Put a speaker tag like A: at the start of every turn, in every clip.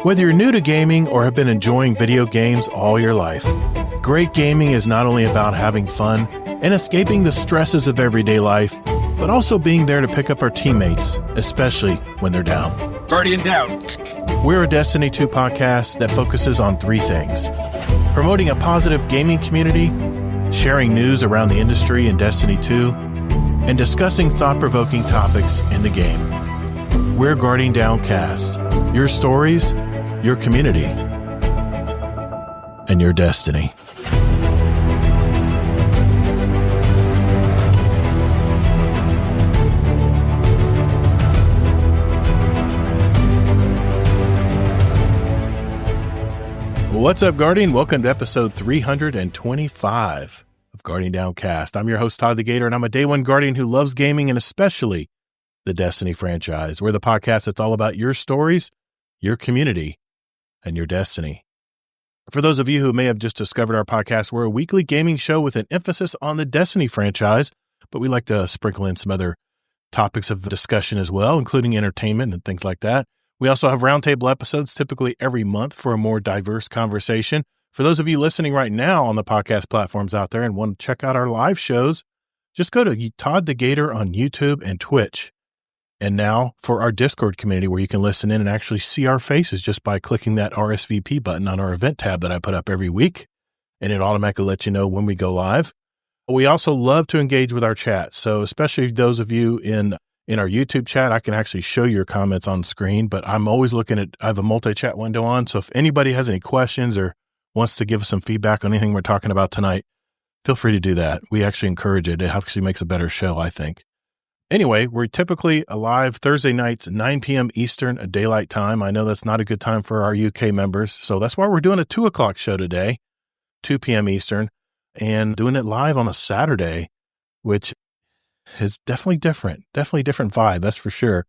A: Whether you're new to gaming or have been enjoying video games all your life, great gaming is not only about having fun and escaping the stresses of everyday life, but also being there to pick up our teammates, especially when they're down.
B: Guardian down.
A: We're a Destiny 2 podcast that focuses on three things: promoting a positive gaming community, sharing news around the industry in Destiny 2, and discussing thought-provoking topics in the game. We're Guardian Downcast. Your stories, your community, and your destiny. What's up, Guardian? Welcome to episode 325 of Guardian Downcast. I'm your host, Todd the Gator, and I'm a Day One Guardian who loves gaming and especially the Destiny franchise. We're the podcast that's all about your stories, your community, and your destiny. For those of you who may have just discovered our podcast, we're a weekly gaming show with an emphasis on the Destiny franchise, but we like to sprinkle in some other topics of discussion as well, including entertainment and things like that. We also have roundtable episodes typically every month for a more diverse conversation. For those of you listening right now on the podcast platforms out there and want to check out our live shows, just go to Todd the Gator on YouTube and Twitch. And now for our Discord community, where you can listen in and actually see our faces just by clicking that RSVP button on our event tab that I put up every week, and it automatically lets you know when we go live. We also love to engage with our chat. So especially those of you in our YouTube chat, I can actually show your comments on screen, but I'm always looking at, I have a multi-chat window on. So if anybody has any questions or wants to give us some feedback on anything we're talking about tonight, feel free to do that. We actually encourage it. It actually makes a better show, I think. Anyway, we're typically live Thursday nights, 9 p.m. Eastern, a daylight time. I know that's not a good time for our UK members, so that's why we're doing a 2 o'clock show today, 2 p.m. Eastern, and doing it live on a Saturday, which is definitely different vibe, that's for sure.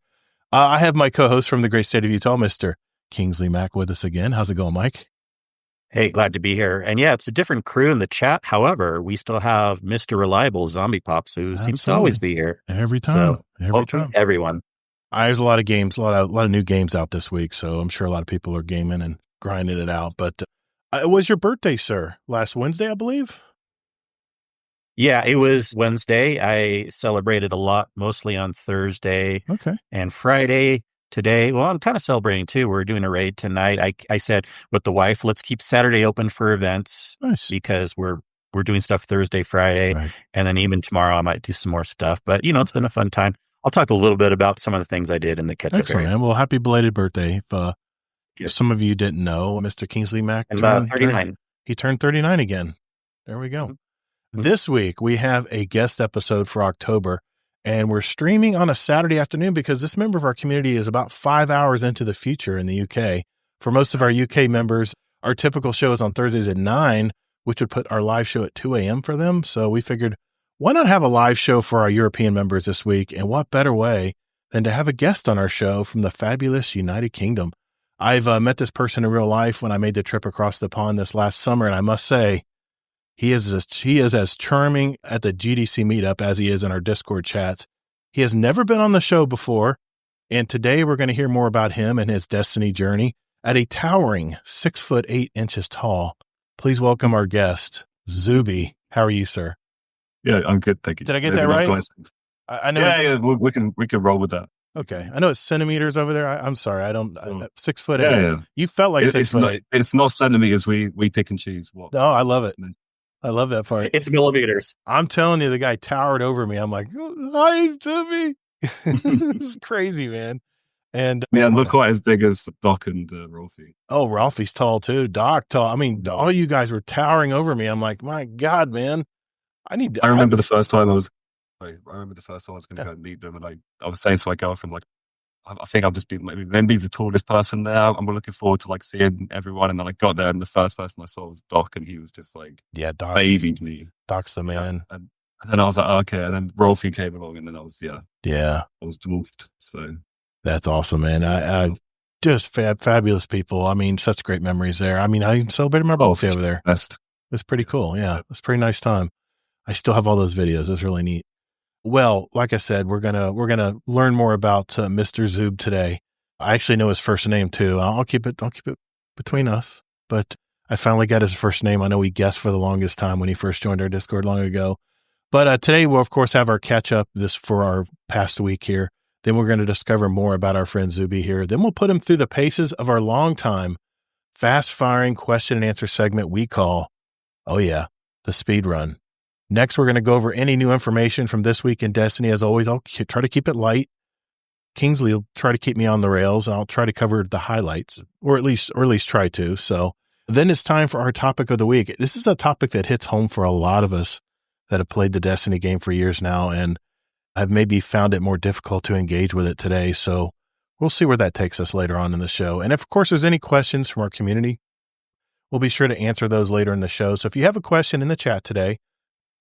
A: I have my co-host from the great state of Utah, Mr. Kingsley Mack, with us again. How's it going, Mike?
C: Hey, glad to be here. And yeah, it's a different crew in the chat. However, we still have Mr. Reliable Zombie Pops, who seems to always be here.
A: Every time.
C: So, every time. Everyone.
A: There's a lot of games, a lot of new games out this week, so I'm sure a lot of people are gaming and grinding it out. But it was your birthday, sir, last Wednesday, I believe?
C: Yeah, it was Wednesday. I celebrated a lot, mostly on Thursday and Friday. Today, well, I'm kind of celebrating too. We're doing a raid tonight. I said with the wife, let's keep Saturday open for events because we're doing stuff Thursday, Friday, and then even tomorrow I might do some more stuff. But you know, it's been a fun time. I'll talk a little bit about some of the things I did in the catch-up area.
A: Man. Well, happy belated birthday. If some of you didn't know, Mr. Kingsley Mack
C: turned 39.
A: He turned 39 again. There we go. Mm-hmm. This week we have a guest episode for October. And we're streaming on a Saturday afternoon because this member of our community is about 5 hours into the future in the UK. For most of our UK members, our typical show is on Thursdays at 9, which would put our live show at 2 a.m. for them. So we figured, why not have a live show for our European members this week? And what better way than to have a guest on our show from the fabulous United Kingdom? I've met this person in real life when I made the trip across the pond this last summer, and I must say, he is as charming at the GDC meetup as he is in our Discord chats. He has never been on the show before, and today we're going to hear more about him and his Destiny journey at a towering 6'8" tall. Please welcome our guest, Xoobie. How are you, sir?
D: Yeah, I'm good, thank you.
A: Did I get that right? I know.
D: Yeah, we can roll with that.
A: Okay, I know it's centimeters over there. I'm sorry, I don't. 6'8".
D: Yeah.
A: You felt like 6 foot.
D: It's not centimeters. We pick and choose. What?
A: No, I love it. I love that part.
C: It's millimeters.
A: I'm telling you, the guy towered over me. I'm like, hi, Xoobie. This is crazy, man. And
D: yeah, look quite as big as Doc and Rolfie.
A: Oh, Rolfie's tall too. Doc tall. I mean, all you guys were towering over me. I'm like, my God, man. I
D: remember the first time I was going to go meet them, and I was saying to my girlfriend, like, I think I'll just be maybe the tallest person there. I'm looking forward to like seeing everyone. And then I got there, and the first person I saw was Doc, and he was just like,
A: Doc
D: babied me.
A: Doc's the man.
D: And then I was like, okay. And then Rolfie came along, and then I was I was dwarfed. So
A: that's awesome, man. I just fabulous people. I mean, such great memories there. I mean, I celebrated my birthday over there.
D: Best.
A: It's pretty cool. Yeah, it was a pretty nice time. I still have all those videos. It was really neat. Well, like I said, we're gonna learn more about Mr. Xoob today. I actually know his first name too. I'll keep it between us. But I finally got his first name. I know he guessed for the longest time when he first joined our Discord long ago. But today we'll, of course, have our catch-up for our past week here. Then we're going to discover more about our friend Xoobie here. Then we'll put him through the paces of our long-time, fast-firing question and answer segment we call, the speed run. Next, we're going to go over any new information from this week in Destiny. As always, I'll try to keep it light. Kingsley will try to keep me on the rails, and I'll try to cover the highlights, or at least try to. So then it's time for our topic of the week. This is a topic that hits home for a lot of us that have played the Destiny game for years now, and I've maybe found it more difficult to engage with it today. So we'll see where that takes us later on in the show. And if, of course, there's any questions from our community, we'll be sure to answer those later in the show. So if you have a question in the chat today,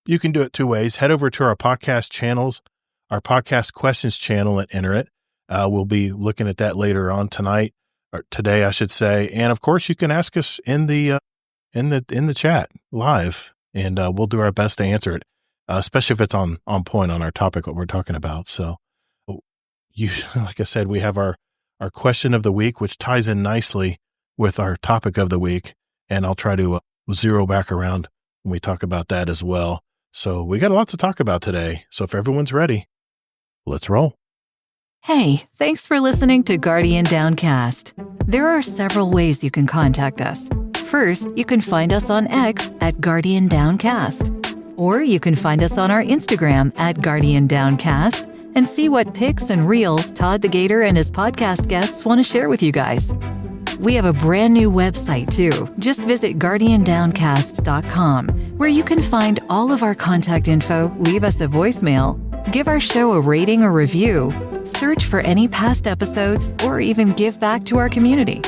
A: you can do it two ways. Head over to our podcast channels, our podcast questions channel, and enter it. We'll be looking at that later on tonight, or today, I should say. And of course, you can ask us in the chat live, and we'll do our best to answer it, especially if it's on point on our topic, what we're talking about. So, like I said, we have our question of the week, which ties in nicely with our topic of the week, and I'll try to zero back around when we talk about that as well. So we got a lot to talk about today. So if everyone's ready, let's roll.
B: Hey, thanks for listening to Guardian Downcast. There are several ways you can contact us. First, you can find us on X at Guardian Downcast. Or you can find us on our Instagram at Guardian Downcast and see what pics and reels Todd the Gator and his podcast guests want to share with you guys. We have a brand new website too. Just visit guardiandowncast.com, where you can find all of our contact info, leave us a voicemail, give our show a rating or review, search for any past episodes, or even give back to our community.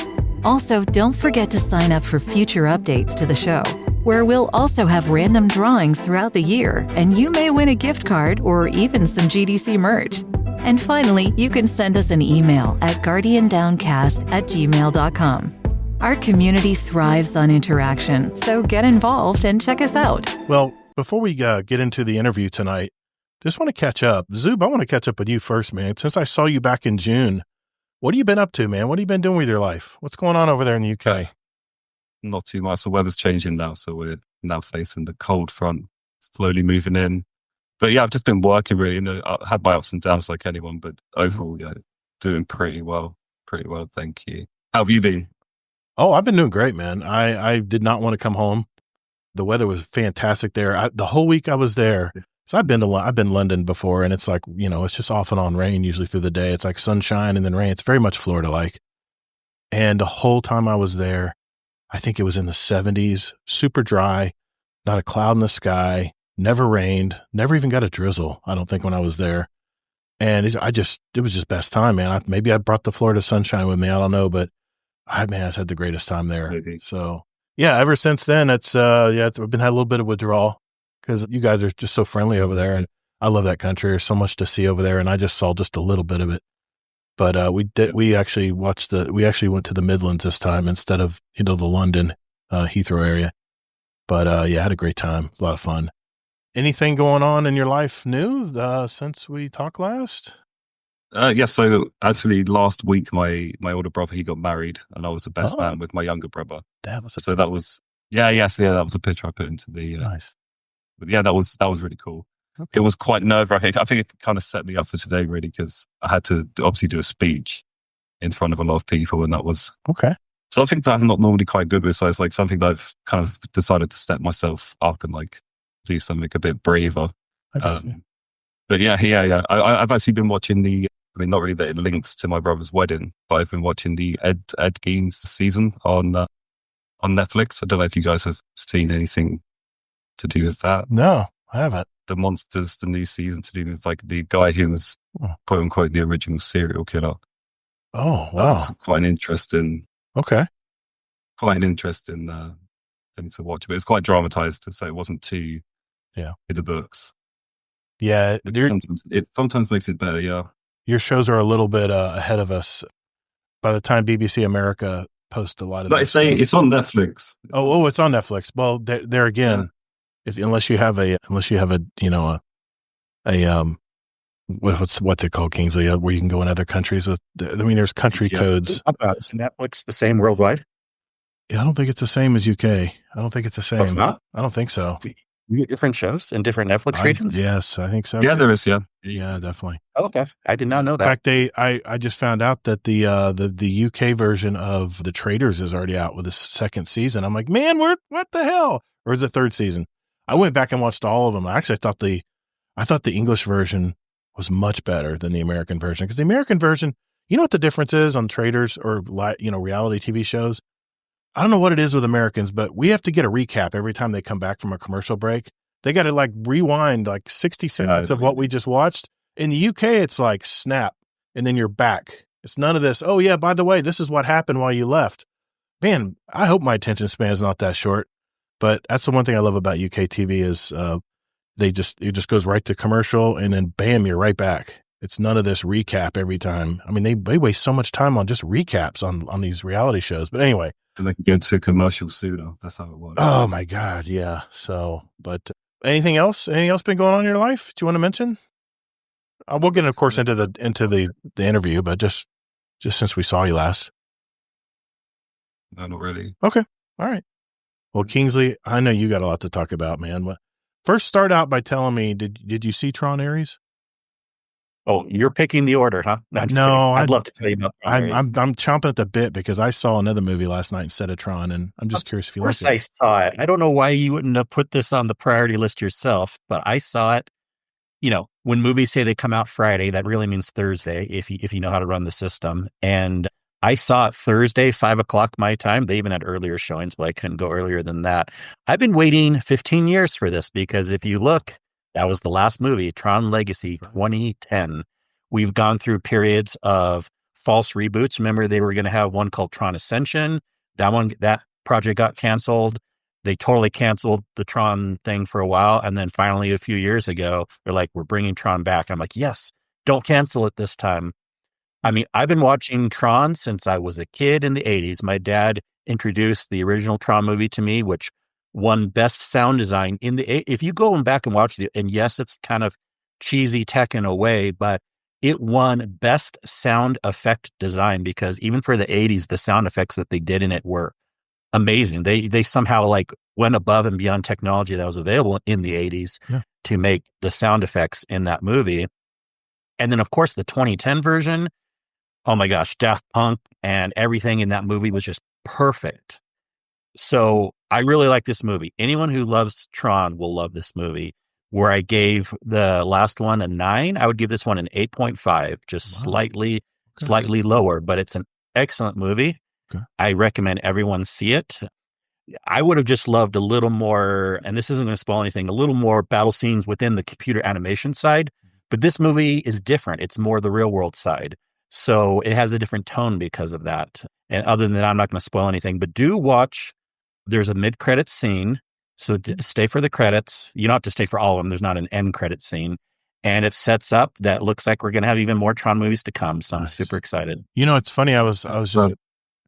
B: Also, don't forget to sign up for future updates to the show, where we'll also have random drawings throughout the year, and you may win a gift card or even some GDC merch. And finally, you can send us an email at guardiandowncast@gmail.com. Our community thrives on interaction, so get involved and check us out.
A: Well, before we get into the interview tonight, just want to catch up. Xoob, I want to catch up with you first, man. Since I saw you back in June, what have you been up to, man? What have you been doing with your life? What's going on over there in the UK?
D: Not too much. The weather's changing now, so we're now facing the cold front, slowly moving in. But yeah, I've just been working really. I had my ups and downs like anyone, but overall, doing pretty well. Pretty well, thank you. How have you been?
A: Oh, I've been doing great, man. I did not want to come home. The weather was fantastic there. The whole week I was there. So I've been London before, and it's like, it's just off and on rain usually through the day. It's like sunshine and then rain. It's very much Florida-like. And the whole time I was there, I think it was in the 70s, super dry, not a cloud in the sky, never rained, never even got a drizzle, I don't think, when I was there. And it was just best time, man. Maybe I brought the Florida sunshine with me. I don't know, but I just had the greatest time there.
D: Maybe.
A: So yeah, ever since then, I've had a little bit of withdrawal because you guys are just so friendly over there. And I love that country. There's so much to see over there. And I just saw just a little bit of it. But we actually went to the Midlands this time instead of, the London, Heathrow area. But I had a great time. It was a lot of fun. Anything going on in your life new since we talked last?
D: So actually last week, my older brother, he got married, and I was the best man with my younger brother. That was that was a picture I put into the
A: nice.
D: But yeah, that was really cool. Okay. It was quite nerve-wracking. I think it kind of set me up for today, really, because I had to obviously do a speech in front of a lot of people, and that was
A: okay.
D: So I think that I'm not normally quite good with. So it's like something that I've kind of decided to step myself up and like do something a bit braver. But yeah. I've actually been watching not really that it links to my brother's wedding, but I've been watching the Ed Gein season on Netflix. I don't know if you guys have seen anything to do with that.
A: No, I haven't.
D: The Monsters, the new season, to do with like the guy who was quote unquote the original serial killer.
A: Oh, wow.
D: Quite an interesting.
A: Okay.
D: Quite an interesting thing to watch, but it's quite dramatized, so it wasn't too in the books.
A: Yeah.
D: It sometimes makes it better, yeah.
A: Your shows are a little bit ahead of us. By the time BBC America posts a lot of
D: it's on Netflix.
A: Oh, it's on Netflix. Well, there again, unless you have a what's it called, Kingsley? Where you can go in other countries with. I mean, there's country codes.
C: Is Netflix the same worldwide?
A: Yeah, I don't think it's the same as UK. I don't think it's the same.
C: Oh, it's not?
A: I don't think so.
C: You get different shows in different Netflix regions?
A: Yes, I think so.
D: Yeah, there is. Yeah,
A: definitely.
C: Oh, okay, I did not know that.
A: In fact, I just found out that the UK version of The Traitors is already out with the second season. I'm like, man, what the hell? Or is it third season? I went back and watched all of them. Actually, I thought the English version was much better than the American version, because the American version, you know what the difference is on Traitors or reality TV shows? I don't know what it is with Americans, but we have to get a recap every time they come back from a commercial break. They got to like rewind like 60 seconds of what we just watched. In the UK, it's like snap, and then you're back. It's none of this. Oh yeah, by the way, this is what happened while you left. Man, I hope my attention span is not that short. But that's the one thing I love about UK TV is it just goes right to commercial, and then bam, you're right back. It's none of this recap every time. I mean, they waste so much time on just recaps on these reality shows. But anyway.
D: And they can go to commercial sooner. That's how it works.
A: Oh my God. Yeah. So, but anything else? Anything else been going on in your life? Do you want to mention? We'll get, of course, into the interview, but just since we saw you last.
D: No, not really.
A: Okay. All right. Well, Kingsley, I know you got a lot to talk about, man. First, start out by telling me, did you see Tron Ares?
C: Oh, you're picking the order, huh?
A: No,
C: I'd love to tell you about Tron Ares.
A: I'm chomping at the bit because I saw another movie last night instead of Tron, and I'm just curious if you liked it.
C: Of course I saw it. I don't know why you wouldn't have put this on the priority list yourself, but I saw it. You know, when movies say they come out Friday, that really means Thursday, if you know how to run the system. And I saw it Thursday, 5:00 my time. They even had earlier showings, but I couldn't go earlier than that. I've been waiting 15 years for this because if you look, that was the last movie, Tron Legacy, 2010. We've gone through periods of false reboots. Remember, they were going to have one called Tron Ascension. That project got canceled. They totally canceled the Tron thing for a while. And then finally, a few years ago, they're like, we're bringing Tron back. I'm like, yes, don't cancel it this time. I mean, I've been watching Tron since I was a kid in the 80s. My dad introduced the original Tron movie to me, which won best sound design in if you go back and watch and yes, it's kind of cheesy tech in a way, but it won best sound effect design because even for the 80s, the sound effects that they did in it were amazing. They somehow like went above and beyond technology that was available in the 80s to make the sound effects in that movie. And then, of course, the 2010 version, oh my gosh, Daft Punk and everything in that movie was just perfect. So I really like this movie. Anyone who loves Tron will love this movie. Where I gave the last one a 9, I would give this one an 8.5, just slightly lower, but it's an excellent movie. Okay. I recommend everyone see it. I would have just loved a little more, and this isn't going to spoil anything, a little more battle scenes within the computer animation side, but this movie is different. It's more the real world side. So it has a different tone because of that. And other than that, I'm not going to spoil anything, but do watch. There's a mid-credit scene. So stay for the credits. You don't have to stay for all of them. There's not an end credit scene. And it sets up that looks like we're going to have even more Tron movies to come. So I'm super excited.
A: You know, it's funny. I was just,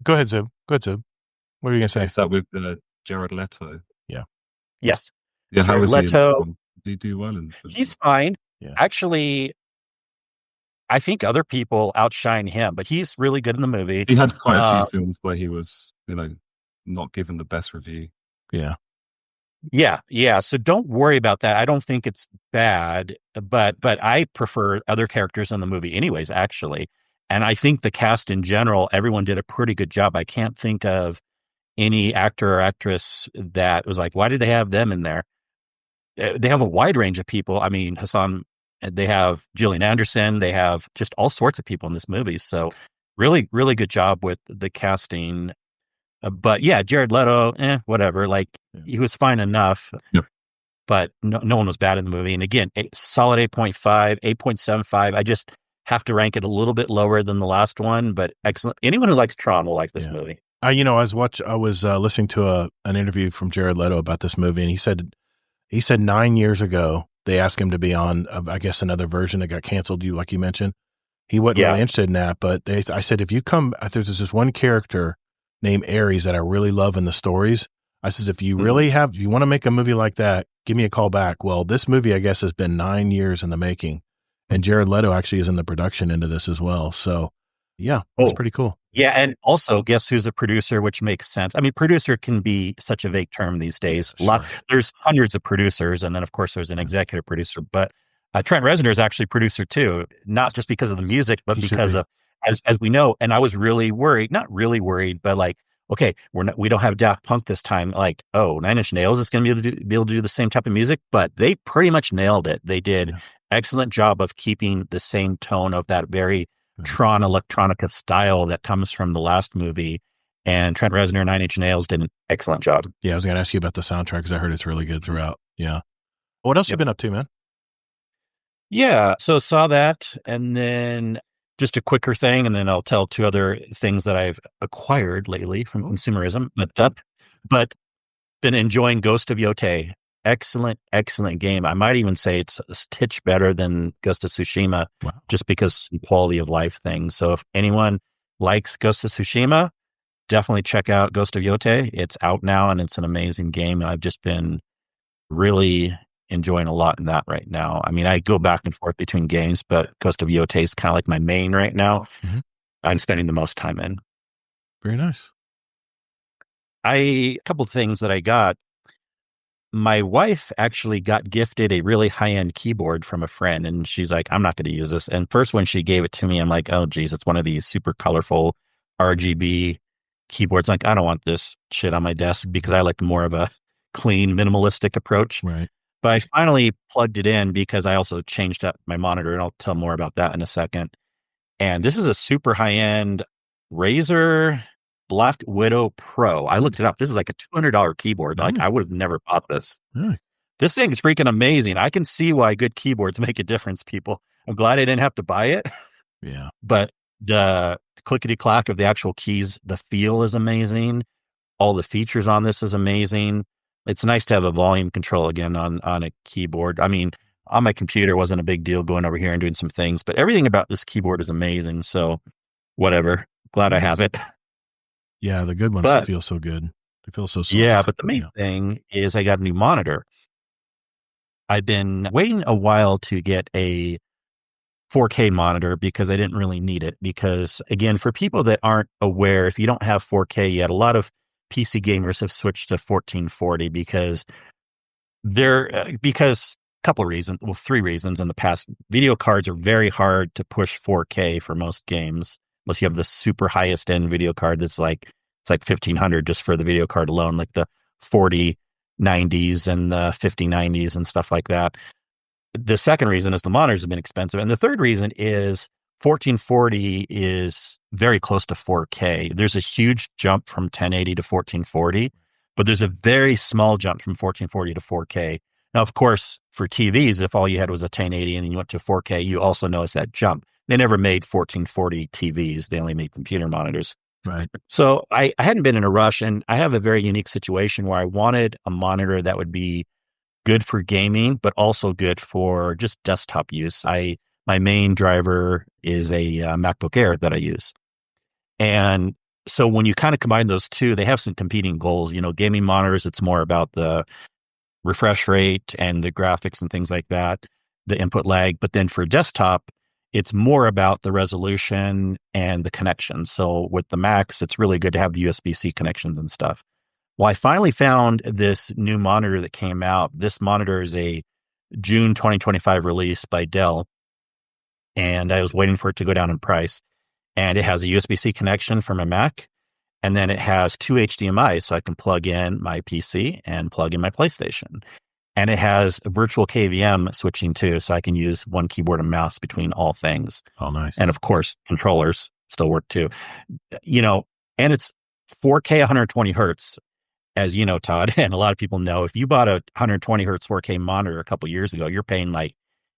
A: go ahead, Zub. What are you going to say?
D: Is that with Jared Leto?
A: Yeah.
C: Yes.
D: Yeah. How was
C: Leto?
D: Did he do well?
C: He's fine.
A: Yeah.
C: Actually, I think other people outshine him, but he's really good in the movie.
D: He had quite a few films where he was, not given the best review.
A: Yeah.
C: Yeah. So don't worry about that. I don't think it's bad, but I prefer other characters in the movie anyways, actually. And I think the cast in general, everyone did a pretty good job. I can't think of any actor or actress that was like, why did they have them in there? They have a wide range of people. I mean, Hassan, they have Gillian Anderson. They have just all sorts of people in this movie. So really, really good job with the casting. But yeah, Jared Leto, whatever. Like he was fine enough, but no one was bad in the movie. And again, solid 8.5, 8.75. I just have to rank it a little bit lower than the last one, but excellent. Anyone who likes Tron will like this movie.
A: I was listening to an interview from Jared Leto about this movie, and he said 9 years ago they asked him to be on, I guess, another version that got canceled. Like you mentioned, he wasn't really interested in that. But I said, if you come, there's this one character named Ares that I really love in the stories. I says, if you really if you want to make a movie like that, give me a call back. Well, this movie, I guess, has been 9 years in the making, And Jared Leto actually is in the production end of this as well. So, yeah, that's pretty cool.
C: Yeah, and also, guess who's a producer, which makes sense. I mean, producer can be such a vague term these days.
A: Sure.
C: There's hundreds of producers, and then, of course, there's an executive producer. But Trent Reznor is actually producer, too, not just because of the music, but because of, as we know, and I was really worried, not really worried, but like, okay, we don't have Daft Punk this time. Like, oh, Nine Inch Nails is going to be able to do the same type of music, but they pretty much nailed it. They did excellent job of keeping the same tone of that very Tron electronica style that comes from the last movie. And Trent Reznor, Nine Inch Nails did an excellent job.
A: Yeah, I was going to ask you about the soundtrack because I heard it's really good throughout. Yeah. What else you been up to, man?
C: Yeah, so saw that, and then just a quicker thing, and then I'll tell 2 other things that I've acquired lately from consumerism. But been enjoying Ghost of Yotei. Excellent game. I might even say it's a titch better than Ghost of Tsushima, just because of quality of life things. So if anyone likes Ghost of Tsushima, definitely check out Ghost of Yotei. It's out now, and it's an amazing game. And I've just been really enjoying a lot in that right now. I mean, I go back and forth between games, but Ghost of Yotei is kind of like my main right now. I'm spending the most time in.
A: Very nice.
C: A couple of things that I got. My wife actually got gifted a really high-end keyboard from a friend, and she's like, I'm not going to use this. And first, when she gave it to me, I'm like, oh, geez, it's one of these super colorful RGB keyboards. Like, I don't want this shit on my desk because I like more of a clean, minimalistic approach.
A: Right.
C: But I finally plugged it in because I also changed up my monitor, and I'll tell more about that in a second. And this is a super high-end Razer Black Widow Pro. I looked it up. This is like a $200 keyboard. Like, I would have never bought this. This thing is freaking amazing. I can see why good keyboards make a difference, people. I'm glad I didn't have to buy it.
A: Yeah.
C: But the clickety-clack of the actual keys, the feel is amazing. All the features on this is amazing. It's nice to have a volume control again on a keyboard. I mean, on my computer wasn't a big deal going over here and doing some things, but everything about this keyboard is amazing. So whatever. Glad I have it.
A: Yeah, the good ones feel so good. They feel so soft.
C: Yeah, but the main thing is I got a new monitor. I've been waiting a while to get a 4K monitor because I didn't really need it. Because again, for people that aren't aware, if you don't have 4K yet, a lot of PC gamers have switched to 1440 because a couple of reasons. Well, 3 reasons in the past. Video cards are very hard to push 4K for most games. Unless you have the super highest end video card it's like $1,500 just for the video card alone, like the 4090s and the 5090s and stuff like that. The second reason is the monitors have been expensive. And the third reason is 1440 is very close to 4K. There's a huge jump from 1080 to 1440, but there's a very small jump from 1440 to 4K. Now, of course, for TVs, if all you had was a 1080 and then you went to 4K, you also notice that jump. They never made 1440 TVs. They only made computer monitors.
A: Right.
C: So I hadn't been in a rush, and I have a very unique situation where I wanted a monitor that would be good for gaming, but also good for just desktop use. My main driver is a MacBook Air that I use. And so when you kind of combine those two, they have some competing goals. You know, gaming monitors, it's more about the refresh rate and the graphics and things like that, the input lag. But then for desktop, it's more about the resolution and the connections. So with the Macs, it's really good to have the USB-C connections and stuff. Well, I finally found this new monitor that came out. This monitor is a June 2025 release by Dell. And I was waiting for it to go down in price. And it has a USB-C connection for my Mac. And then it has 2 HDMI, so I can plug in my PC and plug in my PlayStation. And it has virtual KVM switching too, so I can use one keyboard and mouse between all things.
A: Oh, nice.
C: And of course, controllers still work too. You know, and it's 4K 120 hertz, as you know, Todd, and a lot of people know. If you bought a 120 hertz 4K monitor a couple years ago, you're paying like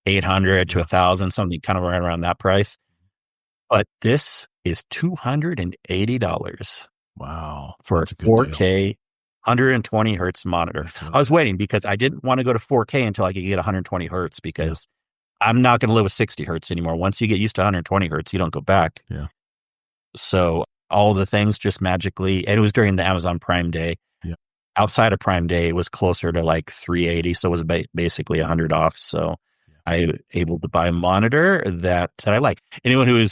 C: 800 to 1,000, something kind of right around that price. But this is $280.
A: Wow.
C: For a 4K 120 hertz monitor. I was waiting because I didn't want to go to 4K until I could get 120 hertz because I'm not going to live with 60 hertz anymore. Once you get used to 120 hertz, you don't go back.
A: Yeah.
C: So all the things just magically, and it was during the Amazon Prime Day.
A: Yeah.
C: Outside of Prime Day, it was closer to like 380. So it was basically 100 off. So I able to buy a monitor that I like. Anyone who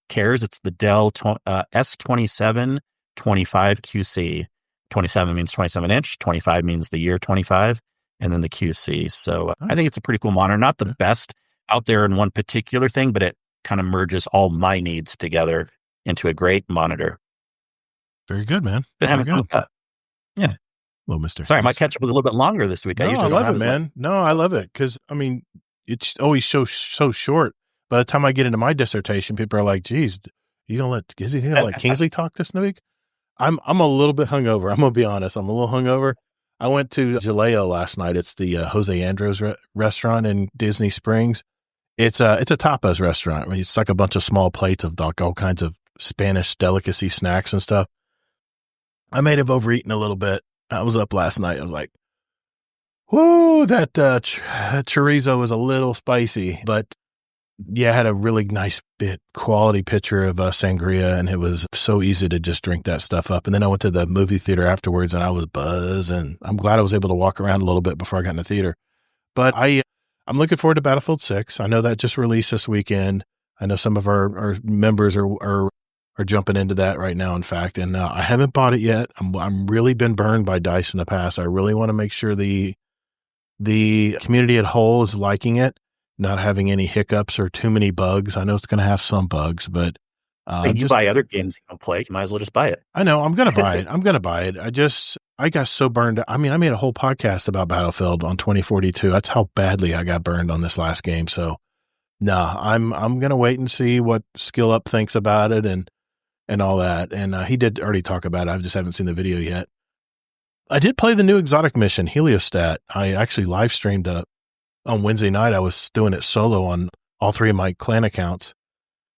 C: cares, it's the Dell S27 25QC. 27 means 27 inch, 25 means the year 25, and then the QC. So I think it's a pretty cool monitor. Not the best out there in one particular thing, but it kind of merges all my needs together into a great monitor.
A: Very good, man.
C: Been having fun with that. Yeah.
A: Hello, Mr.
C: Sorry, I might catch up with a little bit longer this week.
A: No, I love it, man. No, I love it because, I mean, it's always so short. By the time I get into my dissertation, people are like, geez, is he going to let Kingsley talk this week? I'm a little bit hungover. I'm going to be honest. I'm a little hungover. I went to Jaleo last night. It's the Jose Andres restaurant in Disney Springs. It's a tapas restaurant. I mean, it's like a bunch of small plates of all kinds of Spanish delicacy snacks and stuff. I may have overeaten a little bit. I was up last night. I was like, whoo, that chorizo was a little spicy, but yeah, I had a really nice quality picture of sangria, and it was so easy to just drink that stuff up. And then I went to the movie theater afterwards, and I was buzzed, and I'm glad I was able to walk around a little bit before I got in the theater. But I'm looking forward to Battlefield 6. I know that just released this weekend. I know some of our members are jumping into that right now, in fact, and I haven't bought it yet. I'm really been burned by DICE in the past. I really want to make sure the community at whole is liking it, not having any hiccups or too many bugs. I know it's going to have some bugs, but
C: you buy other games you don't play, you might as well just buy it.
A: I know. I'm going to buy it. I'm going to buy it. I got so burned. I mean, I made a whole podcast about Battlefield on 2042. That's how badly I got burned on this last game. So I'm going to wait and see what Skill Up thinks about it and all that. And he did already talk about it. I just haven't seen the video yet. I did play the new exotic mission, Heliostat. I actually live streamed on Wednesday night. I was doing it solo on all three of my clan accounts.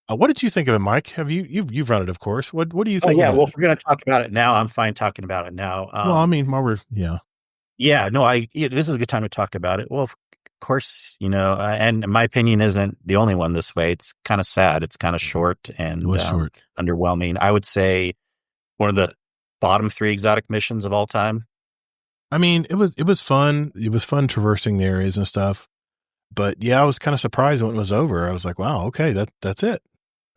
A: What did you think of it, Mike? You've run it, of course. What do you think?
C: Oh, yeah. Well, if we're going to talk about it now, I'm fine talking about it now.
A: Well, I mean, yeah.
C: Yeah, no, this is a good time to talk about it. Well, of course, and my opinion isn't the only one this way. It's kind of sad. It's kind of short and underwhelming. I would say one of the bottom 3 exotic missions of all time.
A: I mean, it was fun. It was fun traversing the areas and stuff. But yeah, I was kind of surprised when it was over. I was like, wow, okay, that's it.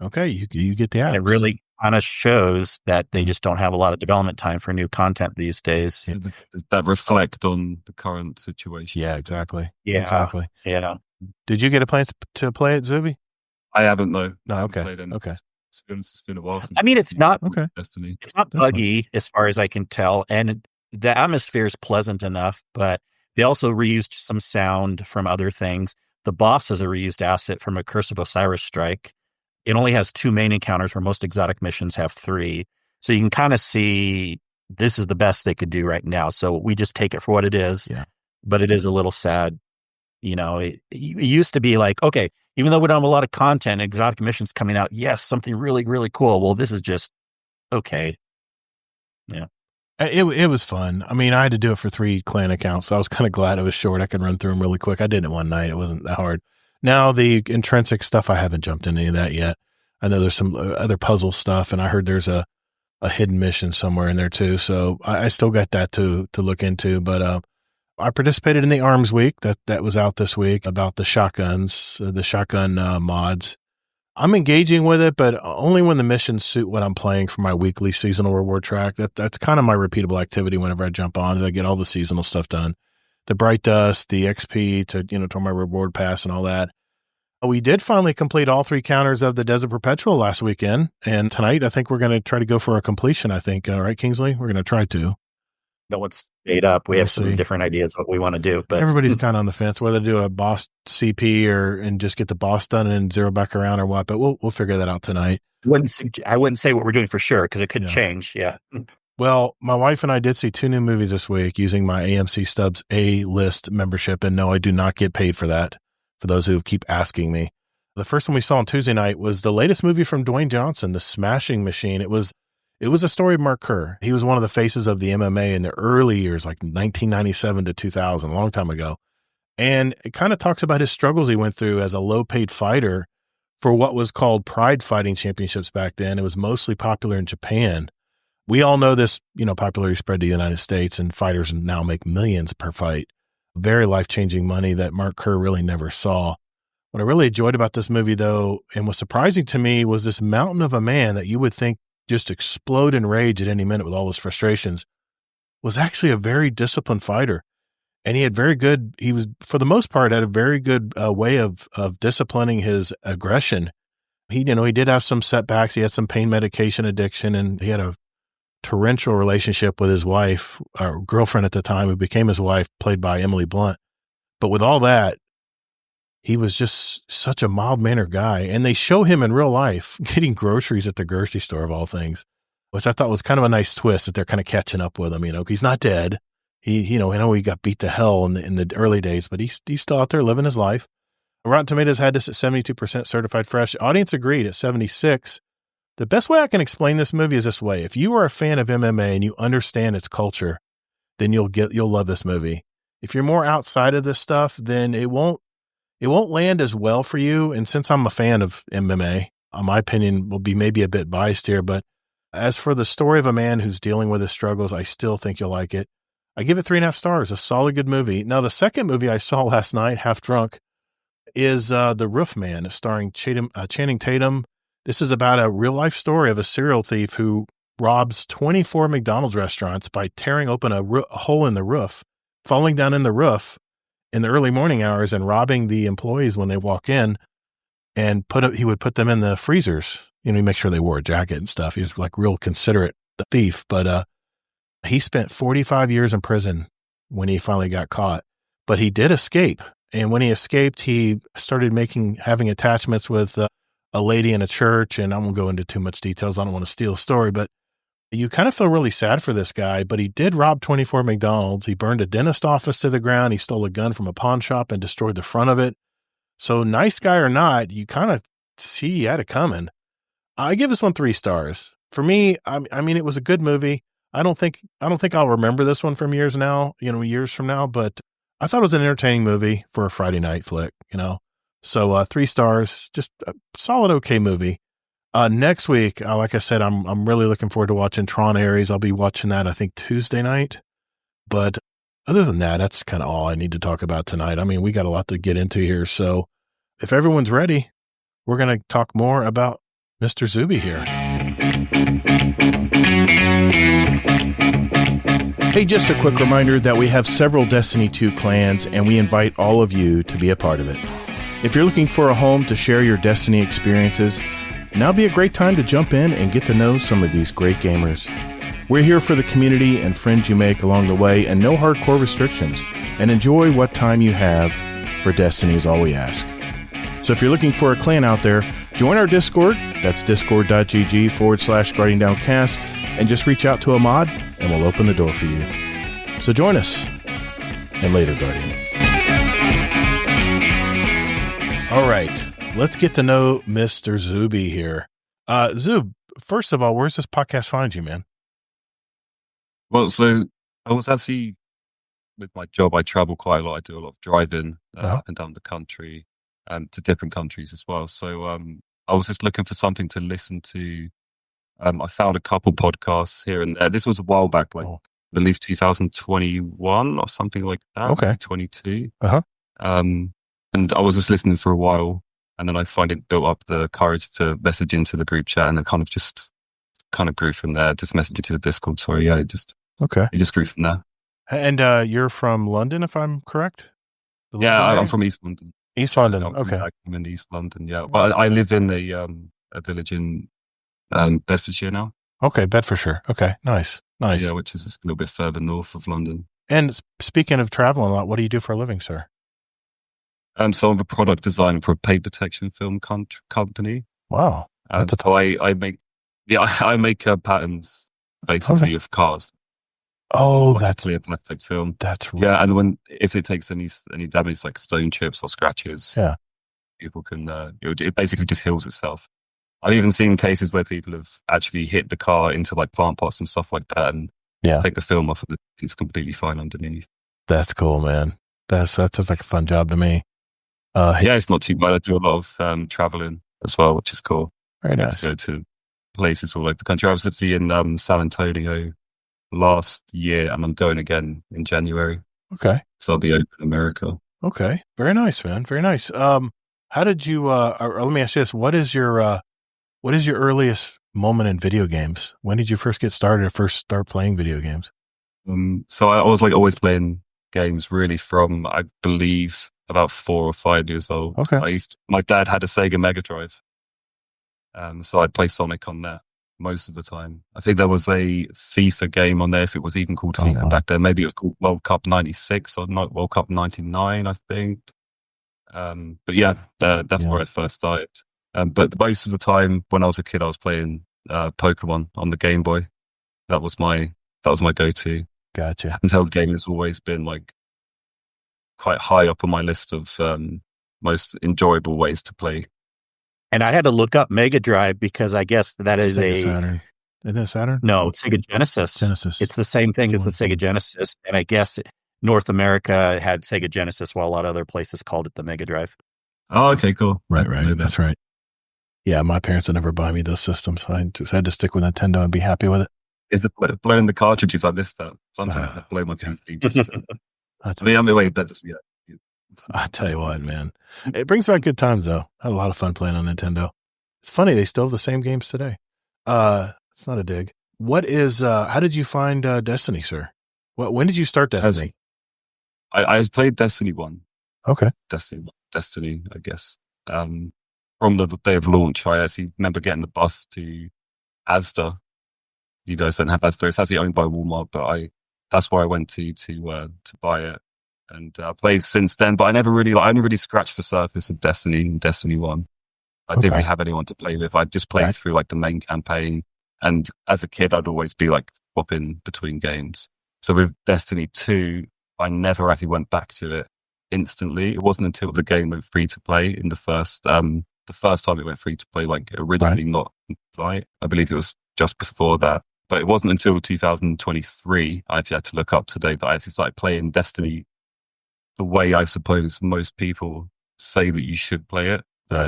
A: Okay, you get the apps.
C: It really kind of shows that they just don't have a lot of development time for new content these days.
D: Yeah, does that reflect on the current situation?
A: Yeah, exactly.
C: Yeah,
A: exactly.
C: Yeah.
A: Did you get a plan to play it, Xoobie?
D: I haven't, no.
A: No, okay.
D: Okay. It's been a while since.
C: I mean, it's not
D: Destiny.
C: It's not buggy as far as I can tell, and the atmosphere is pleasant enough. But they also reused some sound from other things. The boss is a reused asset from a Curse of Osiris strike. It only has 2 main encounters, where most exotic missions have 3. So you can kind of see this is the best they could do right now. So we just take it for what it is.
A: Yeah.
C: But it is a little sad. It used to be like, okay, even though we don't have a lot of content, exotic missions coming out, yes, something really, really cool. Well, this is just okay. Yeah.
A: It was fun. I mean, I had to do it for 3 clan accounts, so I was kind of glad it was short. I could run through them really quick. I did it one night. It wasn't that hard. Now, the intrinsic stuff, I haven't jumped into any of that yet. I know there's some other puzzle stuff, and I heard there's a hidden mission somewhere in there too. So I still got that to look into. But I participated in the Arms Week that was out this week about the shotguns, the shotgun mods. I'm engaging with it, but only when the missions suit what I'm playing for my weekly seasonal reward track. That's kind of my repeatable activity whenever I jump on. I get all the seasonal stuff done. The Bright Dust, the XP to my reward pass and all that. We did finally complete all 3 counters of the Desert Perpetual last weekend. And tonight, I think we're going to try to go for a completion, I think. Right, Kingsley? We're going to try to.
C: No one's made up. We have some different ideas what we want to do, but
A: everybody's kind of on the fence whether to do a boss CP and just get the boss done and zero back around or what. But we'll figure that out tonight.
C: I wouldn't say what we're doing for sure because it could change. Yeah.
A: Well, my wife and I did see 2 new movies this week using my AMC Stubs A-list membership, and no, I do not get paid for that. For those who keep asking me, the first one we saw on Tuesday night was the latest movie from Dwayne Johnson, The Smashing Machine. It was a story of Mark Kerr. He was one of the faces of the MMA in the early years, like 1997 to 2000, a long time ago. And it kind of talks about his struggles he went through as a low-paid fighter for what was called Pride Fighting Championships back then. It was mostly popular in Japan. We all know this, popularity spread to the United States, and fighters now make millions per fight. very life-changing money that Mark Kerr really never saw. What I really enjoyed about this movie, though, and was surprising to me, was this mountain of a man that you would think just explode in rage at any minute with all his frustrations, was actually a very disciplined fighter. And he was, for the most part, had a very good way of disciplining his aggression. He did have some setbacks. He had some pain medication addiction, and he had a torrential relationship with his wife, or girlfriend at the time, who became his wife, played by Emily Blunt. But with all that, he was just such a mild-mannered guy. And they show him in real life getting groceries at the grocery store, of all things, which I thought was kind of a nice twist, that they're kind of catching up with him. He's not dead. I know he got beat to hell in the early days, but he's still out there living his life. Rotten Tomatoes had this at 72% certified fresh. Audience agreed at 76%. The best way I can explain this movie is this way. If you are a fan of MMA and you understand its culture, then you'll love this movie. If you're more outside of this stuff, then it won't land as well for you. And since I'm a fan of MMA, my opinion will be maybe a bit biased here, but as for the story of a man who's dealing with his struggles, I still think you'll like it. I give it 3.5 stars, a solid good movie. Now, the second movie I saw last night, half drunk, is The Roof Man, starring Channing Tatum. This is about a real-life story of a serial thief who robs 24 McDonald's restaurants by tearing open a hole in the roof, falling down in the roof in the early morning hours, and robbing the employees when they walk in. And he would put them in the freezers. He make sure they wore a jacket and stuff. He was like real considerate thief. But he spent 45 years in prison when he finally got caught. But he did escape. And when he escaped, he started having attachments with a lady in a church. And I won't go into too much details. I don't want to steal a story, but you kind of feel really sad for this guy. But he did rob 24 McDonald's. He burned a dentist office to the ground. He stole a gun from a pawn shop and destroyed the front of it. So nice guy or not, you kind of see he had it coming. I give this one 3 stars. For me, I mean, it was a good movie. I don't think I'll remember this one from years from now, but I thought it was an entertaining movie for a Friday night flick, So 3 stars, just a solid, okay movie. Next week, like I said, I'm really looking forward to watching Tron Ares. I'll be watching that, I think, Tuesday night. But other than that, that's kind of all I need to talk about tonight. I mean, we got a lot to get into here. So if everyone's ready, we're going to talk more about Mr. Xoobie here. Hey, just a quick reminder that we have several Destiny 2 clans, and we invite all of you to be a part of it. If you're looking for a home to share your Destiny experiences, now'd be a great time to jump in and get to know some of these great gamers. We're here for the community and friends you make along the way, and no hardcore restrictions. And enjoy what time you have for Destiny is all we ask. So if you're looking for a clan out there, join our Discord. That's discord.gg/GuardianDownCast, and just reach out to a mod and we'll open the door for you. So join us, and later, Guardian. All right, let's get to know Mr. Xoobie here. Xoob, first of all, where's this podcast find you, man?
D: Well, so I was actually, with my job, I travel quite a lot. I do a lot of driving up and down the country, and to different countries as well. So I was just looking for something to listen to. I found a couple podcasts here and there. This was a while back, I believe 2021 or something like that.
A: Okay.
D: 22. And I was just listening for a while, and then I finally built up the courage to message into the group chat, and it kind of grew from there. Just message into the Discord. Sorry, yeah, it just grew from there.
A: And you're from London, if I'm correct?
D: I'm from East London.
A: East London, okay.
D: I'm in East London, yeah. But I live in a village in Bedfordshire now.
A: Okay, Bedfordshire. Okay, nice.
D: Yeah, which is just a little bit further north of London.
A: And speaking of traveling a lot, what do you do for a living, sir?
D: So I'm a product designer for a paint protection film company.
A: Wow.
D: So I make patterns basically of cars.
A: Oh, that's
D: clear plastic film.
A: That's right.
D: Yeah, and if it takes any damage, like stone chips or scratches, people can. It basically just heals itself. I've even seen cases where people have actually hit the car into like plant pots and stuff like that, and take the film off, and it's completely fine underneath.
A: That's cool, man. That sounds like a fun job to me.
D: It's not too bad. I do a lot of traveling as well, which is cool.
A: Very nice.
D: To go to places all over the country. I was actually in San Antonio last year, and I'm going again in January.
A: Okay.
D: So I'll be over in America.
A: Okay. Very nice, man. Very nice. How did you, or let me ask you this. What is your earliest moment in video games? When did you first get started or first start playing video games?
D: So I was like always playing games really from, I believe, about 4 or 5 years old.
A: Okay.
D: My dad had a Sega Mega Drive. So I'd play Sonic on that most of the time. I think there was a FIFA game on there, if it was even called FIFA back then. Maybe it was called World Cup 96 or not World Cup 99, I think. But yeah, that's where I first started. But most of the time when I was a kid, I was playing Pokemon on the Game Boy. That was my go-to.
A: Gotcha.
D: Handheld gaming has always been like quite high up on my list of most enjoyable ways to play.
C: And I had to look up Mega Drive because I guess that is
A: Sega Saturn. Isn't it Saturn?
C: No, it's Sega Genesis. It's the same thing as the Sega Genesis. And I guess North America had Sega Genesis while a lot of other places called it the Mega Drive.
D: Oh, okay, cool.
A: Right. That's right. Yeah, my parents would never buy me those systems. I just had to stick with Nintendo and be happy with it.
D: Is it blowing the cartridges? I missed that. Sometimes I blow my PC. I
A: tell you what, man. It brings back good times, though. I had a lot of fun playing on Nintendo. It's funny, they still have the same games today. It's not a dig. What is, how did you find Destiny, sir? When did you start Destiny?
D: I played Destiny 1.
A: Okay.
D: Destiny, I guess. From the day of launch, I actually remember getting the bus to Asda. You guys don't have Asda. It's actually owned by Walmart, but that's where I went to buy it. And I played since then, but I only really scratched the surface of Destiny and Destiny 1. I didn't really have anyone to play with. I just played through like the main campaign. And as a kid, I'd always be like swapping between games. So with Destiny 2, I never actually went back to it instantly. It wasn't until the game went free to play in the first time it went free to play, like originally not right. I believe it was just before that. But it wasn't until 2023, I actually had to look up today, that I actually started playing Destiny the way I suppose most people say that you should play it,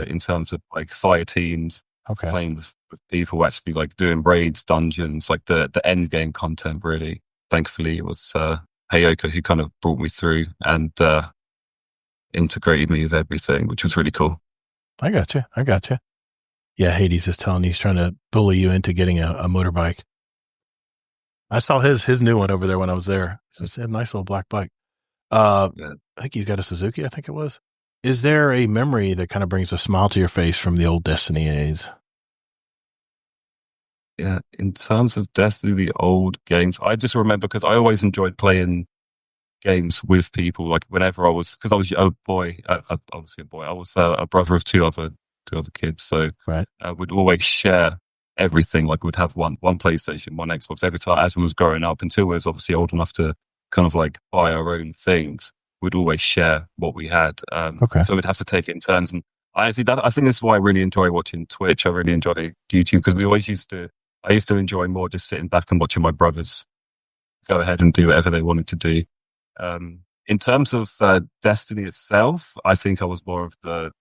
D: in terms of like fire teams, playing with people, actually like doing raids, dungeons, like the end game content really. Thankfully, it was Hayoko who kind of brought me through and integrated me with everything, which was really cool.
A: I got you. Yeah, Hades is telling you he's trying to bully you into getting a motorbike. I saw his new one over there when I was there. It's a nice little black bike. I think he's got a Suzuki, I think it was. Is there a memory that kind of brings a smile to your face from the old Destiny days?
D: Yeah, in terms of Destiny, the old games, I just remember because I always enjoyed playing games with people. Like whenever I was a boy, obviously a boy. I was a brother of two other kids, so we'd always share everything. Like we'd have one PlayStation, one Xbox every time as we was growing up, until we was obviously old enough to kind of like buy our own things. We'd always share what we had. So we'd have to take it in turns. And I think that's why I really enjoy watching Twitch. I really enjoy YouTube because I used to enjoy more just sitting back and watching my brothers go ahead and do whatever they wanted to do. In terms of Destiny itself, I think I was more of the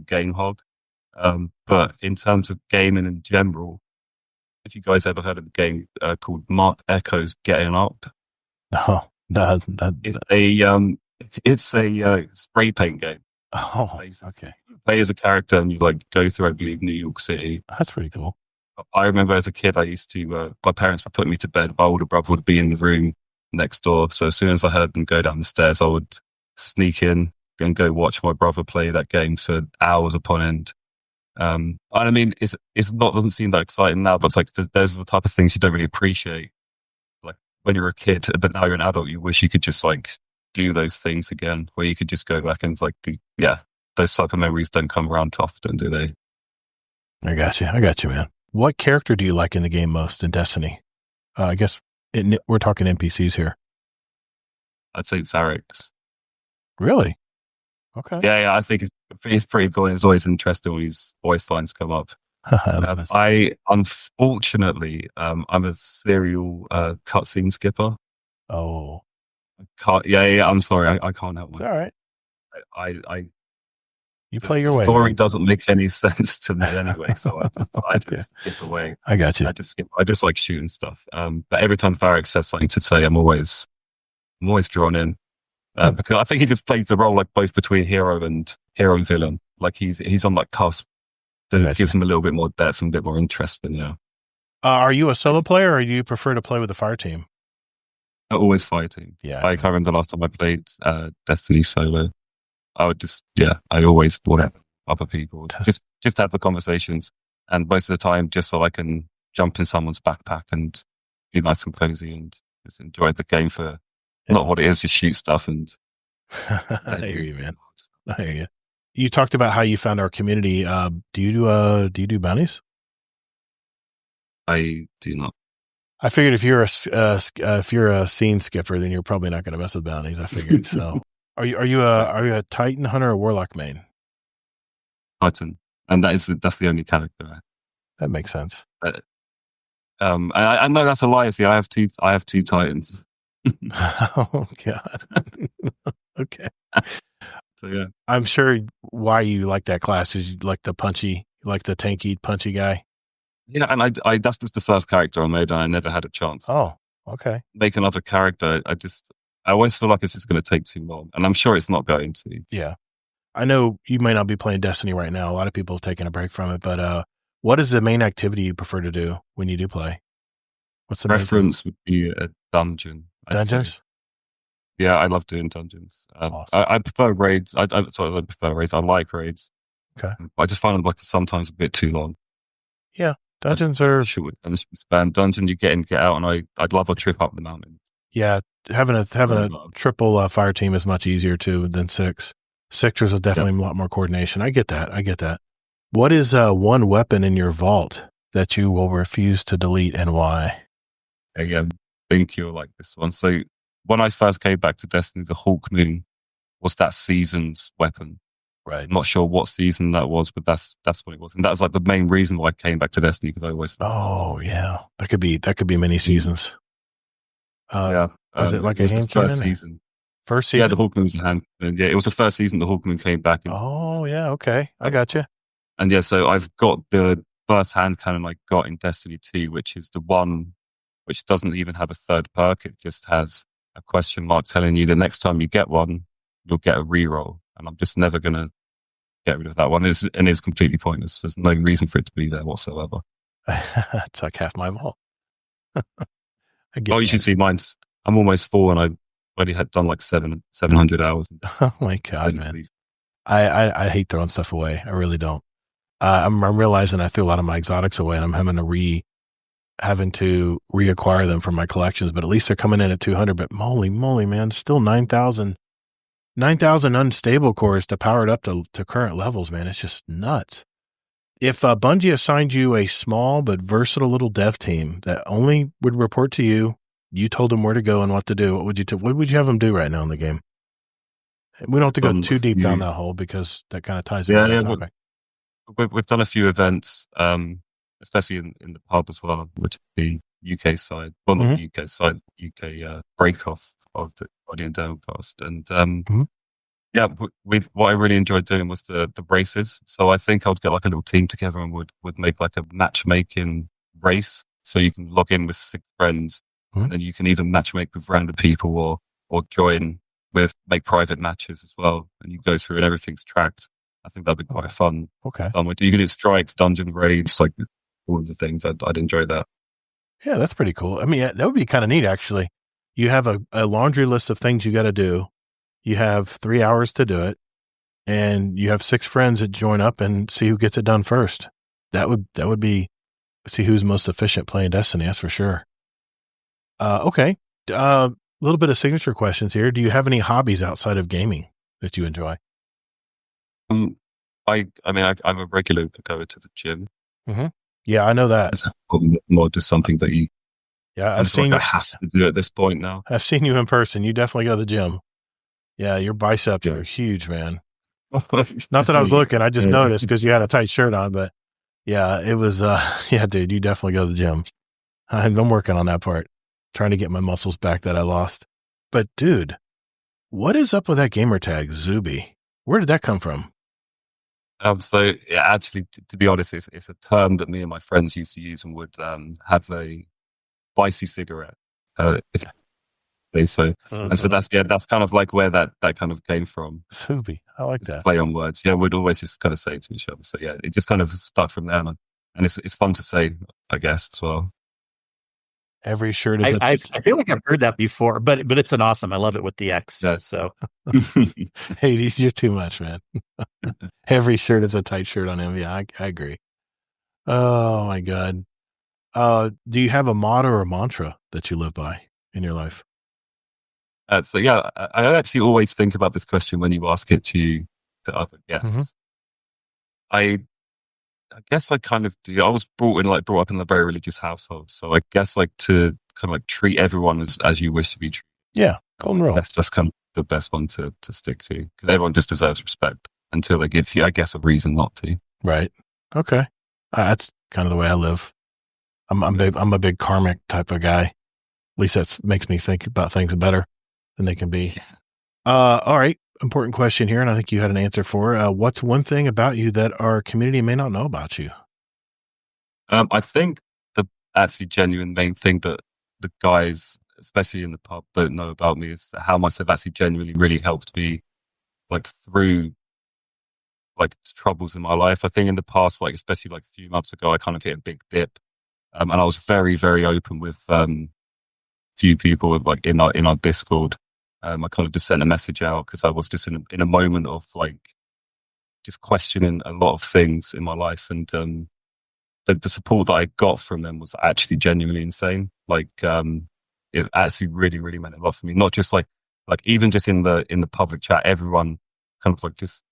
D: game hog. But in terms of gaming in general, if you guys ever heard of a game called Mark Echo's Getting Up?
A: No,
D: it's a spray paint game.
A: Oh, okay.
D: You play as a character and you like go through, I believe, New York City.
A: That's pretty cool.
D: I remember as a kid, I used to, my parents would put me to bed. My older brother would be in the room next door. So as soon as I heard them go down the stairs, I would sneak in and go watch my brother play that game for hours upon end. And I mean, doesn't seem that exciting now, but it's like, those are the type of things you don't really appreciate. Like when you're a kid, but now you're an adult, you wish you could just like do those things again, where you could just go back and like those type of memories don't come around too often, do they?
A: I got you, man. What character do you like in the game most in Destiny? I guess we're talking NPCs here.
D: I'd say Varix.
A: Really? Okay.
D: Yeah, I think it's pretty cool. It's always interesting when these voice lines come up. I unfortunately, I'm a serial cutscene skipper.
A: Oh,
D: I'm sorry, I can't help
A: it. It's all right. You play your way.
D: The story doesn't make any sense to me anyway, so I just skip away.
A: I got you.
D: I just like shooting stuff. But every time Varric says something to say, I'm always drawn in. because I think he just plays the role like both between hero and villain. Like he's on like cusp that gives him a little bit more depth and a bit more interest. But yeah.
A: Are you a solo player, or do you prefer to play with a fire team?
D: Always fighting.
A: Yeah,
D: I can't remember the last time I played Destiny solo. I would I always would have other people just have the conversations, and most of the time just so I can jump in someone's backpack and be nice and cozy and just enjoy the game for not what it is, just shoot stuff and.
A: I hear you, man. I hear you. You talked about how you found our community. Do you do bounties?
D: I do not.
A: I figured if you're a scene skipper, then you're probably not going to mess with bounties. I figured. So, are you a Titan hunter or Warlock main?
D: Titan, and that's the only character.
A: That makes sense.
D: I know that's a lie. See, I have two Titans.
A: Oh God. Okay.
D: So yeah,
A: I'm sure why you like that class is you like the tanky, punchy guy.
D: Yeah, and I that's just the first character I made, and I never had a chance.
A: Oh, okay.
D: Make another character. I always feel like it's just going to take too long, and I'm sure it's not going to.
A: Yeah, I know you may not be playing Destiny right now. A lot of people have taken a break from it, but what is the main activity you prefer to do when you do play? What's the
D: preference would be a dungeon.
A: Dungeons?
D: Yeah, I love doing dungeons.
A: Awesome.
D: I prefer raids. I prefer raids. I like raids.
A: Okay.
D: I just find them like sometimes a bit too long.
A: Yeah, dungeons are
D: short. And span dungeon, you get in, get out, and I'd love a trip up the mountain.
A: Yeah, having a triple fire team is much easier too than six. Sixers are definitely a lot more coordination. I get that. What is one weapon in your vault that you will refuse to delete, and why?
D: Again, I think you'll like this one. So when I first came back to Destiny, the Hawk Moon was that season's weapon.
A: Right.
D: I'm not sure what season that was, but that's what it was. And that was like the main reason why I came back to Destiny, because I always...
A: Oh, yeah. That could be many seasons.
D: Yeah.
A: Was it like a hand cannon?
D: First season.
A: First season?
D: Yeah, the Hawk Moon was a hand cannon. Yeah, it was the first season the Hawk Moon came back.
A: Oh, yeah. Okay. I got you.
D: And yeah, so I've got the first hand cannon I got in Destiny 2, which is the one which doesn't even have a third perk. It just has a question mark telling you the next time you get one, you'll get a reroll. And I'm just never going to get rid of that one. It's completely pointless. There's no reason for it to be there whatsoever.
A: It's like half my vault.
D: You should see mine's. I'm almost full, and I've already had done like 700 hours.
A: Oh my God, man. I hate throwing stuff away. I really don't. I'm realizing I threw a lot of my exotics away, and I'm having to reacquire them from my collections, but at least they're coming in at 200. But moly, man, still 9,000 unstable cores to power it up to current levels, man. It's just nuts. If Bungie assigned you a small but versatile little dev team that only would report to you, you told them where to go and what to do, what would you have them do right now in the game? We don't have to go too deep down that hole because that kind of ties into the topic.
D: We've done a few events, especially in the pub as well, which is the UK side, well, not the UK side, UK break off of the Guardian Downcast. And what I really enjoyed doing was the races. So I think I would get like a little team together and would make like a matchmaking race. So you can log in with 6 friends, and you can either matchmake with random people or join make private matches as well. And you go through and everything's tracked. I think that'd be quite fun.
A: Okay.
D: You can do strikes, dungeon raids, like all of the things. I'd enjoy that.
A: Yeah, that's pretty cool. I mean, that would be kind of neat, actually. You have a laundry list of things you got to do. You have 3 hours to do it, and you have 6 friends that join up and see who gets it done first. That would be see who's most efficient playing Destiny. That's for sure. Okay. A little bit of signature questions here. Do you have any hobbies outside of gaming that you enjoy?
D: I'm a regular goer to the gym.
A: Mm-hmm. Yeah, I know that.
D: It's more just something that you.
A: Yeah, I've seen you.
D: I have to do at this point now.
A: I've seen you in person. You definitely go to the gym. Yeah, your biceps are huge, man. Not that I was looking. I just noticed because you had a tight shirt on. But yeah, it was. Yeah, dude, you definitely go to the gym. I'm working on that part, trying to get my muscles back that I lost. But dude, what is up with that gamertag Xoobie? Where did that come from?
D: Actually, to be honest, it's a term that me and my friends used to use and would have a spicy cigarette. So, and so that's kind of like where that kind of came from.
A: Xoobie. I like that.
D: Play on words. Yeah, we'd always just kind of say it to each other. So yeah, it just kind of stuck from there. And it's fun to say, I guess, as well.
A: Every shirt is
C: I feel like I've heard that before, but it's an awesome. I love it with the X. Yeah. So
A: hey, you're too much, man. Every shirt is a tight shirt on him. Yeah, I agree. Oh my God. Do you have a motto or a mantra that you live by in your life?
D: So yeah, I actually always think about this question when you ask it to other guests. I guess I kind of do. I was brought up in a very religious household, so I guess like to kind of like treat everyone as you wish to be treated.
A: Yeah, golden rule.
D: That's kind of the best one to stick to, because everyone just deserves respect until they give you, I guess, a reason not to.
A: Right. Okay. That's kind of the way I live. I'm a big karmic type of guy. At least that makes me think about things better than they can be. All right. Important question here, and I think you had an answer for. What's one thing about you that our community may not know about you?
D: I think the actually genuine main thing that the guys, especially in the pub, don't know about me is how much they've actually genuinely really helped me, like, through like troubles in my life. I think in the past, like especially like a few months ago, I kind of hit a big dip, and I was very, very open with few people like in our Discord. I kind of just sent a message out because I was just in a moment of like just questioning a lot of things in my life, and the support that I got from them was actually genuinely insane. Like it actually really, really meant a lot for me. Not just like even just in the public chat, everyone kind of like just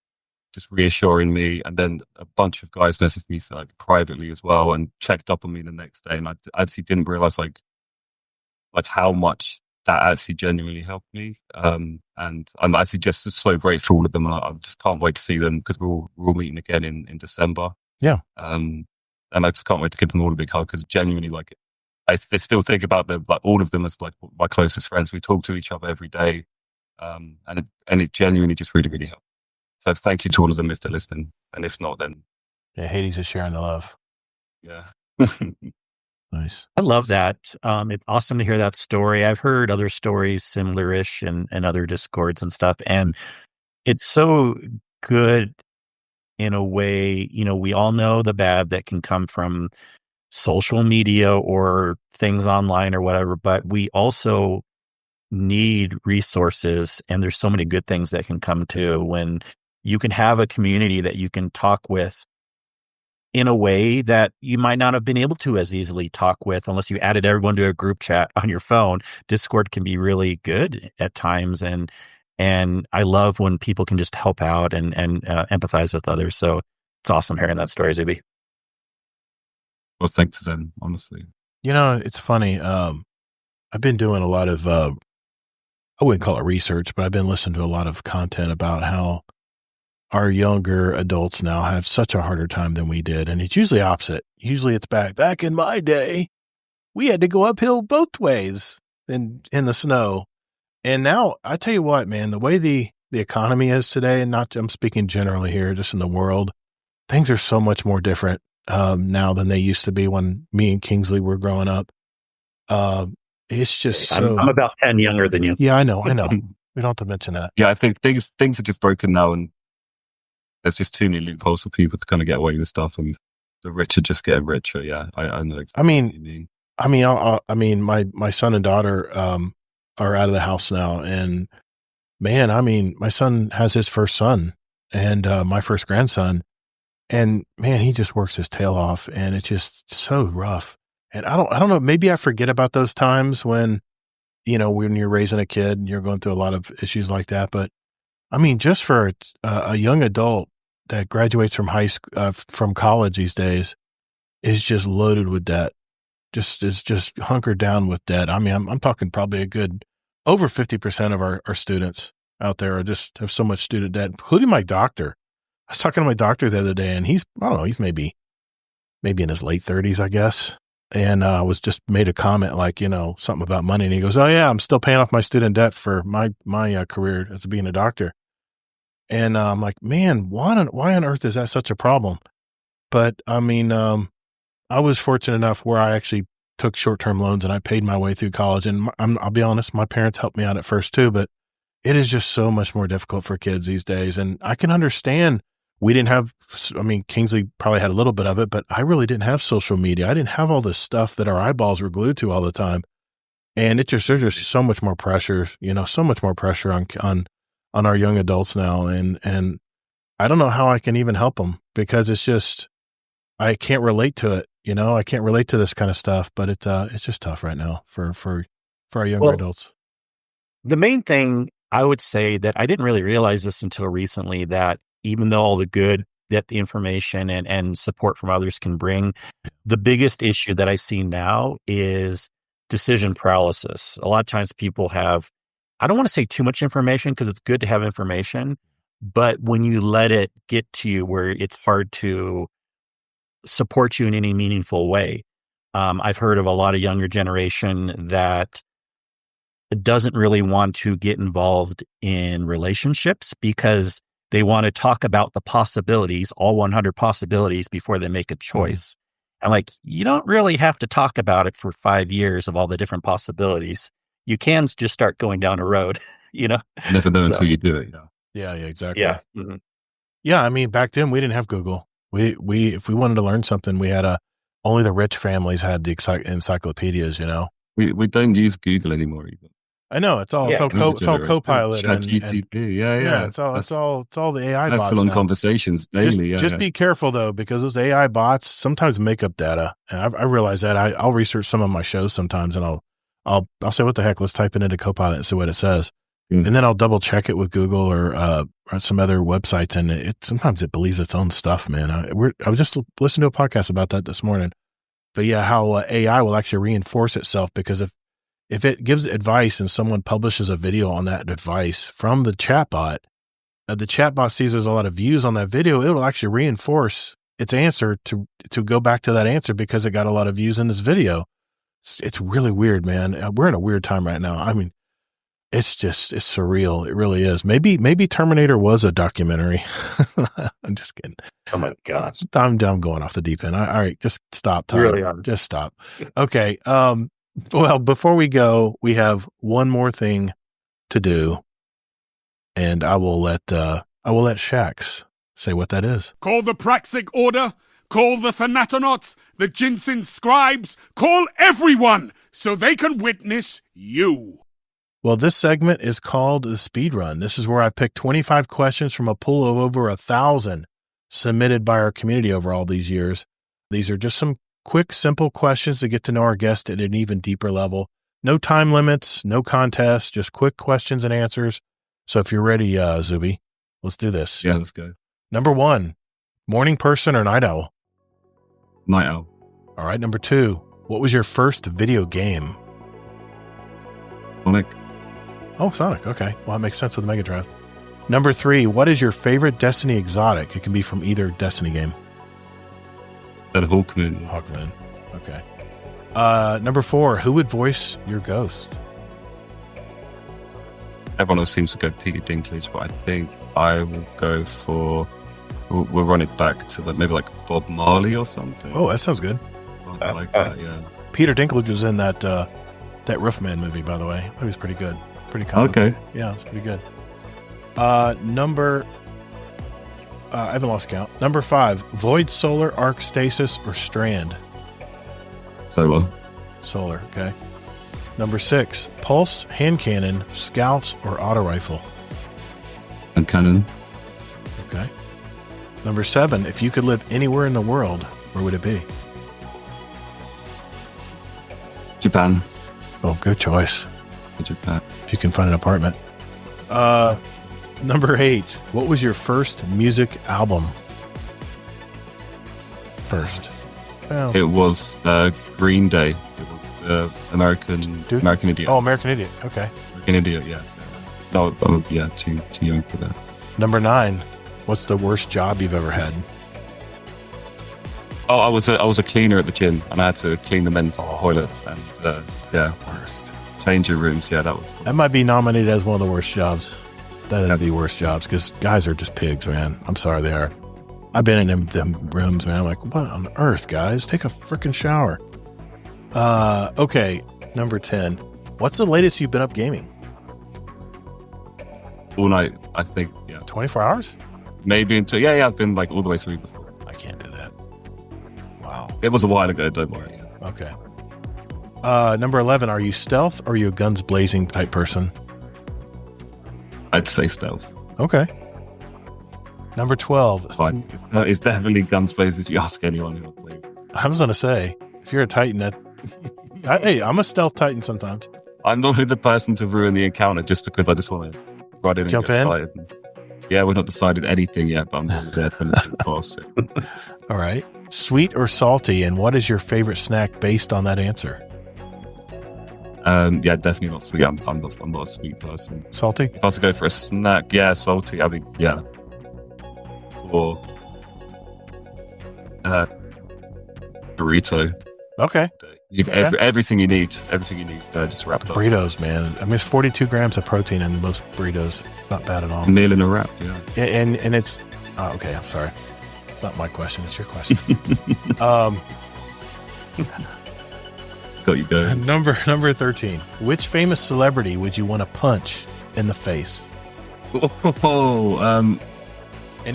D: reassuring me, and then a bunch of guys messaged me like privately as well and checked up on me the next day, and I actually didn't realize like how much that actually genuinely helped me. And I'm actually just so grateful for all of them. And I just can't wait to see them because we're all meeting again in December.
A: Yeah.
D: And I just can't wait to give them all a big hug because genuinely, like, I still think about them, like all of them as like my closest friends. We talk to each other every day. And it genuinely just really, really helped. So thank you to all of them if they're listening. And if not, then.
A: Yeah, Hades is sharing the love.
D: Yeah.
A: Nice.
C: I love that. It's awesome to hear that story. I've heard other stories similar-ish and other Discords and stuff. And it's so good in a way, we all know the bad that can come from social media or things online or whatever, but we also need resources. And there's so many good things that can come to when you can have a community that you can talk with in a way that you might not have been able to as easily talk with unless you added everyone to a group chat on your phone. Discord can be really good at times. And I love when people can just help out and empathize with others. So it's awesome hearing that story, Xoobie.
D: Well, thanks to them, honestly.
A: It's funny. I've been doing a lot of, I wouldn't call it research, but I've been listening to a lot of content about how our younger adults now have such a harder time than we did. And it's usually opposite. Usually it's back in my day, we had to go uphill both ways in the snow. And now I tell you what, man, the way the economy is today, and I'm speaking generally here, just in the world, things are so much more different now than they used to be when me and Kingsley were growing up. It's just so.
C: I'm about 10 younger than you.
A: Yeah, I know. We don't have to mention that.
D: Yeah, I think things are just broken now, and there's just too many loopholes for people to kind of get away with stuff, and the rich are just getting richer. Yeah, I know exactly what you mean.
A: I mean, my son and daughter are out of the house now, and man, my son has his first son and my first grandson, and man, he just works his tail off, and it's just so rough. And I don't know, maybe I forget about those times when you're raising a kid and you're going through a lot of issues like that. But I mean, just for a young adult that graduates from high school, from college these days, is just loaded with debt. Is just hunkered down with debt. I mean, I'm talking probably a good over 50% of our students out there are just have so much student debt, including my doctor. I was talking to my doctor the other day, and he's maybe in his late 30s, I guess. And I was just made a comment like, something about money. And he goes, "Oh yeah, I'm still paying off my student debt for my career as being a doctor." And I'm like, man, why on earth is that such a problem? But I mean, I was fortunate enough where I actually took short-term loans and I paid my way through college. And I'll be honest, my parents helped me out at first too, but it is just so much more difficult for kids these days. And I can understand we didn't have, Kingsley probably had a little bit of it, but I really didn't have social media. I didn't have all this stuff that our eyeballs were glued to all the time. And there's just so much more pressure, so much more pressure on our young adults now. And I don't know how I can even help them because it's just, I can't relate to it. I can't relate to this kind of stuff, but it's just tough right now for our younger adults.
C: The main thing I would say that I didn't really realize this until recently, that even though all the good that the information and support from others can bring, the biggest issue that I see now is decision paralysis. A lot of times people have, I don't want to say too much information because it's good to have information, but when you let it get to you where it's hard to support you in any meaningful way. I've heard of a lot of younger generation that doesn't really want to get involved in relationships because they want to talk about the possibilities, all 100 possibilities before they make a choice. I'm like, you don't really have to talk about it for 5 years of all the different possibilities. You can just start going down a road,
D: Never know until you do it.
A: Yeah, exactly.
C: Yeah. Mm-hmm.
A: Yeah. I mean, back then we didn't have Google. We if we wanted to learn something, we had only the rich families had the encyclopedias,
D: We don't use Google anymore even.
A: I know it's all Copilot and
D: GTP. Yeah.
A: It's all the AI bots.
D: Full-on conversations daily.
A: Just be careful though, because those AI bots sometimes make up data, and I realize that. I'll research some of my shows sometimes, and I'll say, what the heck? Let's type it into Copilot and see what it says, and then I'll double check it with Google or some other websites, and sometimes it believes its own stuff, man. I was just listening to a podcast about that this morning, but yeah, how AI will actually reinforce itself, because if it gives advice and someone publishes a video on that advice from the chatbot, the chatbot sees there's a lot of views on that video, it will actually reinforce its answer to go back to that answer because it got a lot of views in this video. It's really weird, man. We're in a weird time right now. I mean, it's surreal. It really is. Maybe Terminator was a documentary. I'm just kidding.
C: Oh my God.
A: I'm going off the deep end. All right, just stop, Tom.
C: Really
A: just stop. Okay. Well, before we go, we have one more thing to do, and I will let Shax say what that is.
E: Call the Praxic Order, call the Thanatonauts, the Jinsen Scribes, call everyone so they can witness you.
A: Well, this segment is called the Speed Run. This is where I've picked 25 questions from a pool of over 1,000 submitted by our community over all these years. These are just some quick, simple questions to get to know our guest at an even deeper level. No time limits, no contest, just quick questions and answers. So if you're ready, Xoobie, let's do this.
D: Yeah, let's go.
A: Number 1, morning person or night owl?
D: Night owl.
A: All right. Number 2, what was your first video game?
D: Sonic.
A: Oh, Sonic. Okay. Well, that makes sense with the Mega Drive. Number 3, what is your favorite Destiny exotic? It can be from either Destiny game.
D: Hawkmoon.
A: Hawkmoon. Okay. Number 4, who would voice your ghost?
D: Everyone else seems to go Peter Dinklage, but I think I will go for. We'll run it back to maybe Bob Marley or something.
A: Oh, that sounds good.
D: I like that. Yeah.
A: Peter Dinklage was in that Roofman movie, by the way. That was pretty good. Pretty common.
D: Okay.
A: Yeah, it's pretty good. I haven't lost count. Number 5, Void, Solar, Arc, Stasis, or Strand?
D: Solar.
A: Solar, okay. Number 6, Pulse, Hand Cannon, Scout, or Auto Rifle?
D: And Cannon.
A: Okay. Number 7, if you could live anywhere in the world, where would it be?
D: Japan.
A: Oh, good choice.
D: Japan.
A: If you can find an apartment. Number 8, what was your first music album? First. Well,
D: it was Green Day. It was American Idiot.
A: Oh, American Idiot. Okay.
D: American Idiot, yes. No, too young for that.
A: Number 9, what's the worst job you've ever had?
D: Oh, I was a cleaner at the gym, and I had to clean the men's toilets, and
A: worst.
D: Changing rooms. Yeah, that was.
A: That might be nominated as one of the worst jobs. That'd be worst jobs because guys are just pigs, man. I'm sorry, they are. I've been in them rooms, man. I'm like, what on earth, guys? Take a freaking shower. Okay, number 10. What's the latest you've been up gaming?
D: All night, I think. Yeah,
A: 24 hours?
D: maybe until I've been like all the way through before.
A: I can't do that. Wow.
D: It was a while ago. Don't worry.
A: Okay. Number 11. Are you stealth or are you a guns blazing type person?
D: I'd say stealth.
A: Okay. Number 12.
D: Fine. It's definitely guns blazing if you ask anyone who I've played.
A: I was gonna say, if you're a Titan, hey, I'm a stealth Titan sometimes.
D: I'm not the person to ruin the encounter just because I just want to run in and
A: Jump
D: get
A: in?
D: started. Yeah, we've not decided anything yet, but I'm there to the course.
A: All right. Sweet or salty, and what is your favorite snack based on that answer?
D: Yeah, definitely not sweet. I'm not a sweet person.
A: Salty?
D: If I was to go for a snack, yeah, salty. I mean, yeah. Or burrito.
A: Okay.
D: You've everything you need. Everything you need to just wrap it up.
A: Burritos, man. I mean, it's 42 grams of protein in most burritos. It's not bad at all.
D: A meal in a wrap, yeah.
A: And it's... Oh, okay, I'm sorry. It's not my question. It's your question.
D: Got you going.
A: Number 13. Which famous celebrity would you want to punch in the face? And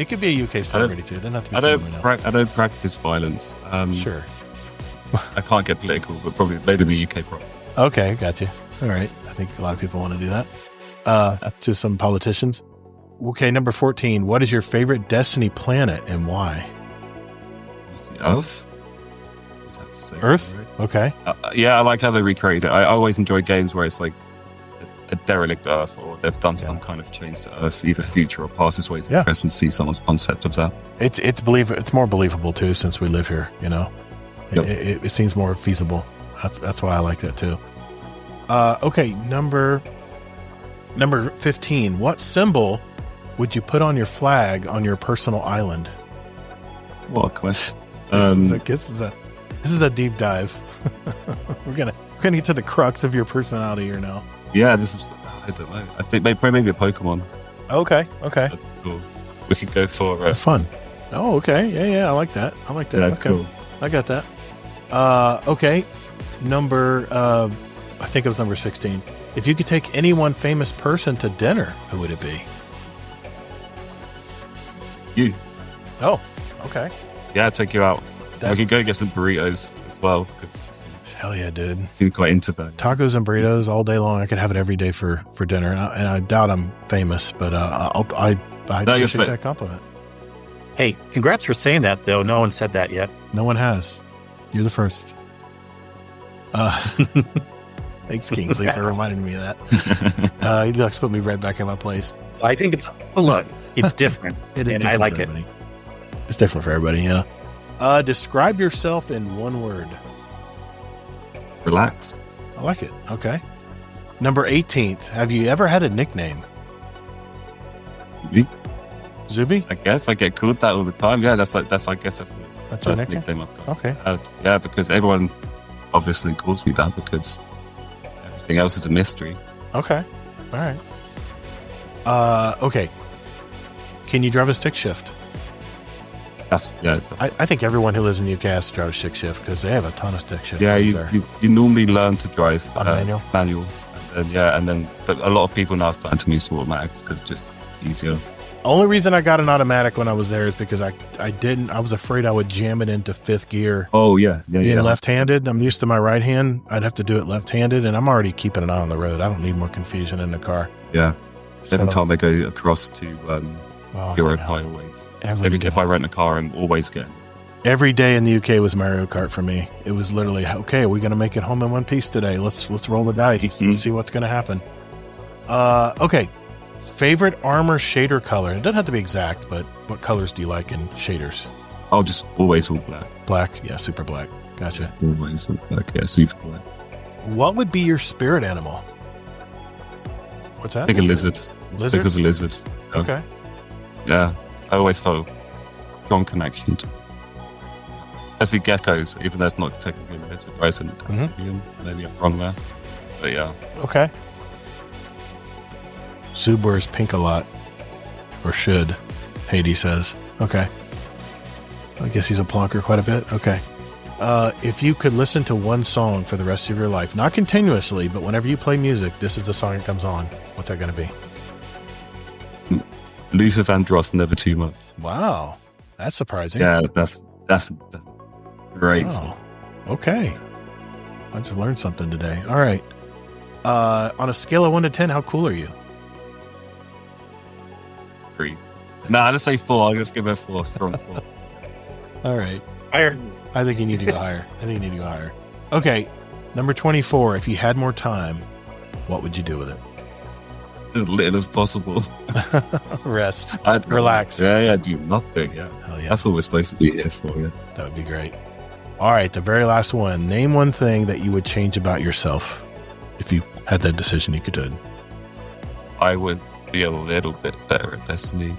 A: it could be a UK celebrity too. It doesn't have to be someone else.
D: I don't practice violence.
A: Sure.
D: I can't get political, but probably maybe the UK problem.
A: Okay, got you. All right. I think a lot of people want to do that. To some politicians. Okay, number 14. What is your favorite Destiny planet and why?
D: Earth?
A: Earth? Okay.
D: Yeah, I like how they recreated it. I always enjoy games where it's like a derelict Earth, or they've done some kind of change to Earth, either future or past. It's always interesting to see someone's concept of that.
A: It's more believable too, since we live here. You know,
D: Yep.
A: it seems more feasible. That's why I like that too. Okay, number 15. What symbol would you put on your flag on your personal island?
D: What a question.
A: This is a deep dive. We're gonna get to the crux of your personality here now.
D: Yeah, I don't know. I think maybe a Pokemon.
A: Okay.
D: That'd be cool. We could go for
A: fun. Oh, okay. Yeah. I like that.
D: Yeah,
A: okay.
D: cool.
A: I got that. Okay. Number, I think it was number 16. If you could take any one famous person to dinner, who would it be?
D: You.
A: Oh, okay.
D: Yeah, I'd take you out. We could go get some burritos as well.
A: Hell yeah, dude.
D: Seem quite into that.
A: Tacos and burritos all day long. I could have it every day for dinner. And I doubt I'm famous, but I appreciate that compliment.
C: Hey, congrats for saying that, though. No one said that yet.
A: No one has. You're the first. Thanks, Kingsley, for reminding me of that. He likes to put me right back in my place.
C: I think it's different.
A: It is
C: and
A: different
C: I like
A: for
C: it.
A: everybody. It's different for everybody, yeah. Describe yourself in one word.
D: Relax.
A: I like it. Okay. Number 18th. Have you ever had a nickname? Xoobie?
D: I guess I get called that all the time. Yeah, that's the
A: That's your
D: first
A: nickname?
D: nickname I've got.
A: Okay.
D: Yeah, because everyone obviously calls me that because everything else is a mystery.
A: Okay. All right. Okay. Can you drive a stick shift?
D: Yeah.
A: I think everyone who lives in the UK has to drive a stick shift because they have a ton of stick shift.
D: Yeah, you normally learn to drive
A: manual.
D: And then but a lot of people now are starting to move to automatics because it's just easier.
A: Only reason I got an automatic when I was there is because I was afraid I would jam it into fifth gear.
D: Oh yeah.
A: Being left-handed, I'm used to my right hand. I'd have to do it left-handed, and I'm already keeping an eye on the road. I don't need more confusion in the car.
D: Yeah. Every time I go across to Europe highways, if I rent a car, I'm always getting.
A: Every day in the UK was Mario Kart for me. It was literally, okay, are we going to make it home in one piece today? Let's roll the dice and see what's going to happen. Okay. Favorite armor shader color? It doesn't have to be exact, but what colors do you like in shaders?
D: I'll just always all black.
A: Black? Yeah, super black. Gotcha.
D: Always all black. Yeah, super black.
A: What would be your spirit animal? What's that?
D: I think a lizard.
A: Lizard?
D: Think of a lizard. Yeah.
A: Okay.
D: Yeah, I always felt strong connection to. As the geckos, even though it's not technically related, right? Maybe I'm wrong there, but yeah.
A: Okay. Zoob wears pink a lot, or should. Hades says. Okay. I guess he's a plonker quite a bit. Okay. If you could listen to one song for the rest of your life, not continuously, but whenever you play music, this is the song that comes on. What's that going to be?
D: Luther Vandross, Never Too Much.
A: Wow. That's surprising.
D: Yeah, that's great.
A: Oh, okay. I just learned something today. All right. On a scale of 1 to 10, how cool are you?
D: 3. Nah, let's say 4. I'll just give it a 4. Strong 4.
A: All right.
C: Higher.
A: I think you need to go higher. Okay. Number 24. If you had more time, what would you do with it?
D: As little as possible.
A: Rest. Relax.
D: Yeah, do nothing. Yeah.
A: Hell yeah.
D: That's what we're supposed to be here for. Yeah.
A: That would be great. All right. The very last one. Name one thing that you would change about yourself if you had that decision you could do it.
D: I would be a little bit better at Destiny.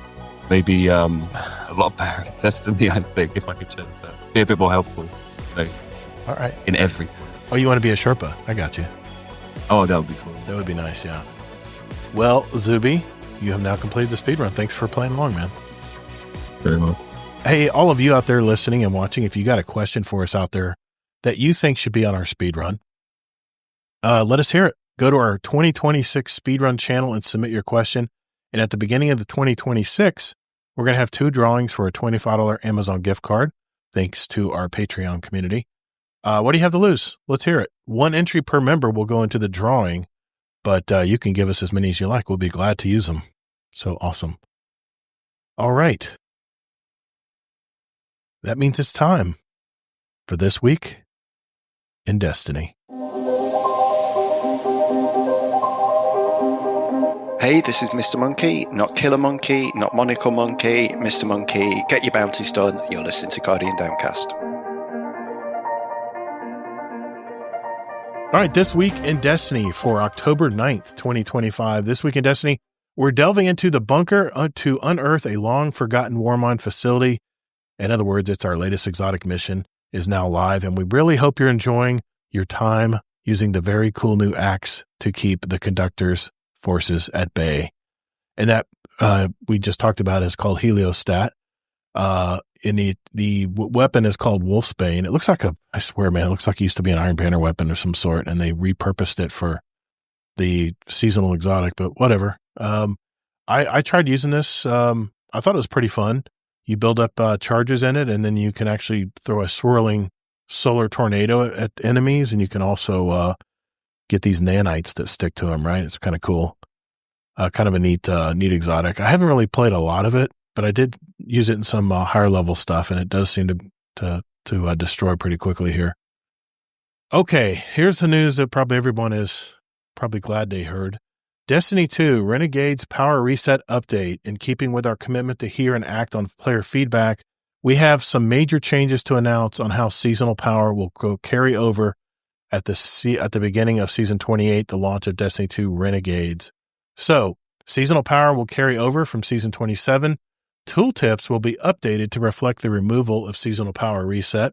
D: Maybe a lot better at Destiny, I think, if I could change that. Be a bit more helpful. Like,
A: all right.
D: In everything.
A: Oh, you want to be a Sherpa? I got you.
D: Oh, that would be cool.
A: That would be nice, yeah. Well, Xoobie, you have now completed the speedrun. Thanks for playing along, man.
D: Very well.
A: Hey, all of you out there listening and watching, if you got a question for us out there that you think should be on our speedrun, let us hear it. Go to our 2026 speedrun channel and submit your question. And at the beginning of the 2026, we're going to have 2 drawings for a $25 Amazon gift card, thanks to our Patreon community. What do you have to lose? Let's hear it. 1 entry per member will go into the drawing, but you can give us as many as you like. We'll be glad to use them. So awesome. All right. That means it's time for This Week in Destiny.
F: Hey, this is Mr. Monkey, not Killer Monkey, not Monocle Monkey, Mr. Monkey. Get your bounties done. You're listening to Guardian Downcast.
A: All right, This Week in Destiny for October 9th, 2025. This Week in Destiny, we're delving into the bunker to unearth a long-forgotten Warmind facility. In other words, it's our latest exotic mission is now live, and we really hope you're enjoying your time using the very cool new axe to keep the conductor's forces at bay. And that we just talked about is called Heliostat. And the weapon is called Wolfsbane. It looks like I swear, man, it looks like it used to be an Iron Banner weapon of some sort, and they repurposed it for the seasonal exotic, but whatever. I tried using this. I thought it was pretty fun. You build up charges in it, and then you can actually throw a swirling solar tornado at enemies, and you can also get these nanites that stick to them, right? It's kind of cool. Kind of a neat exotic. I haven't really played a lot of it, but I did use it in some higher level stuff, and it does seem to destroy pretty quickly here. Okay, here's the news that probably everyone is probably glad they heard. Destiny 2 Renegade's Power Reset Update. In keeping with our commitment to hear and act on player feedback, we have some major changes to announce on how seasonal power will carry over at the beginning of Season 28, the launch of Destiny 2 Renegades. So, seasonal power will carry over from Season 27. Tooltips will be updated to reflect the removal of seasonal power reset.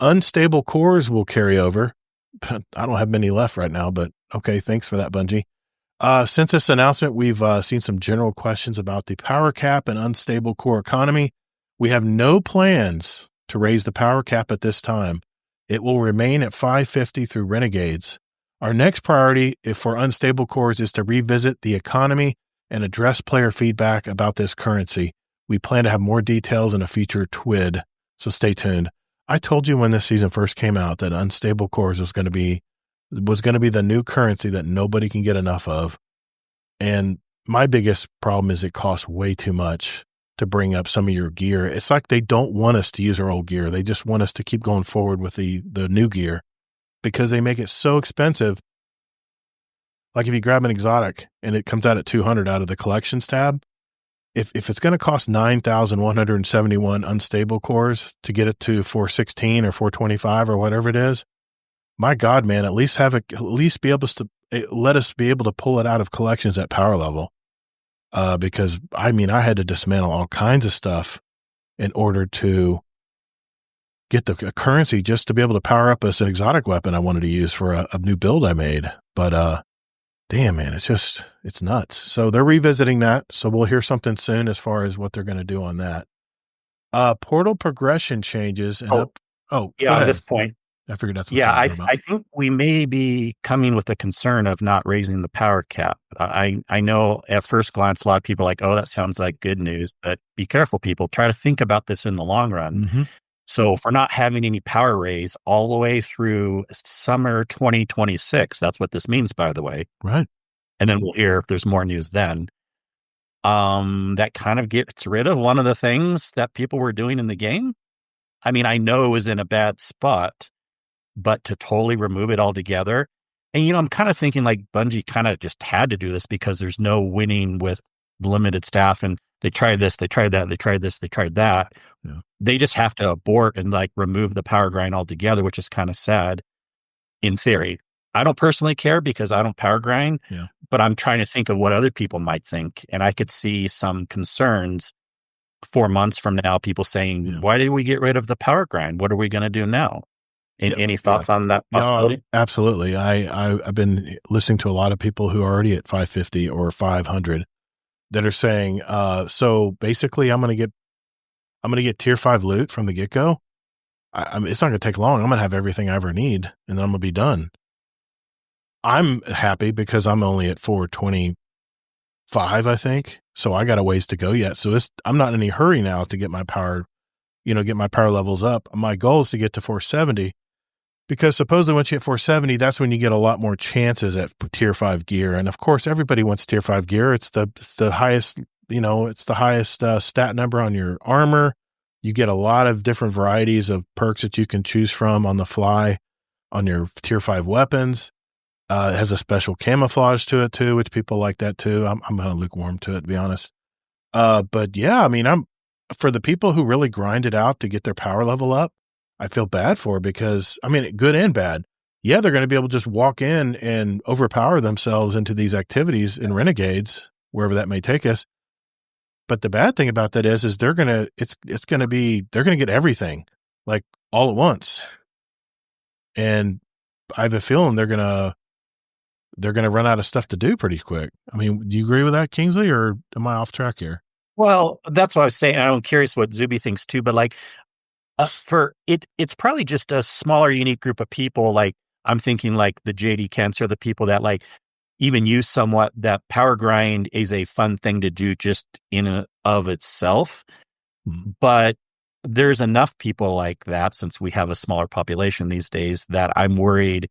A: Unstable cores will carry over. I don't have many left right now, but okay, thanks for that, Bungie. Since this announcement, we've seen some general questions about the power cap and unstable core economy. We have no plans to raise the power cap at this time. It will remain at 550 through Renegades. Our next priority for unstable cores is to revisit the economy and address player feedback about this currency. We plan to have more details in a future TWID, so stay tuned. I told you when this season first came out that unstable cores was going to be the new currency that nobody can get enough of. And my biggest problem is it costs way too much to bring up some of your gear. It's like they don't want us to use our old gear. They just want us to keep going forward with the new gear because they make it so expensive. Like if you grab an exotic and it comes out at 200 out of the collections tab, if it's going to cost 9,171 unstable cores to get it to 416 or 425 or whatever it is, my God, man, at least be able to let us be able to pull it out of collections at power level. Because I had to dismantle all kinds of stuff in order to get the currency just to be able to power up an exotic weapon I wanted to use for a new build I made. But, damn, man, it's nuts. So they're revisiting that. So we'll hear something soon as far as what they're going to do on that. Portal progression changes and Oh,
C: yeah. At this point,
A: I figured that's what
C: yeah.
A: you were about.
C: I think we may be coming with the concern of not raising the power cap. I know at first glance, a lot of people are like, oh, that sounds like good news, but be careful, people. Try to think about this in the long run.
A: Mm-hmm.
C: So if we're not having any power raise all the way through summer 2026, that's what this means, by the way.
A: Right.
C: And then we'll hear if there's more news then. That kind of gets rid of one of the things that people were doing in the game. I mean, I know it was in a bad spot, but to totally remove it altogether. And, I'm kind of thinking like Bungie kind of just had to do this because there's no winning with limited staff. And they tried this, they tried that, they tried this, they tried that.
A: Yeah.
C: They just have to abort and like remove the power grind altogether, which is kind of sad in theory. I don't personally care because I don't power grind, but I'm trying to think of what other people might think. And I could see some concerns 4 months from now, people saying, why did we get rid of the power grind? What are we going to do now? Any thoughts on that possibility?
A: No, absolutely. I've been listening to a lot of people who are already at 550 or 500 that are saying, so basically I'm going to get tier 5 loot from the get-go. It's not going to take long. I'm going to have everything I ever need, and then I'm going to be done. I'm happy because I'm only at 425, I think. So I got a ways to go yet. So I'm not in any hurry now to get my power, get my power levels up. My goal is to get to 470 because supposedly once you hit 470, that's when you get a lot more chances at tier 5 gear. And of course, everybody wants tier 5 gear. It's the highest, it's the highest stat number on your armor. You get a lot of different varieties of perks that you can choose from on the fly on your tier 5 weapons. It has a special camouflage to it too, which people like that too. I'm kind of lukewarm to it, to be honest. But yeah, I mean, for the people who really grind it out to get their power level up, I feel bad for because, I mean, good and bad. Yeah, they're going to be able to just walk in and overpower themselves into these activities in Renegades, wherever that may take us. But the bad thing about that is they're going to get everything like all at once. And I have a feeling they're going to run out of stuff to do pretty quick. I mean, do you agree with that, Kingsley, or am I off track here?
C: Well, that's what I was saying. I'm curious what Xoobie thinks too, but like it's probably just a smaller, unique group of people. Like I'm thinking like the JD Kents or the people that like even use somewhat that power grind is a fun thing to do just in and of itself. Mm-hmm. But there's enough people like that since we have a smaller population these days that I'm worried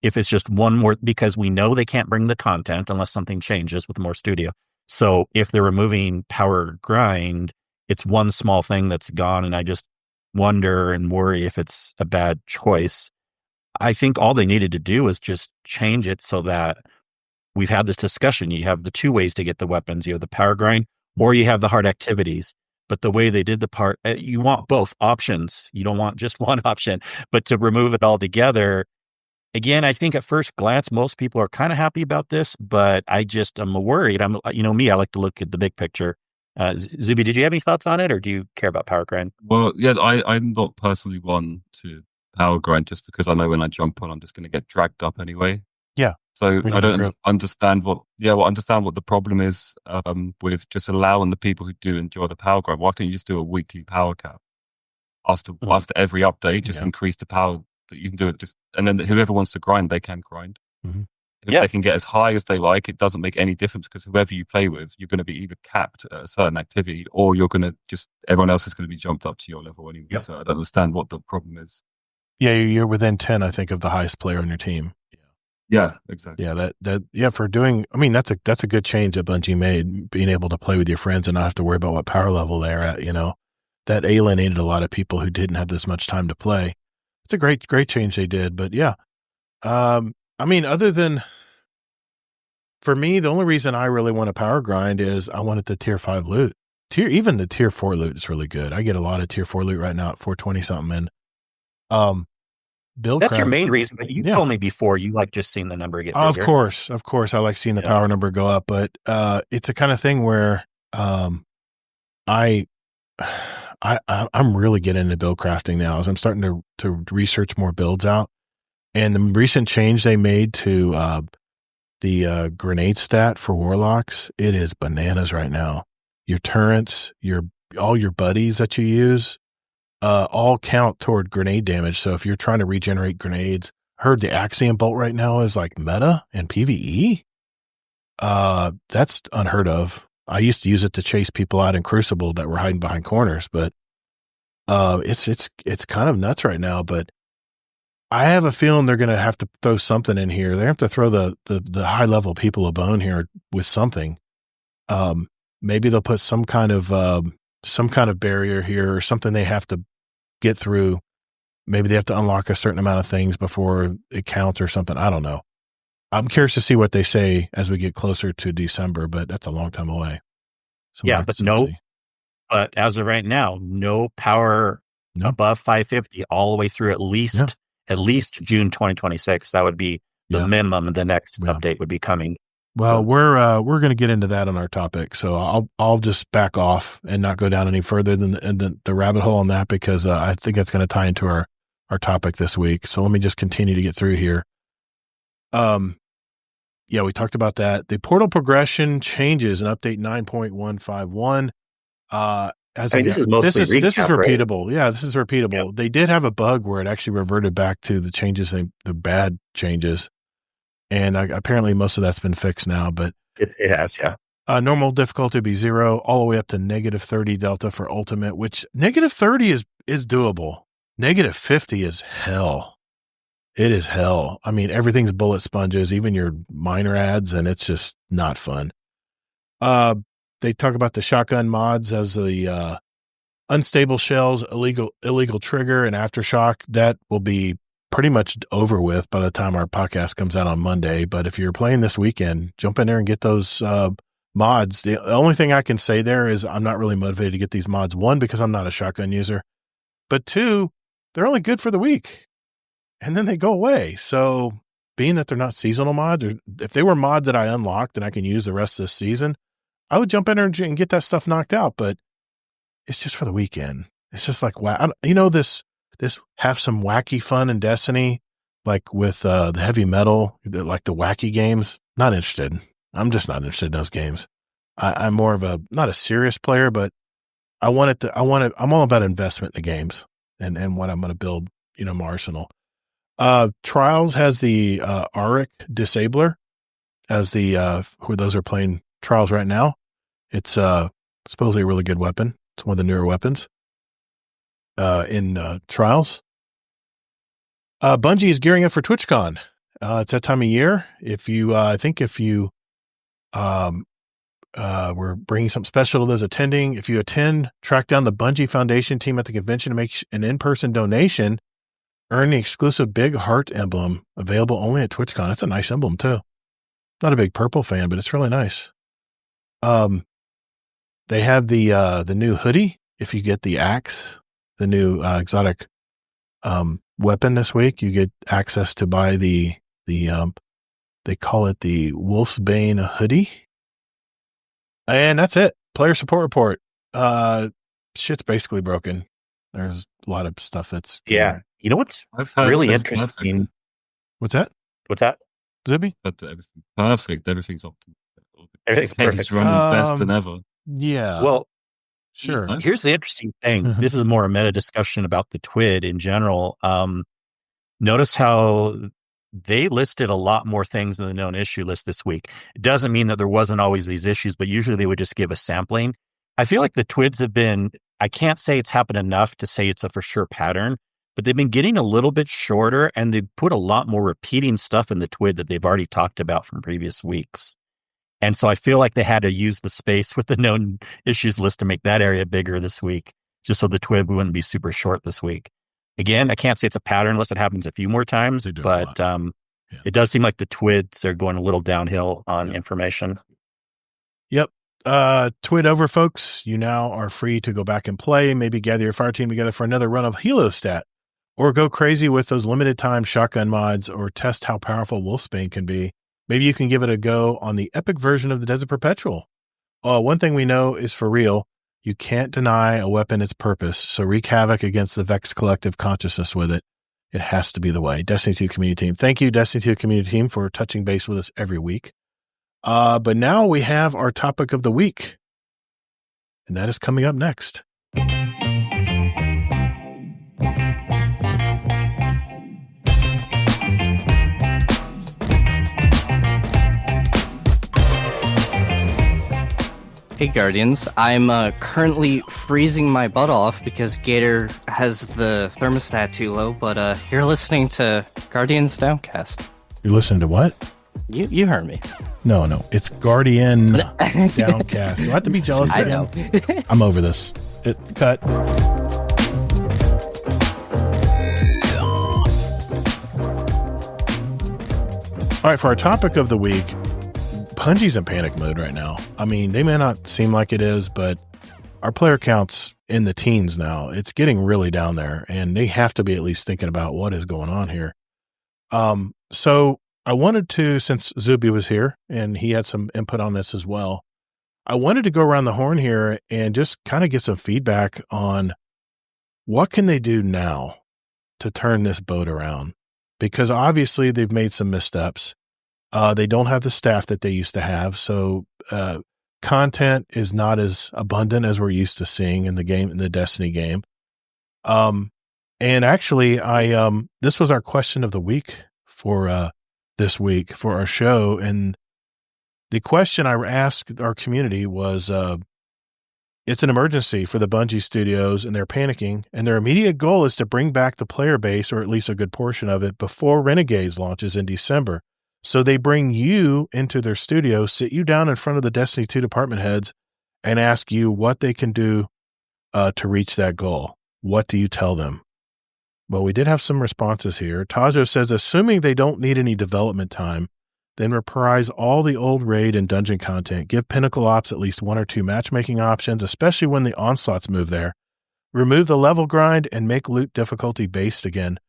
C: if it's just one more, because we know they can't bring the content unless something changes with more studio. So if they're removing power grind, it's one small thing that's gone. And I just wonder and worry if it's a bad choice. I think all they needed to do was just change it so that we've had this discussion. You have the two ways to get the weapons. You have the power grind or you have the hard activities. But the way they did the part, you want both options. You don't want just one option, but to remove it all together. Again, I think at first glance, most people are kind of happy about this, but I'm worried. Me, I like to look at the big picture. Xoobie, did you have any thoughts on it, or do you care about power grind?
D: Well, yeah, I'm not personally one to power grind just because I know when I jump on, I'm just going to get dragged up anyway.
A: Yeah.
D: So I don't understand what the problem is with just allowing the people who do enjoy the power grind. Why can't you just do a weekly power cap after every update? Just increase the power that you can do it, and then whoever wants to grind, they can grind.
A: Mm-hmm.
D: If they can get as high as they like, it doesn't make any difference because whoever you play with, you're going to be either capped at a certain activity or you're going to everyone else is going to be jumped up to your level anyway. Yep. So I don't understand what the problem is.
A: Yeah, you're within 10, I think, of the highest player on your team.
D: Yeah, exactly.
A: Yeah, for doing, I mean, that's a good change that Bungie made, being able to play with your friends and not have to worry about what power level they're at, that alienated a lot of people who didn't have this much time to play. It's a great change they did, but yeah. I mean, other than, for me, the only reason I really want to power grind is I wanted the tier 5 loot. Even the tier 4 loot is really good. I get a lot of tier 4 loot right now at 420 something. And
C: that's your main reason, but you told me before you like just seeing the number get bigger.
A: Of course, I like seeing the power number go up, but it's a kind of thing where I'm really getting into build crafting now as I'm starting to research more builds out. And the recent change they made to the grenade stat for warlocks, it is bananas right now. Your turrets, all your buddies that you use, all count toward grenade damage. So if you're trying to regenerate grenades, I heard the Axiom Bolt right now is like meta in PvE. That's unheard of. I used to use it to chase people out in Crucible that were hiding behind corners, but it's kind of nuts right now. But I have a feeling they're going to have to throw something in here. They have to throw the high level people a bone here with something. Maybe they'll put some kind of barrier here or something they have to get through. Maybe they have to unlock a certain amount of things before it counts or something. I don't know. I'm curious to see what they say as we get closer to December, but that's a long time away.
C: But as of right now, no power above 550 all the way through at least June 2026. That would be the minimum. The next update would be coming.
A: Well, we're going to get into that on our topic, so I'll just back off and not go down any further than the rabbit hole on that, because I think that's going to tie into our topic this week. So let me just continue to get through here. We talked about that. The portal progression changes in update 9.151.
C: This is mostly
A: this is repeatable.
C: Right?
A: Yeah, this is repeatable. Yep. They did have a bug where it actually reverted back to the changes, the bad changes. And apparently most of that's been fixed now, but
C: it has, yeah.
A: Normal difficulty would be 0 all the way up to -30 delta for ultimate, which -30 is doable. -50 is hell. It is hell. I mean, everything's bullet sponges, even your minor ads, and it's just not fun. They talk about the shotgun mods as the unstable shells, illegal trigger, and aftershock. That will be pretty much over with by the time our podcast comes out on Monday. But if you're playing this weekend, jump in there and get those mods. The only thing I can say there is I'm not really motivated to get these mods. 1, because I'm not a shotgun user, but 2, they're only good for the week and then they go away. So being that they're not seasonal mods, or if they were mods that I unlocked and I can use the rest of this season, I would jump in there and get that stuff knocked out. But it's just for the weekend. It's just like, wow, this have some wacky fun in Destiny, like with the heavy metal, like the wacky games. Not interested. I'm just not interested in those games. I'm more of not a serious player, but I'm all about investment in the games and what I'm going to build, my arsenal. Trials has the Auric Disabler as who those are playing Trials right now. It's supposedly a really good weapon. It's one of the newer weapons in Trials. Bungie is gearing up for TwitchCon. It's that time of year. We're bringing something special to those attending. If you attend, track down the Bungie Foundation team at the convention to make an in-person donation. Earn the exclusive big heart emblem available only at TwitchCon. It's a nice emblem too. Not a big purple fan, but it's really nice. They have the new hoodie. If you get the axe, the new exotic weapon this week, you get access to buy the they call it the Wolf's Bane hoodie. And that's it. Player support report. Shit's basically broken. There's a lot of stuff that's
C: You know what's really interesting?
D: Perfect.
A: What's that? Xoobie?
D: But everything's perfect. Everything's optimal.
C: Everything's perfect.
D: It's running best than ever.
A: Yeah.
C: Well,
A: sure.
C: Here's the interesting thing. This is more a meta discussion about the TWID in general. Notice how they listed a lot more things in the known issue list this week. It doesn't mean that there wasn't always these issues, but usually they would just give a sampling. I feel like the TWIDs have been, I can't say it's happened enough to say it's a for sure pattern, but they've been getting a little bit shorter, and they've put a lot more repeating stuff in the TWID that they've already talked about from previous weeks. And so I feel like they had to use the space with the known issues list to make that area bigger this week, just so the TWID wouldn't be super short this week. Again, I can't say it's a pattern unless it happens a few more times, but it does seem like the TWIDs are going a little downhill on information.
A: Yep. TWID over, folks. You now are free to go back and play, maybe gather your fire team together for another run of Helostat, or go crazy with those limited time shotgun mods, or test how powerful Wolfsbane can be. Maybe you can give it a go on the epic version of the Desert Perpetual. One thing we know is for real, you can't deny a weapon its purpose, so wreak havoc against the Vex collective consciousness with it. It has to be the way. Destiny 2 community team. Thank you, Destiny 2 community team, for touching base with us every week. But now we have our topic of the week, and that is coming up next.
G: Hey Guardians, I'm currently freezing my butt off because Gator has the thermostat too low, but you're listening to Guardians Downcast.
A: You're listening to what?
G: You heard me.
A: No, it's Guardian Downcast. Do I have to be jealous
G: I
A: again?
G: know.
A: I'm over this. Cut. All right, for our topic of the week, Bungie's in panic mode right now. I mean, they may not seem like it is, but our player count's in the teens now. It's getting really down there, and they have to be at least thinking about what is going on here. So I wanted to, since Xoobie was here and he had some input on this as well, I wanted to go around the horn here and just kind of get some feedback on what can they do now to turn this boat around? Because obviously they've made some missteps. They don't have the staff that they used to have. So, content is not as abundant as we're used to seeing in the game, in the Destiny game. And actually this was our question of the week for, this week for our show. And the question I asked our community was, it's an emergency for the Bungie studios and they're panicking, and their immediate goal is to bring back the player base, or at least a good portion of it, before Renegades launches in December. So they bring you into their studio, sit you down in front of the Destiny 2 department heads, and ask you what they can do to reach that goal. What do you tell them? Well, we did have some responses here. Tajo says, assuming they don't need any development time, then reprise all the old raid and dungeon content. Give Pinnacle Ops at least 1 or 2 matchmaking options, especially when the onslaughts move there. Remove the level grind and make loot difficulty based again.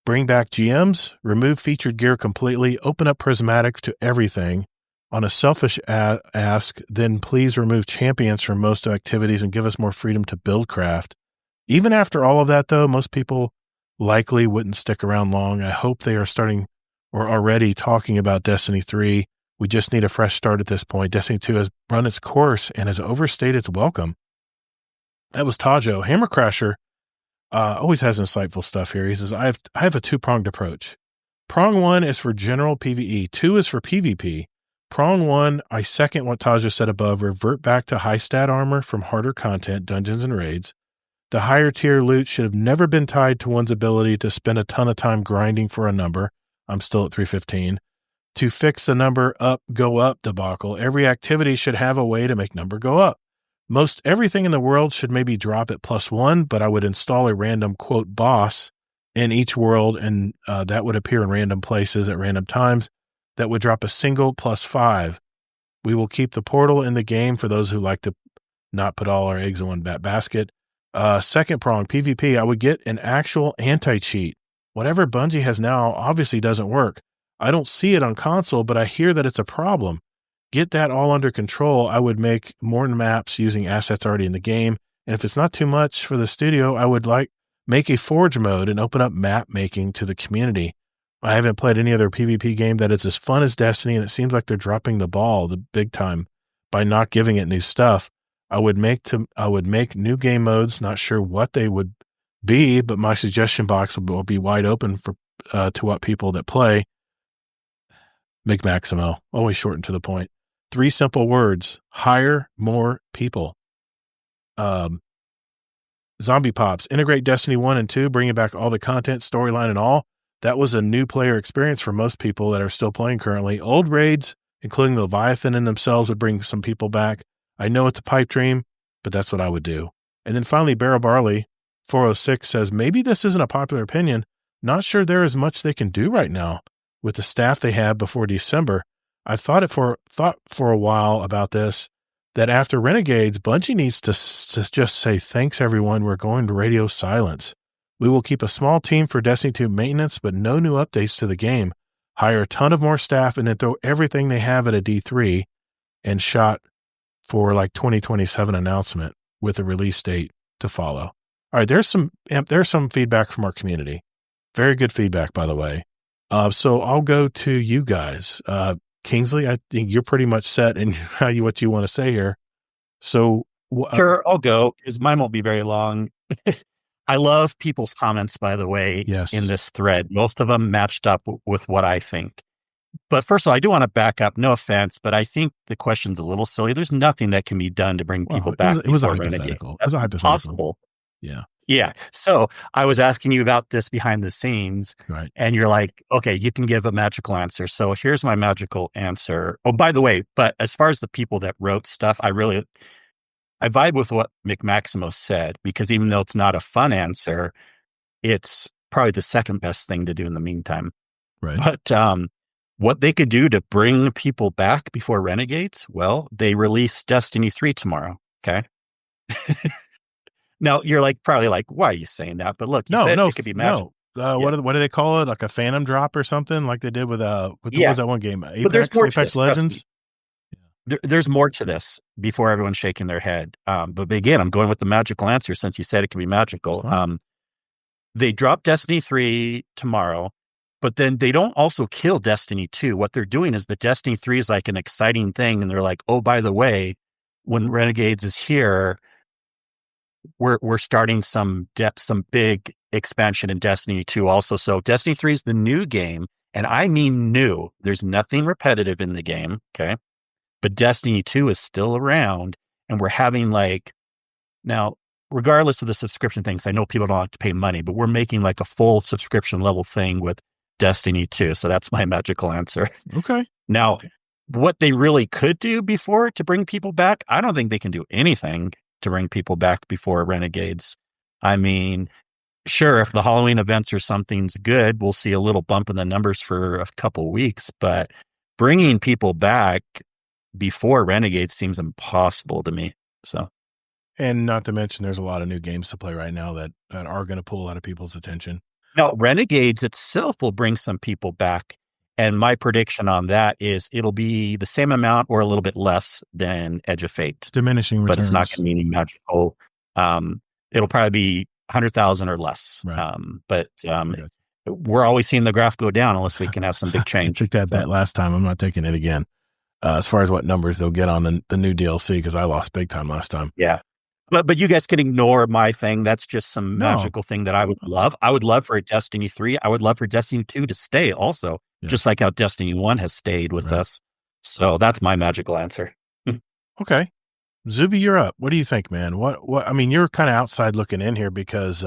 A: Bring back GMs, remove featured gear completely, open up prismatics to everything. On a selfish ask, then please remove champions from most activities and give us more freedom to build craft. Even after all of that, though, most people likely wouldn't stick around long. I hope they are starting or already talking about Destiny 3. We just need a fresh start at this point. Destiny 2 has run its course and has overstayed its welcome. That was Tajo. Hammer Crasher always has insightful stuff here. He says, I have a two-pronged approach. Prong 1 is for general PvE. 2 is for PvP. Prong 1, I second what Tajo said above. Revert back to high stat armor from harder content, dungeons and raids. The higher tier loot should have never been tied to one's ability to spend a ton of time grinding for a number. I'm still at 315. To fix the number go up debacle, every activity should have a way to make number go up. Most everything in the world should maybe drop at +1, but I would install a random quote boss in each world, and that would appear in random places at random times. That would drop a single +5. We will keep the portal in the game for those who like to not put all our eggs in one basket. Second prong, PvP, I would get an actual anti-cheat. Whatever Bungie has now obviously doesn't work. I don't see it on console, but I hear that it's a problem. Get that all under control. I would make more maps using assets already in the game. And if it's not too much for the studio, I would make a Forge mode and open up map making to the community. I haven't played any other PvP game that is as fun as Destiny, and it seems like they're dropping the ball the big time by not giving it new stuff. I would make new game modes. Not sure what they would be, but my suggestion box will be wide open for to what people that play. Mick Maximo, always short and to the point. 3 simple words: hire more people. Zombie Pops, integrate Destiny 1 and 2, bringing back all the content, storyline, and all. That was a new player experience for most people that are still playing currently. Old raids, including the Leviathan in themselves, would bring some people back. I know it's a pipe dream, but that's what I would do. And then finally, Barrel Barley 406 says, maybe this isn't a popular opinion. Not sure there is much they can do right now with the staff they have before December. I've thought for a while about this, that after Renegades, Bungie needs to just say, thanks everyone, we're going to radio silence. We will keep a small team for Destiny 2 maintenance, but no new updates to the game. Hire a ton of more staff and then throw everything they have at a D3 and shot for like 2027 announcement with a release date to follow. All right, there's some feedback from our community. Very good feedback, by the way. So I'll go to you guys. Kingsley, I think you're pretty much set in what you want to say here. So
C: sure, I'll go because mine won't be very long. I love people's comments, by the way,
A: yes,
C: in this thread. Most of them matched up with what I think. But first of all, I do want to back up. No offense, but I think the question's a little silly. There's nothing that can be done to bring people back.
A: It was a
C: before Renegade.
A: hypothetical.
C: That's
A: it was a hypothetical.
C: Possible.
A: Yeah.
C: Yeah. So I was asking you about this behind the scenes,
A: right?
C: And you're like, okay, you can give a magical answer. So here's my magical answer. Oh, by the way, but as far as the people that wrote stuff, I vibe with what McMaximo said, because even though it's not a fun answer, it's probably the second best thing to do in the meantime.
A: Right.
C: But what they could do to bring people back before Renegades, well, they release Destiny 3 tomorrow. Okay. Now you're probably like, why are you saying that? But look, you said it could be magic.
A: No. What do they call it? Like a phantom drop or something, like they did with what was that one game? Apex Legends.
C: There's more to this before everyone's shaking their head. But again, I'm going with the magical answer since you said it can be magical. They drop Destiny 3 tomorrow, but then they don't also kill Destiny 2. What they're doing is the Destiny 3 is like an exciting thing. And they're like, oh, by the way, when Renegades is here, we're starting some big expansion in Destiny 2 also. So Destiny 3 is the new game, and I mean new. There's nothing repetitive in the game, okay? But Destiny 2 is still around, and we're having now, regardless of the subscription things, I know people don't have to pay money, but we're making a full subscription level thing with Destiny 2. So that's my magical answer.
A: Okay.
C: Now, what they really could do before to bring people back, I don't think they can do anything to bring people back before Renegades. I mean, sure, if the Halloween events or something's good, we'll see a little bump in the numbers for a couple weeks, but bringing people back before Renegades seems impossible to me. So,
A: and not to mention, there's a lot of new games to play right now that are going to pull a lot of people's attention.
C: Now, Renegades itself will bring some people back. And my prediction on that is it'll be the same amount or a little bit less than Edge of Fate.
A: Diminishing returns.
C: But it's not going to be any magical. It'll probably be 100,000 or less.
A: Right.
C: But we're always seeing the graph go down unless we can have some big change.
A: I took that bet last time. I'm not taking it again. As far as what numbers they'll get on the new DLC, because I lost big time last time.
C: Yeah. But you guys can ignore my thing. That's just some magical thing that I would love. I would love for Destiny 3. I would love for Destiny 2 to stay also, just like how Destiny 1 has stayed with us. So that's my magical answer.
A: Okay. Xoobie, you're up. What do you think, man? What? I mean, you're kind of outside looking in here because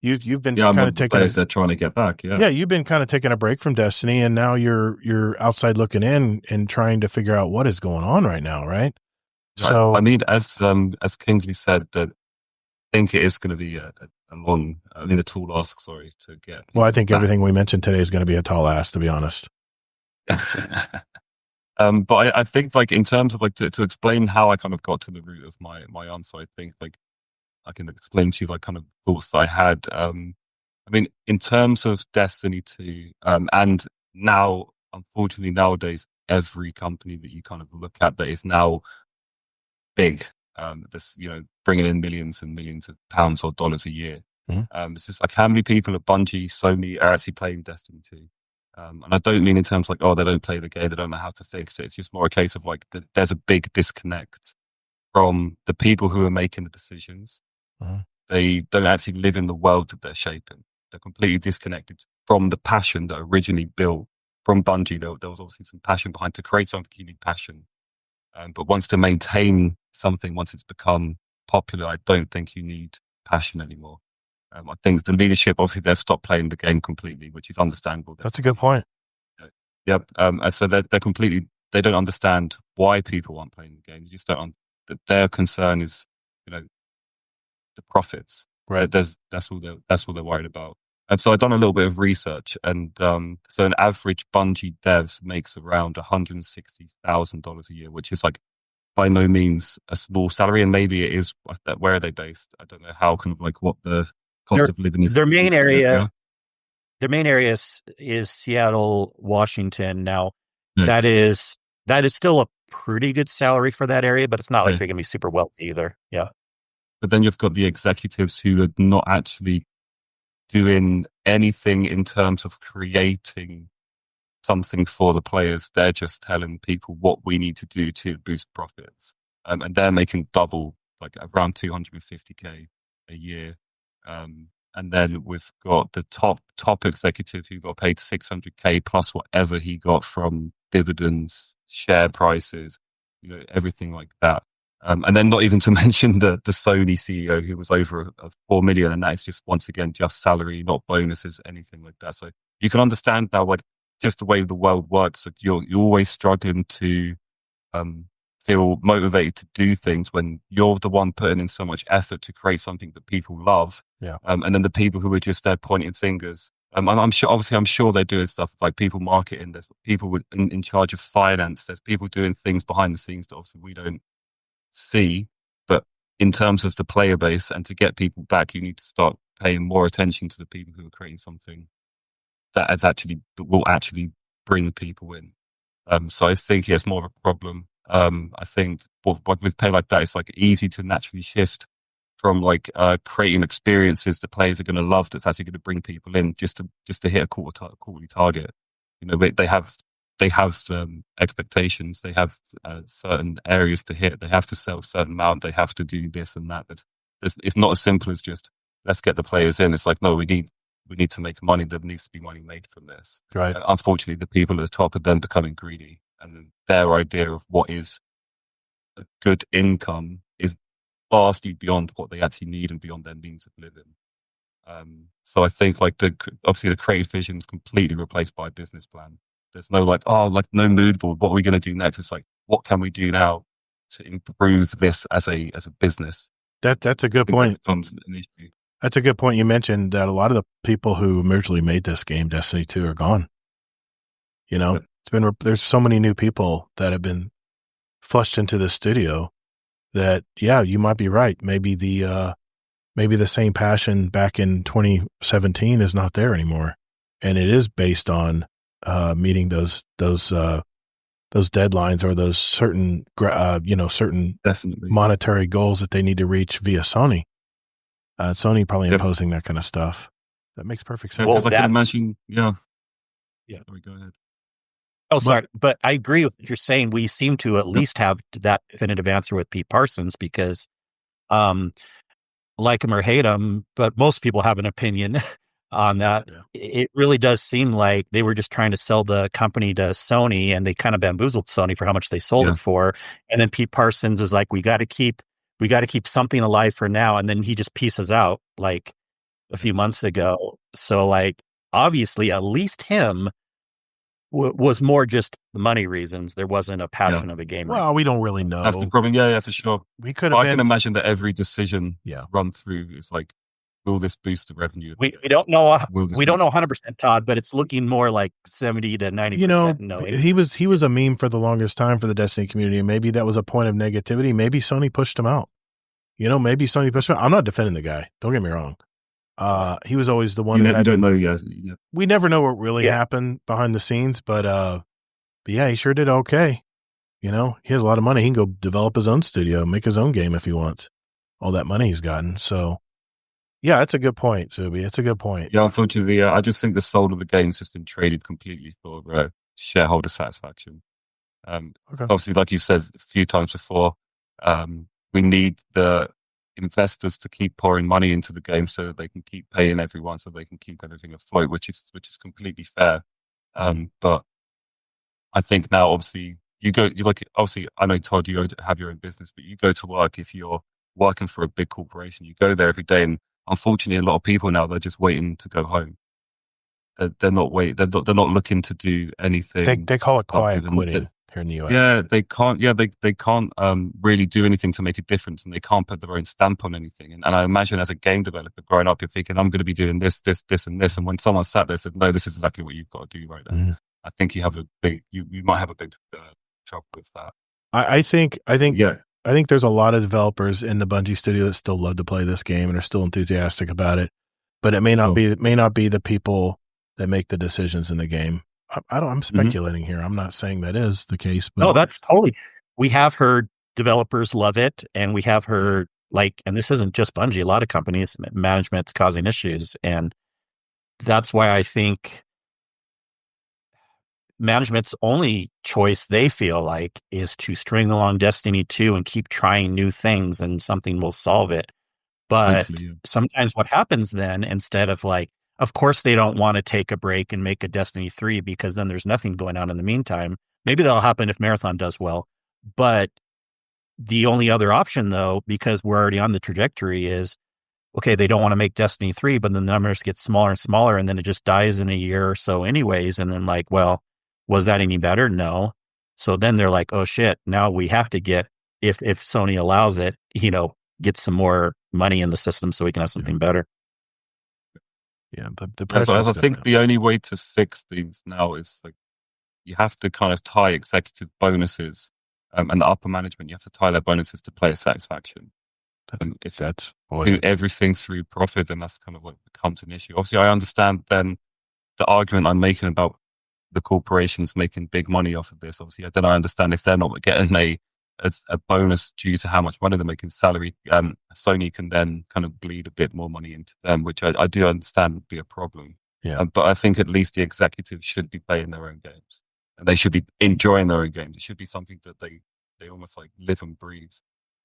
A: you've been kind of taking
D: they're trying to get back. Yeah.
A: Yeah, you've been kind of taking a break from Destiny, and now you're outside looking in and trying to figure out what is going on right now, right? So
D: I mean, as Kingsley said, that I think it is going to be a tall ask. Sorry to get.
A: Well, I think everything we mentioned today is going to be a tall ask, to be honest.
D: But I think in terms of to explain how I kind of got to the root of my answer, I think I can explain to you kind of thoughts that I had. I mean, in terms of Destiny 2, and now, unfortunately, nowadays, every company that you kind of look at that is now big, this, bringing in millions and millions of pounds or dollars a year. Mm-hmm. It's just how many people at Bungie, Sony are actually playing Destiny 2. And I don't mean in terms they don't play the game, they don't know how to fix it. It's just more a case of there's a big disconnect from the people who are making the decisions. Mm-hmm. They don't actually live in the world that they're shaping. They're completely disconnected from the passion that originally built from Bungie. There was obviously some passion behind. To create something, you need passion. But once to maintain something, once it's become popular, I don't think you need passion anymore. I think the leadership, obviously, they've stopped playing the game completely, which is understandable.
A: That's a good point.
D: Yep. So they're completely, they don't understand why people aren't playing the game. They just don't. Their concern is, the profits.
A: Right.
D: That's all they're worried about. And so I've done a little bit of research, and so an average Bungie dev makes around $160,000 a year, which is by no means a small salary, and maybe it is. Where are they based? I don't know how what the cost of living is.
C: Their main area is Seattle, Washington. Now, that is still a pretty good salary for that area, but it's not like they're going to be super wealthy either. Yeah.
D: But then you've got the executives who are not actually doing anything in terms of creating something for the players. They're just telling people what we need to do to boost profits. And they're making double, around $250K a year. And then we've got the top executive who got paid 600K plus whatever he got from dividends, share prices, everything like that. And then not even to mention the Sony CEO who was over 4 million, and that is just once again just salary, not bonuses, anything like that. So you can understand now, like just the way the world works. Like you're always struggling to feel motivated to do things when you're the one putting in so much effort to create something that people love.
A: Yeah.
D: And then the people who are just there pointing fingers. I'm sure they're doing stuff like people marketing. There's people in charge of finance. There's people doing things behind the scenes that obviously we don't see. But in terms of the player base and to get people back, you need to start paying more attention to the people who are creating something that will actually bring people in. So I think it's more of a problem. I think with play like that, it's like easy to naturally shift from like creating experiences that players are going to love that's actually going to bring people in just to hit a quarterly target. They have expectations. They have certain areas to hit. They have to sell a certain amount. They have to do this and that. It's not as simple as just let's get the players in. It's like, no, we need to make money. There needs to be money made from this.
A: Right.
D: Unfortunately, the people at the top are then becoming greedy, and their idea of what is a good income is vastly beyond what they actually need and beyond their means of living. So I think like obviously the creative vision is completely replaced by a business plan. There's no no mood board. What are we going to do next? It's like, what can we do now to improve this as a business?
A: That's a good point. That's a good point. You mentioned that a lot of the people who originally made this game, Destiny 2, are gone. There's so many new people that have been flushed into the studio that, yeah, you might be right. Maybe the same passion back in 2017 is not there anymore, and it is based on meeting those deadlines or those certain
D: Definitely
A: monetary goals that they need to reach via Sony. Sony probably imposing that kind of stuff. That makes perfect sense.
D: Well, I can imagine, yeah. Sorry, go ahead.
C: Oh, sorry, but I agree with what you're saying. We seem to at least have that definitive answer with Pete Parsons because, like him or hate him, but most people have an opinion on that. Yeah. It really does seem like they were just trying to sell the company to Sony, and they kind of bamboozled Sony for how much they sold it for. And then Pete Parsons was like, we got to keep something alive for now. And then he just pieces out like a few months ago. So like, obviously at least him was more just the money reasons. There wasn't a passion of a gamer.
A: Well, we don't really know.
D: That's the problem. Yeah, for sure.
A: We could have
D: I can imagine that every decision run through is like, will this boost the revenue?
C: We don't know. We don't know 100%, Todd, but it's looking more like 70 to 90%. No,
A: he was a meme for the longest time for the Destiny community. And maybe that was a point of negativity. Maybe Sony pushed him out. Maybe Sony pushed him out. I'm not defending the guy. Don't get me wrong. He was always the one.
D: You don't know yet.
A: We never know what really happened behind the scenes, but yeah, he sure did okay. He has a lot of money. He can go develop his own studio, make his own game if he wants. All that money he's gotten. So, yeah, that's a good point, Xoobie. It's a good point.
D: Yeah, unfortunately, I just think the soul of the game's just been traded completely for shareholder satisfaction. Obviously, like you said a few times before, we need the investors to keep pouring money into the game so that they can keep paying everyone, so they can keep everything afloat, which is completely fair. But I think now, obviously, obviously, I know, Todd, you have your own business, but you go to work, if you're working for a big corporation, you go there every day, and unfortunately, a lot of people now, they're just waiting to go home. They're not looking to do anything.
A: They call it quiet quitting here in the US.
D: Yeah, they can't. Yeah, they can't really do anything to make a difference, and they can't put their own stamp on anything. And I imagine as a game developer growing up, you're thinking, I'm going to be doing this, and this. And when someone sat there and said, no, this is exactly what you've got to do right now, I think you might have a big trouble with that.
A: I think there's a lot of developers in the Bungie studio that still love to play this game and are still enthusiastic about it, but it may not be the people that make the decisions in the game. I'm speculating here. I'm not saying that is the case, but
C: no, that's totally. We have heard developers love it, and we have heard and this isn't just Bungie. A lot of companies, management's causing issues, and that's why I think management's only choice, they feel like, is to string along Destiny 2 and keep trying new things, and something will solve it. But sometimes what happens then, instead of like, of course they don't want to take a break and make a Destiny 3 because then there's nothing going on in the meantime. Maybe that'll happen if Marathon does well. But the only other option, though, because we're already on the trajectory, is, okay, they don't want to make Destiny 3, but then the numbers get smaller and smaller, and then it just dies in a year or so anyways. And then like, well, was that any better? No. So then they're like, oh shit, now we have to get, if Sony allows it, get some more money in the system so we can have something better.
A: Yeah,
D: I think the only way to fix these now is like, you have to kind of tie executive bonuses and the upper management. You have to tie their bonuses to player satisfaction. If
A: that's
D: do everything through profit, then that's kind of what becomes an issue. Obviously, I understand then the argument I'm making about the corporations making big money off of this. Obviously, then I understand if they're not getting a bonus due to how much money they're making salary, Sony can then kind of bleed a bit more money into them, which I do understand would be a problem.
A: Yeah.
D: But I think at least the executives should be playing their own games. And they should be enjoying their own games. It should be something that they almost like live and breathe.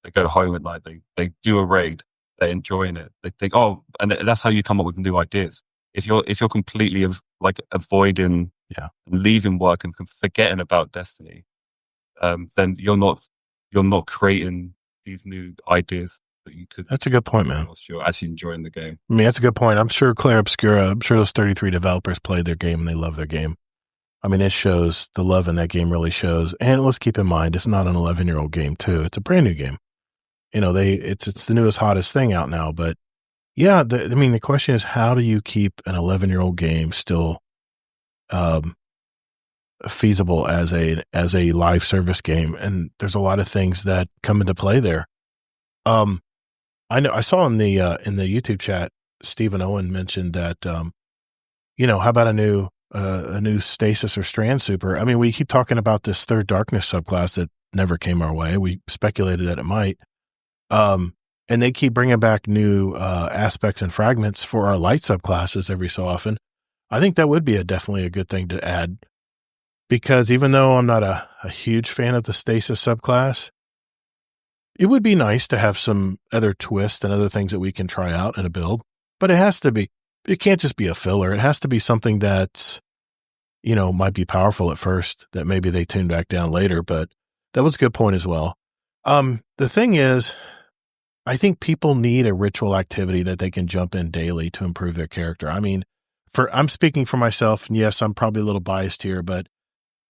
D: They go home at night, they do a raid, they're enjoying it. They think, oh, and that's how you come up with new ideas. If you're completely avoiding, leaving work and forgetting about Destiny, then you're not creating these new ideas that you could.
A: That's a good point, man.
D: You're actually enjoying the game.
A: I mean, that's a good point. I'm sure Claire Obscura, I'm sure those 33 developers played their game and they love their game. I mean, it shows, the love in that game really shows. And let's keep in mind, it's not an 11-year-old game too. It's a brand new game. It's the newest, hottest thing out now. But yeah, the question is, how do you keep an 11-year-old game still feasible as a live service game? And there's a lot of things that come into play there. I know I saw in the YouTube chat, Stephen Owen mentioned that, how about a new stasis or strand super? I mean, we keep talking about this third darkness subclass that never came our way. We speculated that it might. And they keep bringing back new aspects and fragments for our light subclasses every so often. I think that would be definitely a good thing to add, because even though I'm not a huge fan of the stasis subclass, it would be nice to have some other twists and other things that we can try out in a build. But it can't just be a filler. It has to be something that's, might be powerful at first, that maybe they tune back down later. But that was a good point as well. The thing is, I think people need a ritual activity that they can jump in daily to improve their character. I mean, I'm speaking for myself, and yes, I'm probably a little biased here, but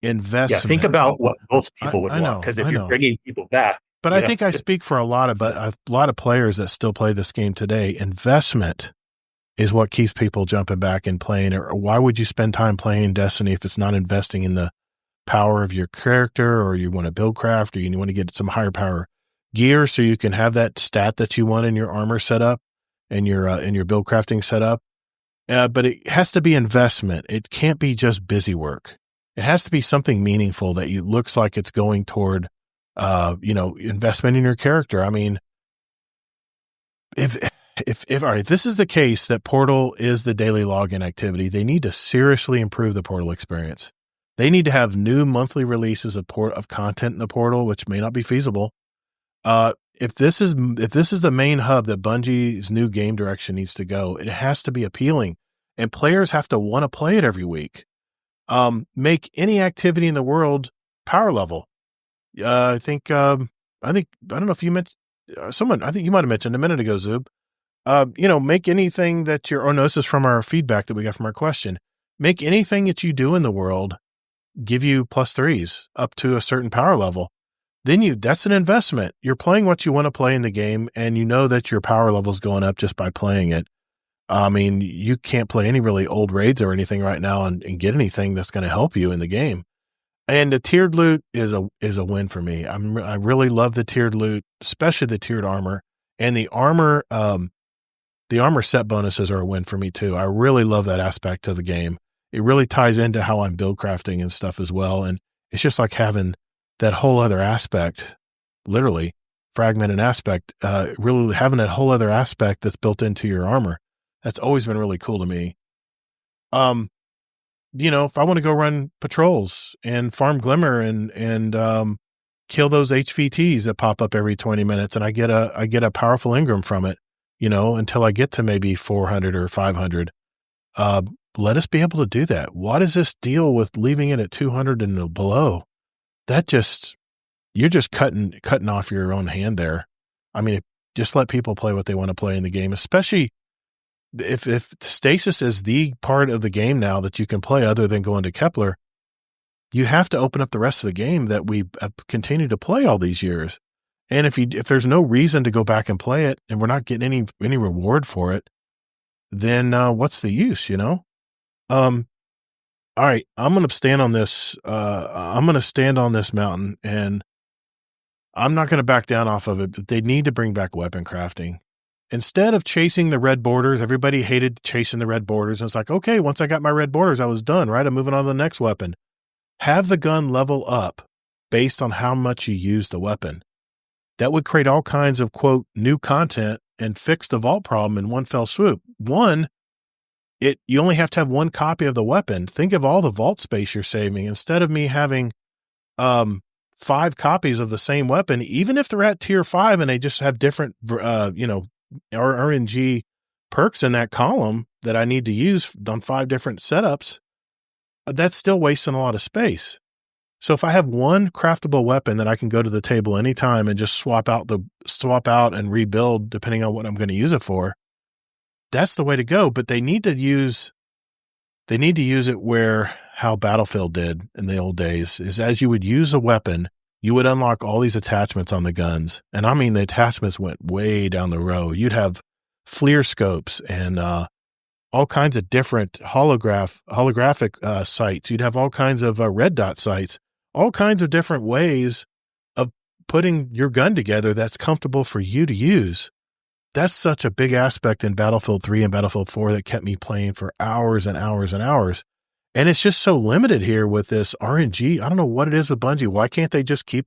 A: investment.
C: Yeah, think about what most people would want, because if you're bringing people back.
A: But I think I speak for a lot of players that still play this game today. Investment is what keeps people jumping back and playing. Or why would you spend time playing Destiny if it's not investing in the power of your character, or you want to build craft, or you want to get some higher power gear so you can have that stat that you want in your armor setup and your build crafting setup. But it has to be investment. It can't be just busy work. It has to be something meaningful that looks like it's going toward, investment in your character. I mean, if all right, this is the case that Portal is the daily login activity, they need to seriously improve the Portal experience. They need to have new monthly releases of content in the Portal, which may not be feasible. If this is the main hub that Bungie's new game direction needs to go, it has to be appealing, and players have to want to play it every week. Make any activity in the world power level. I don't know if you mentioned someone. I think you might have mentioned a minute ago, Xoob. Make anything that this is from our feedback that we got from our question. Make anything that you do in the world give you +3s up to a certain power level. Then that's an investment. You're playing what you want to play in the game, and you know that your power level is going up just by playing it. I mean, you can't play any really old raids or anything right now and get anything that's going to help you in the game. And the tiered loot is a win for me. I really love the tiered loot, especially the tiered armor, and the armor set bonuses are a win for me too. I really love that aspect of the game. It really ties into how I'm build crafting and stuff as well. And it's just like having that whole other aspect, literally fragmented aspect, really having that whole other aspect that's built into your armor. That's always been really cool to me. If I want to go run patrols and farm Glimmer and kill those HVTs that pop up every 20 minutes, and I get a powerful engram from it, until I get to maybe 400 or 500. Let us be able to do that. What is this deal with leaving it at 200 and below? You're just cutting off your own hand there. I mean, just let people play what they want to play in the game, especially if stasis is the part of the game now that you can play other than going to Kepler. You have to open up the rest of the game that we have continued to play all these years. And if there's no reason to go back and play it and we're not getting any reward for it, then what's the use, All right, I'm going to stand on this. I'm going to stand on this mountain, and I'm not going to back down off of it, but they need to bring back weapon crafting. Instead of chasing the red borders, everybody hated chasing the red borders. And it's like, okay, once I got my red borders, I was done, right? I'm moving on to the next weapon. Have the gun level up based on how much you use the weapon. That would create all kinds of, quote, new content and fix the vault problem in one fell swoop. You only have to have one copy of the weapon. Think of all the vault space you're saving. Instead of me having 5 copies of the same weapon, even if they're at tier 5 and they just have different, RNG perks in that column that I need to use on 5 different setups, that's still wasting a lot of space. So if I have one craftable weapon that I can go to the table anytime and just swap out and rebuild depending on what I'm going to use it for, that's the way to go. But they need to use it where how Battlefield did in the old days is as you would use a weapon, you would unlock all these attachments on the guns. And I mean, the attachments went way down the row. You'd have FLIR scopes and all kinds of different holographic sights. You'd have all kinds of red dot sights, all kinds of different ways of putting your gun together that's comfortable for you to use. That's such a big aspect in Battlefield 3 and Battlefield 4 that kept me playing for hours and hours and hours. And it's just so limited here with this RNG. I don't know what it is with Bungie. Why can't they just keep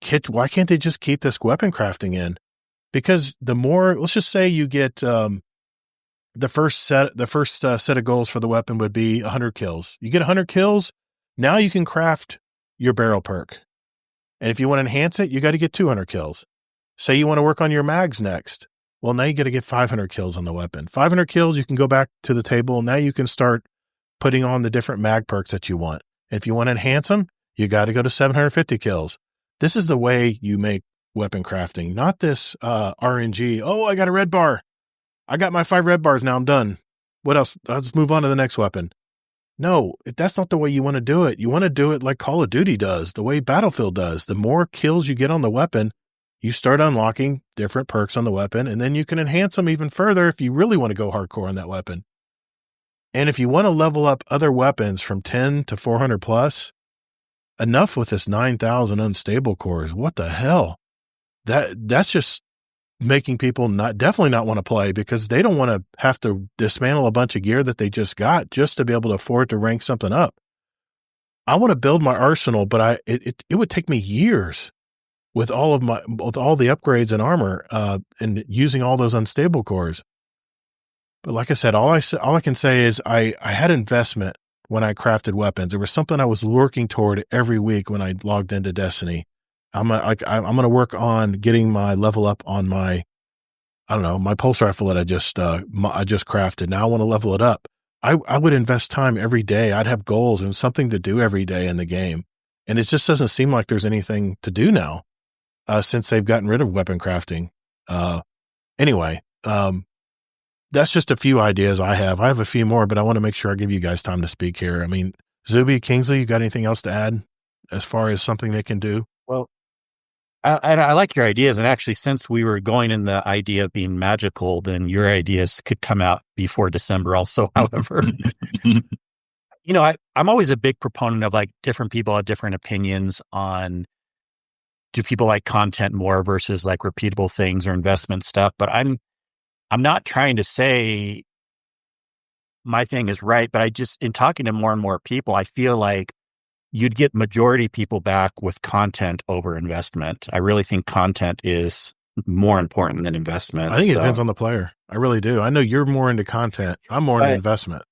A: this weapon crafting in? Because let's just say you get the first set of goals for the weapon would be 100 kills. You get 100 kills, now you can craft your barrel perk. And if you want to enhance it, you got to get 200 kills. Say you want to work on your mags next. Well, now you got to get 500 kills on the weapon. 500 kills, you can go back to the table. Now you can start putting on the different mag perks that you want. If you want to enhance them, you got to go to 750 kills. This is the way you make weapon crafting, not this RNG. Oh, I got a red bar. I got my 5 red bars. Now I'm done. What else? Let's move on to the next weapon. No, that's not the way you want to do it. You want to do it like Call of Duty does, the way Battlefield does. The more kills you get on the weapon, you start unlocking different perks on the weapon, and then you can enhance them even further if you really want to go hardcore on that weapon. And if you want to level up other weapons from 10 to 400 plus, enough with this 9,000 unstable cores. What the hell? That's just making people definitely not want to play because they don't want to have to dismantle a bunch of gear that they just got just to be able to afford to rank something up. I want to build my arsenal, but it would take me years with all the upgrades and armor and using all those unstable cores. But like I said, all I can say is I had investment when I crafted weapons. There was something I was working toward every week when I logged into Destiny. I'm going to work on getting my level up on my pulse rifle that I just crafted. Now I want to level it up. I would invest time every day. I'd have goals and something to do every day in the game. And it just doesn't seem like there's anything to do now, since they've gotten rid of weapon crafting. Anyway, that's just a few ideas I have. I have a few more, but I want to make sure I give you guys time to speak here. I mean, Xoobie, Kingsley, you got anything else to add as far as something they can do?
C: Well, I like your ideas. And actually, since we were going in the idea of being magical, then your ideas could come out before December also, however. I'm always a big proponent of like different people have different opinions on do people like content more versus like repeatable things or investment stuff. But I'm not trying to say my thing is right, but in talking to more and more people, I feel like you'd get majority people back with content over investment. I really think content is more important than investment.
A: I think it depends on the player. I really do. I know you're more into content. I'm more into investment.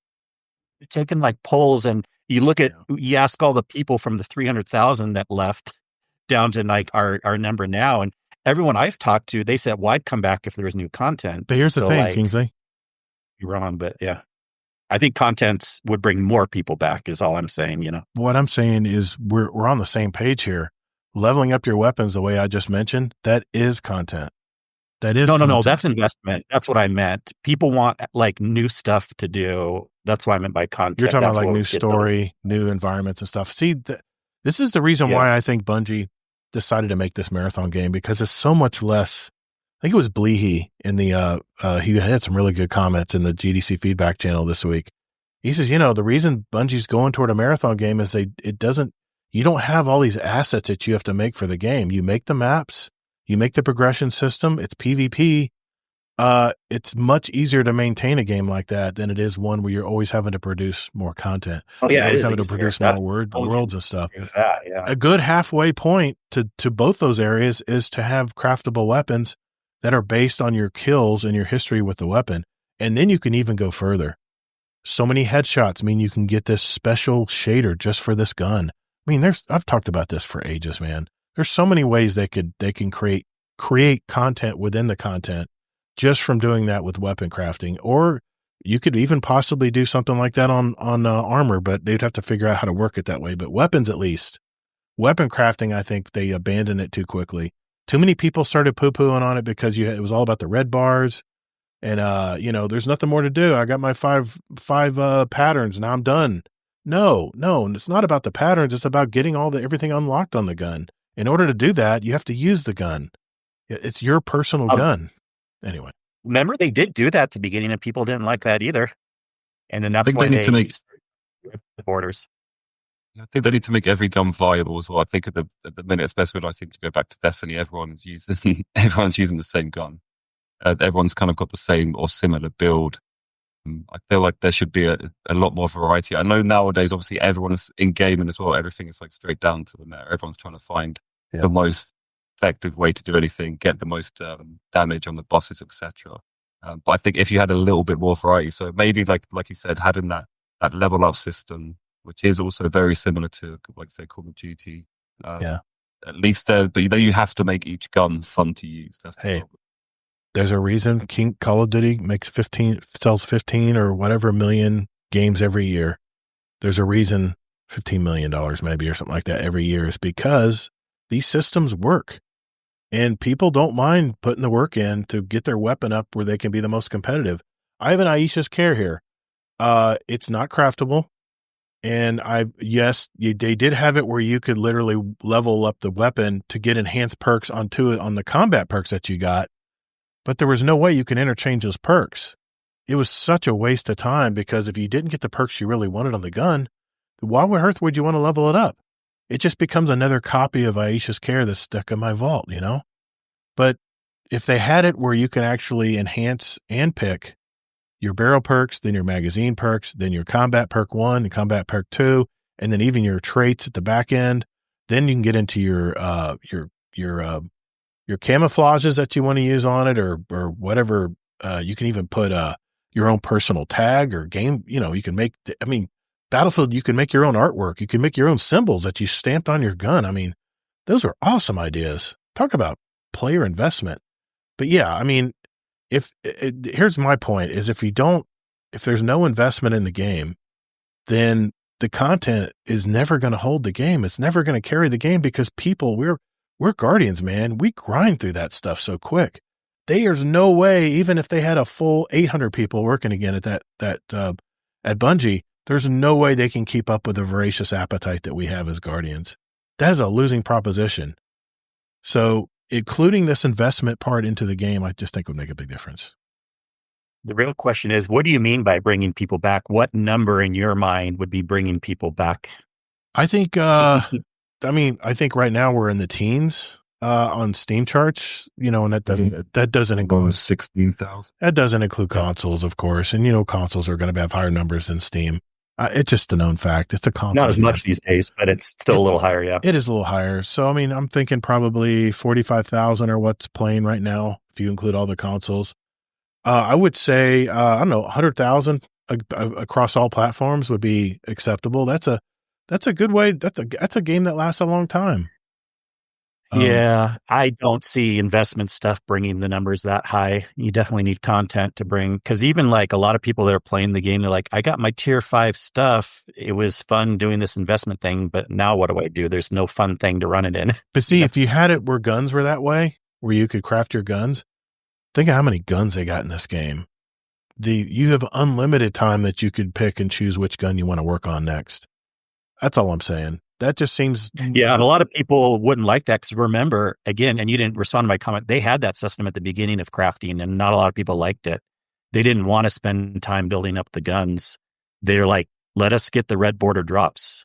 C: Taking like polls and you look at, you ask all the people from the 300,000 that left down to like our number now. And everyone I've talked to, they said, well, I'd come back if there was new content.
A: But here's the thing,
C: like,
A: Kingsley.
C: You're wrong, but yeah. I think contents would bring more people back is all I'm saying, you know.
A: What I'm saying is we're on the same page here. Leveling up your weapons the way I just mentioned, that is content. That is
C: No, that's investment. That's what I meant. People want like new stuff to do. That's what I meant by content.
A: You're talking about like new story, new environments and stuff. See, this is the reason why I think Bungie decided to make this marathon game, because it's so much less. I think it was Bleehy in the, he had some really good comments in the GDC feedback channel this week. He says, the reason Bungie's going toward a marathon game is you don't have all these assets that you have to make for the game. You make the maps, you make the progression system. It's PvP. It's much easier to maintain a game like that than it is one where you're always having to produce more content.
C: Oh yeah,
A: you're always having to produce more worlds and stuff. A good halfway point to both those areas is to have craftable weapons that are based on your kills and your history with the weapon. And then you can even go further. So many headshots mean you can get this special shader just for this gun. I mean, I've talked about this for ages, man. There's so many ways they can create content within the content just from doing that with weapon crafting. Or you could even possibly do something like that on armor, but they'd have to figure out how to work it that way. But weapons, at least. Weapon crafting, I think they abandoned it too quickly. Too many people started poo-pooing on it because it was all about the red bars. And, there's nothing more to do. I got my five patterns. Now I'm done. No, it's not about the patterns. It's about getting everything unlocked on the gun. In order to do that, you have to use the gun. It's your personal gun. Anyway.
C: Remember, they did do that at the beginning, and people didn't like that either. And then that's why
D: they need to make
C: the borders.
D: I think they need to make every gun viable as well. I think at the minute, especially when I think to go back to Destiny, everyone's using the same gun. Everyone's kind of got the same or similar build. I feel like there should be a lot more variety. I know nowadays, obviously, everyone is in gaming as well. Everything is like straight down to the net. Everyone's trying to find the most effective way to do anything, get the most damage on the bosses, etc. But I think if you had a little bit more variety, so maybe like you said, having that level up system, which is also very similar to, like say, Call of Duty. At least but you have to make each gun fun to use. That's the problem.
A: There's a reason Call of Duty sells 15 or whatever million games every year. There's a reason $15 million maybe or something like that every year is because these systems work. And people don't mind putting the work in to get their weapon up where they can be the most competitive. I have an Aisha's Care here. It's not craftable. And they did have it where you could literally level up the weapon to get enhanced perks on the combat perks that you got. But there was no way you can interchange those perks. It was such a waste of time because if you didn't get the perks you really wanted on the gun, why on earth would you want to level it up? It just becomes another copy of Aisha's Care that's stuck in my vault, But if they had it where you can actually enhance and pick your barrel perks, then your magazine perks, then your combat perk 1 and combat perk 2, and then even your traits at the back end, then you can get into your camouflages that you want to use on it or whatever. You can even put your own personal tag or game. You can make, Battlefield, you can make your own artwork. You can make your own symbols that you stamped on your gun. I mean, those are awesome ideas. Talk about player investment. But yeah, here's my point is if there's no investment in the game, then the content is never going to hold the game. It's never going to carry the game because we're Guardians, man. We grind through that stuff so quick. There's no way, even if they had a full 800 people working again at at Bungie, there's no way they can keep up with the voracious appetite that we have as Guardians. That is a losing proposition. So including this investment part into the game, I just think would make a big difference.
C: The real question is, what do you mean by bringing people back? What number in your mind would be bringing people back?
A: I think, I think right now we're in the teens on Steam charts, and that doesn't include
D: 16,000.
A: That doesn't include consoles, of course. And, consoles are going to have higher numbers than Steam. It's just a known fact. It's a console.
C: Not as much these days, but it's still a little higher. Yeah,
A: it is a little higher. So, I'm thinking probably 45,000 are what's playing right now, if you include all the consoles. I would say, 100,000 across all platforms would be acceptable. That's a good way. That's a game that lasts a long time.
C: Yeah, I don't see investment stuff bringing the numbers that high. You definitely need content to bring, because even like a lot of people that are playing the game, they're like, I got my tier 5 stuff. It was fun doing this investment thing, but now what do I do? There's no fun thing to run it in.
A: But see, if you had it where guns were that way, where you could craft your guns, think of how many guns they got in this game. You have unlimited time that you could pick and choose which gun you want to work on next. That's all I'm saying. That just seems...
C: Yeah, and a lot of people wouldn't like that because remember, again, and you didn't respond to my comment, they had that system at the beginning of crafting and not a lot of people liked it. They didn't want to spend time building up the guns. They're like, let us get the red border drops.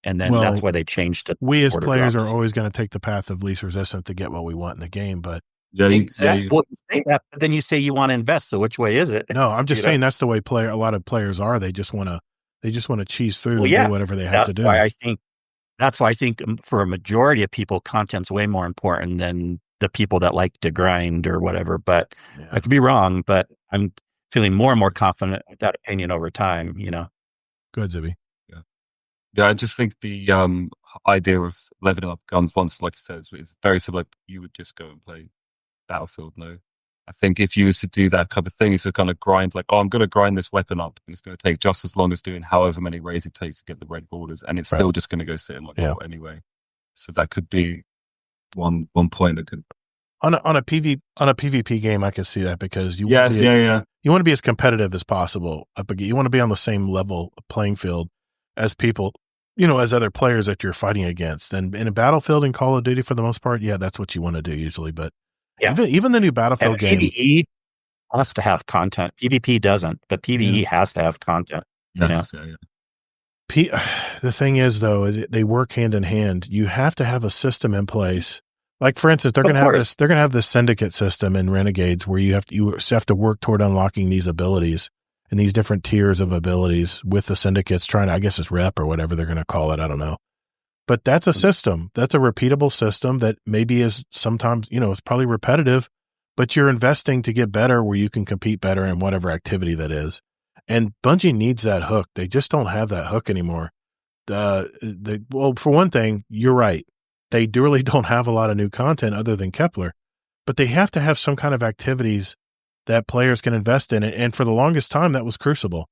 C: And then that's why they changed it.
A: We as players are always going to take the path of least resistance to get what we want in the game, but...
C: Exactly. Well, you say that, but then you say you want to invest, so which way is it?
A: No, I'm just saying that's the way a lot of players are. They just want to cheese through and do whatever they have to do.
C: That's why I think for a majority of people, content's way more important than the people that like to grind or whatever. But I could be wrong, but I'm feeling more and more confident with that opinion over time,
A: Go ahead, Xoobie.
D: Yeah, I just think the idea of leveling up guns once, like you said, is very similar. You would just go and play Battlefield, no. I think if you was to do that type of thing, it's to kind of grind, like, I'm going to grind this weapon up, and it's going to take just as long as doing however many raids it takes to get the red borders, and it's still just going to go sit in my vault anyway. So that could be one point that could...
A: On a PvP game, I can see that because you
D: you want
A: to be as competitive as possible. You want to be on the same level playing field as people, as other players that you're fighting against. And in a Battlefield and Call of Duty, for the most part, that's what you want to do usually. But even the new Battlefield game,
C: PvE has to have content. PvP doesn't, but PvE has to have content.
D: Yes,
A: The thing is, though, is they work hand in hand. You have to have a system in place. Like, for instance, they're going to have this. They're going to have this syndicate system in Renegades where you have to work toward unlocking these abilities and these different tiers of abilities with the syndicates. Trying to, I guess, it's rep or whatever they're going to call it. I don't know. But that's a system. That's a repeatable system that maybe is sometimes, it's probably repetitive, but you're investing to get better where you can compete better in whatever activity that is. And Bungie needs that hook. They just don't have that hook anymore. Well, for one thing, you're right. They really don't have a lot of new content other than Kepler, but they have to have some kind of activities that players can invest in. And for the longest time, that was Crucible.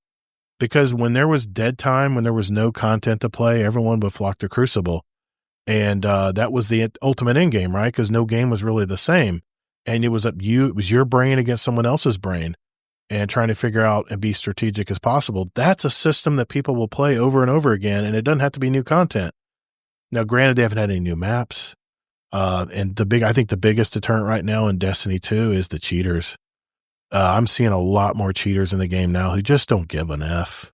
A: Because when there was dead time, when there was no content to play, everyone would flock to Crucible. And that was the ultimate end game, right? Because no game was really the same. And it was your brain against someone else's brain and trying to figure out and be strategic as possible. That's a system that people will play over and over again, and it doesn't have to be new content. Now, granted, they haven't had any new maps. And I think the biggest deterrent right now in Destiny 2 is the cheaters. I'm seeing a lot more cheaters in the game now who just don't give an F.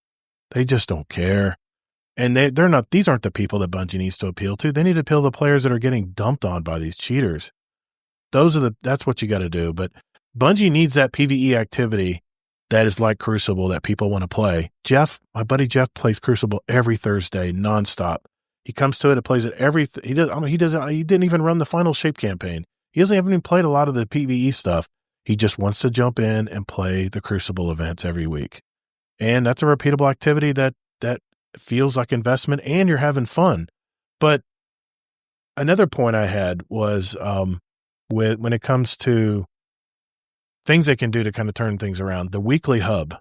A: They just don't care. And they're not, these aren't the people that Bungie needs to appeal to. They need to appeal to the players that are getting dumped on by these cheaters. That's what you got to do. But Bungie needs that PvE activity that is like Crucible that people want to play. My buddy Jeff plays Crucible every Thursday, nonstop. He comes to it and plays it he didn't even run the Final Shape campaign. He hasn't even played a lot of the PvE stuff. He just wants to jump in and play the Crucible events every week. And that's a repeatable activity that feels like investment and you're having fun. But another point I had was when it comes to things they can do to kind of turn things around, the weekly hub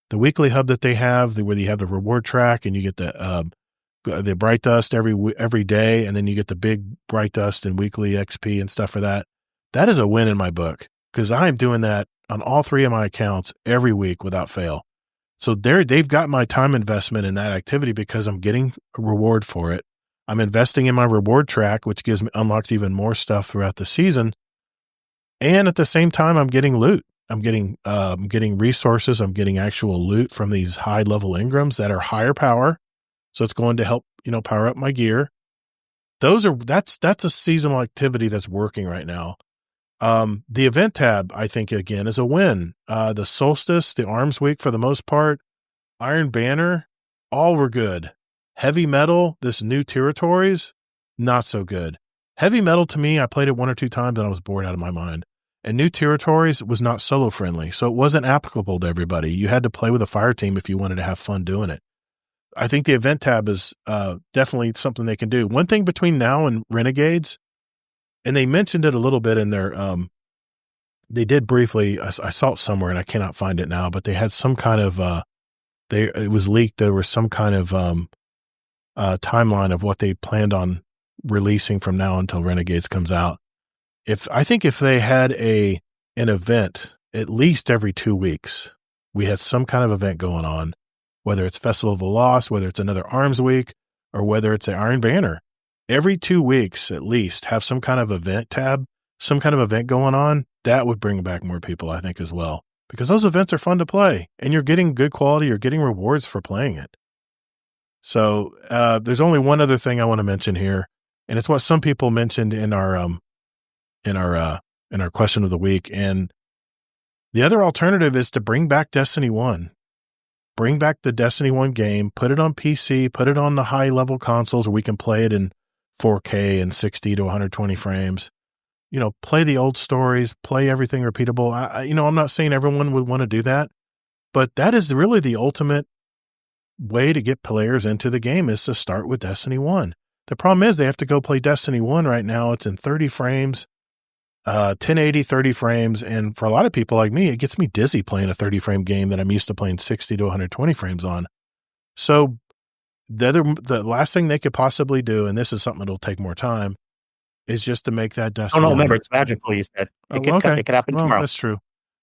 A: that they have, where you have the reward track and you get the bright dust every day, and then you get the big bright dust and weekly XP and stuff for that. That is a win in my book because I'm doing that on all 3 of my accounts every week without fail. So they've got my time investment in that activity because I'm getting a reward for it. I'm investing in my reward track, which unlocks even more stuff throughout the season. And at the same time, I'm getting loot. I'm getting resources. I'm getting actual loot from these high level engrams that are higher power. So it's going to help, power up my gear. That's a seasonal activity that's working right now. The event tab, I think, again, is a win. The Solstice, the Arms Week for the most part, Iron Banner, all were good. Heavy Metal, this new territories, not so good. Heavy Metal, to me, I played it 1 or 2 times and I was bored out of my mind. And new territories was not solo friendly, so it wasn't applicable to everybody. You had to play with a fire team if you wanted to have fun doing it. I think the event tab is definitely something they can do. One thing between now and Renegades, and they mentioned it a little bit in their, they did briefly, I saw it somewhere and I cannot find it now, but they had some kind of, it was leaked. There was some kind of timeline of what they planned on releasing from now until Renegades comes out. I think if they had an event at least every 2 weeks, we had some kind of event going on, whether it's Festival of the Lost, whether it's another Arms Week, or whether it's the Iron Banner. Every 2 weeks, at least, have some kind of event tab, some kind of event going on. That would bring back more people, I think, as well. Because those events are fun to play, and you're getting good quality, you're getting rewards for playing it. So there's only one other thing I want to mention here, and it's what some people mentioned in our question of the week. And the other alternative is to bring back Destiny 1. Bring back the Destiny 1 game, put it on PC, put it on the high-level consoles where we can play it in 4K and 60 to 120 frames. Play the old stories, play everything repeatable. I'm not saying everyone would want to do that, but that is really the ultimate way to get players into the game, is to start with Destiny 1. The problem is they have to go play Destiny 1 right now. It's in 30 frames. 1080, 30 frames. And for a lot of people like me, it gets me dizzy playing a 30 frame game that I'm used to playing 60 to 120 frames on. So the last thing they could possibly do, and this is something that'll take more time, is just to make that Destiny.
C: Oh, no, remember, it's magical. You said it could happen tomorrow.
A: That's true.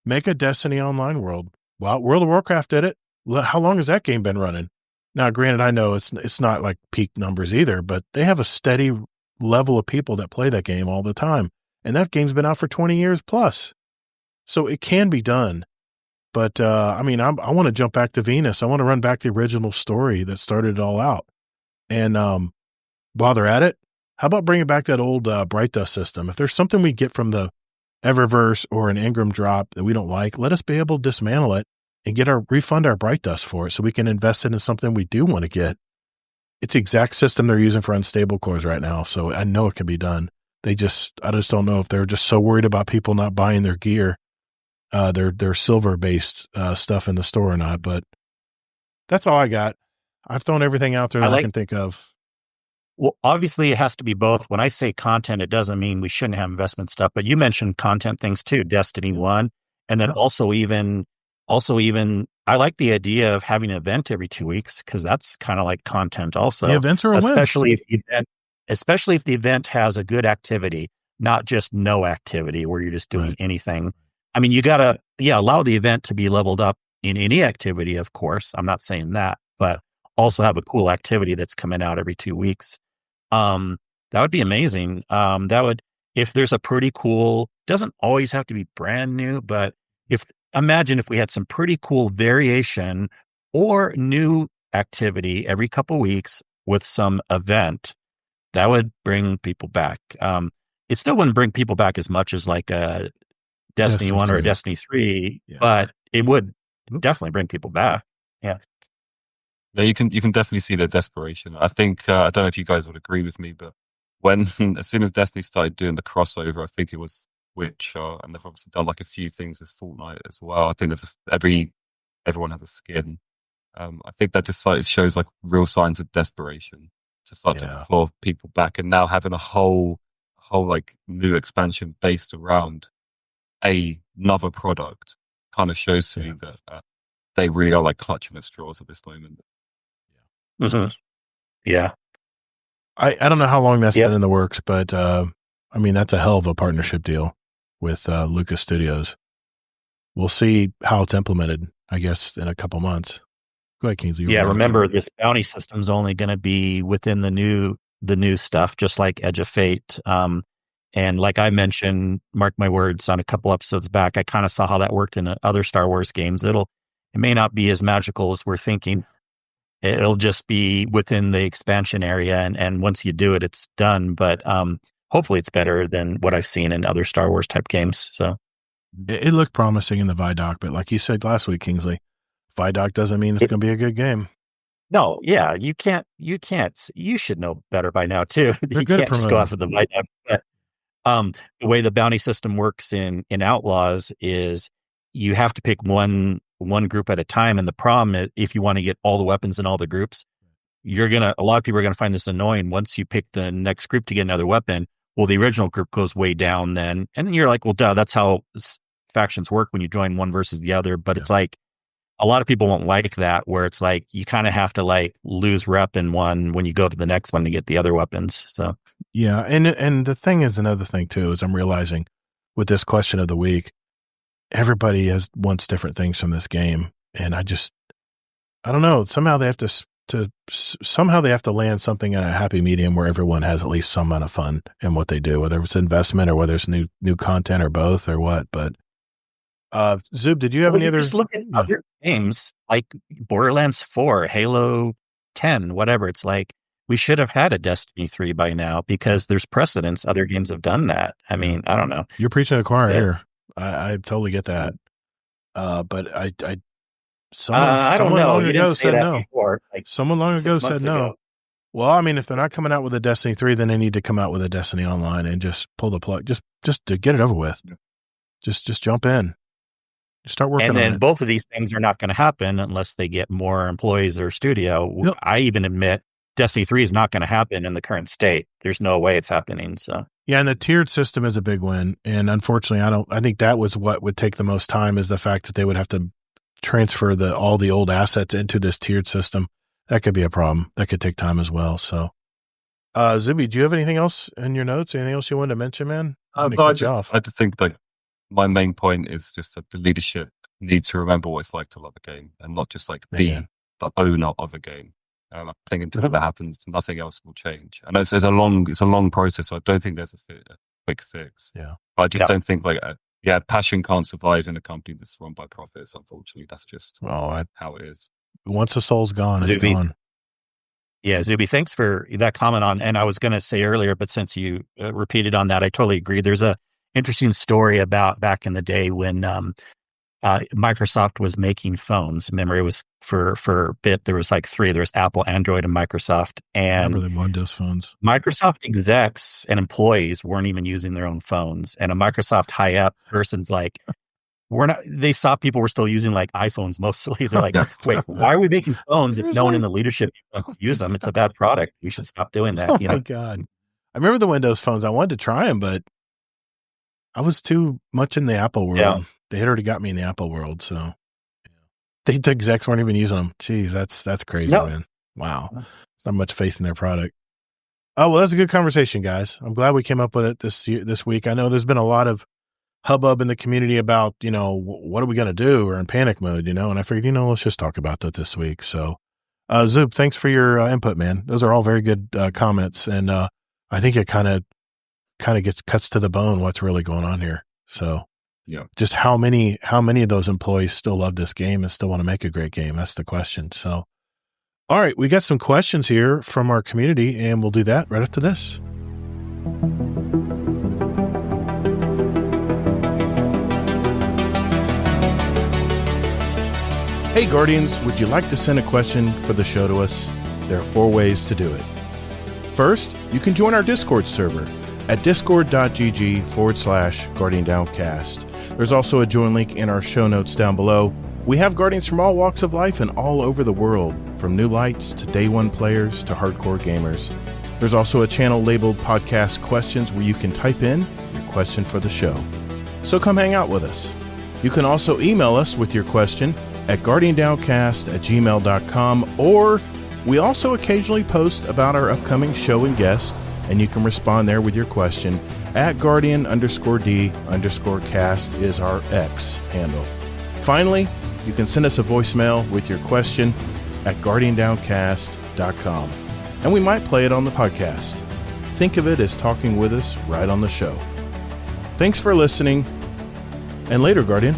A: Make a Destiny Online world. Well, World of Warcraft did it. How long has that game been running? Now, granted, I know it's not like peak numbers either, but they have a steady level of people that play that game all the time. And that game's been out for 20 years plus. So it can be done. But, I want to jump back to Venus. I want to run back the original story that started it all out. And while they're at it, how about bringing back that old Bright Dust system? If there's something we get from the Eververse or an Ingram drop that we don't like, let us be able to dismantle it and refund our Bright Dust for it so we can invest it in something we do want to get. It's the exact system they're using for unstable cores right now. So I know it can be done. I just don't know if they're just so worried about people not buying their gear, their silver-based stuff in the store or not. But that's all I got. I've thrown everything out there that I can think of.
C: Well, obviously, it has to be both. When I say content, it doesn't mean we shouldn't have investment stuff. But you mentioned content things too, Destiny 1. And then also even, I like the idea of having an event every 2 weeks, because that's kind of like content also.
A: The events are a
C: win. Especially if the event has a good activity, not just no activity where you're just doing anything. I mean, you got to, allow the event to be leveled up in any activity, of course. I'm not saying that, but also have a cool activity that's coming out every 2 weeks. That would be amazing. If there's a pretty cool, doesn't always have to be brand new, but imagine if we had some pretty cool variation or new activity every couple weeks with some event. That would bring people back. It still wouldn't bring people back as much as like a Destiny 1 or a Destiny 3, but it would definitely bring people back. Yeah.
D: No, you can definitely see the desperation. I think, I don't know if you guys would agree with me, but as soon as Destiny started doing the crossover, I think it was Witcher, and they've obviously done like a few things with Fortnite as well. I think everyone has a skin. I think that just like shows like real signs of desperation to start to claw people back, and now having a whole like new expansion based around another product kind of shows to me that they really are like clutching at straws at this moment.
C: Mm-hmm. Yeah.
A: I don't know how long that's been in the works, but that's a hell of a partnership deal with Lucas Studios. We'll see how it's implemented, I guess, in a couple months. Go ahead, Kingsley.
C: Remember, this bounty system's only going to be within the new stuff, just like Edge of Fate. And like I mentioned, mark my words, on a couple episodes back, I kind of saw how that worked in other Star Wars games. It may not be as magical as we're thinking. It'll just be within the expansion area, and once you do it, it's done. But hopefully, it's better than what I've seen in other Star Wars type games. So
A: it looked promising in the Vidoc, but like you said last week, Kingsley, Vidoc doesn't mean it's going to be a good game.
C: No, you can't. You should know better by now too.
A: They're
C: you
A: good
C: can't just go off of the Vidoc. But the way the bounty system works in Outlaws is you have to pick one group at a time, and the problem is if you want to get all the weapons in all the groups, a lot of people are going to find this annoying. Once you pick the next group to get another weapon, well, the original group goes way down then. And then you're like, well, duh, that's how factions work when you join one versus the other. But it's like, a lot of people won't like that, where it's like, you kind of have to like lose rep in one when you go to the next one to get the other weapons. So,
A: yeah. And the thing is, another thing too, is I'm realizing with this question of the week, everybody wants different things from this game. And I don't know. Somehow they have to land something in a happy medium where everyone has at least some amount of fun in what they do, whether it's investment or whether it's new content or both or what. But Xoob, did you have any other?
C: Just look at other games like Borderlands 4, Halo 10, whatever. It's like, we should have had a Destiny 3 by now because there's precedence. Other games have done that. I mean, I don't know.
A: You're preaching to the choir here. I totally get that. But someone long ago said no. Someone long ago said no. Well, I mean, if they're not coming out with a Destiny 3, then they need to come out with a Destiny Online and just pull the plug, just to get it over with. Just jump in. Start working on it.
C: And then both of these things are not going to happen unless they get more employees or studio. Yep. I even admit Destiny 3 is not going to happen in the current state. There's no way it's happening. So
A: yeah, and the tiered system is a big win. And unfortunately, I think that was what would take the most time, is the fact that they would have to transfer all the old assets into this tiered system. That could be a problem. That could take time as well. So, Xoobie, do you have anything else in your notes? Anything else you wanted to mention, man?
D: I just think that my main point is just that the leadership needs to remember what it's like to love a game and not just like be the owner of a game. I think until that happens, nothing else will change. And it's a long process. So I don't think there's a quick fix.
A: Yeah,
D: but I just don't think passion can't survive in a company that's run by profits. Unfortunately, that's just how it is.
A: Once the soul's gone, it's gone.
C: Yeah, Xoobie, thanks for that comment on. And I was going to say earlier, but since you repeated on that, I totally agree. There's a interesting story about back in the day when Microsoft was making phones. Remember, it was for a bit, there was like three. There was Apple, Android, and Microsoft. And
A: remember the Windows phones.
C: Microsoft execs and employees weren't even using their own phones. And a Microsoft high-up person's like, they saw people were still using like iPhones mostly. They're like, wait, why are we making phones if no one in the leadership use them? It's a bad product. We should stop doing that.
A: Oh my God. I remember the Windows phones. I wanted to try them, but I was too much in the Apple world. Yeah. They had already got me in the Apple world. So the execs weren't even using them. Jeez, that's crazy, man. Wow. There's not much faith in their product. Oh, well, that's a good conversation, guys. I'm glad we came up with it this week. I know there's been a lot of hubbub in the community about, what are we going to do? We're in panic mode, and I figured, let's just talk about that this week. So, Xoob, thanks for your input, man. Those are all very good comments. And I think it kind of cuts to the bone what's really going on here. So just how many of those employees still love this game and still want to make a great game? That's the question. So, all right, we got some questions here from our community, and we'll do that right after this. Hey Guardians, would you like to send a question for the show to us? There are 4 ways to do it. First, you can join our Discord server at discord.gg/Guardian Downcast. There's also a join link in our show notes down below. We have Guardians from all walks of life and all over the world, from new lights to day one players to hardcore gamers. There's also a channel labeled Podcast Questions where you can type in your question for the show. So come hang out with us. You can also email us with your question at guardiandowncast@gmail.com, or we also occasionally post about our upcoming show and guest, and you can respond there with your question at Guardian_D_cast is our X handle. Finally, you can send us a voicemail with your question at guardiandowncast.com, and we might play it on the podcast. Think of it as talking with us right on the show. Thanks for listening, and later, Guardian.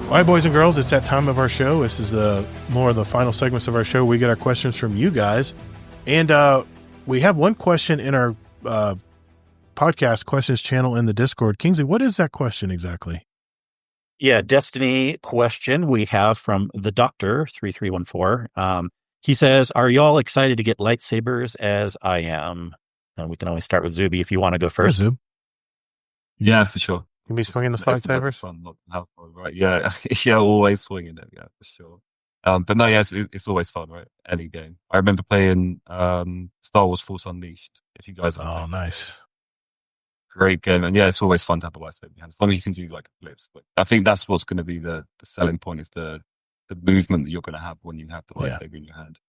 A: All right, boys and girls, it's that time of our show. This is more of the final segments of our show. We get our questions from you guys. And we have one question in our podcast questions channel in the Discord. Kingsley, what is that question exactly?
C: Yeah, Destiny question we have from the Doctor 3314. He says, "Are y'all excited to get lightsabers as I am?" And we can always start with Xoobie if you want to go first.
A: Yeah, Xoob.
D: Yeah, for sure.
A: You can be swinging the lightsabers?
D: Fun, not how fun, right? Yeah, yeah, always swinging it. Yeah, for sure. But no, yes, it's always fun, right? Any game. I remember playing Star Wars Force Unleashed. If you guys,
A: nice,
D: great game, and yeah, it's always fun to have a lightsaber in your hand, as long as you can do like flips. But I think that's what's going to be the selling point is the movement that you're going to have when you have the lightsaber in your hand.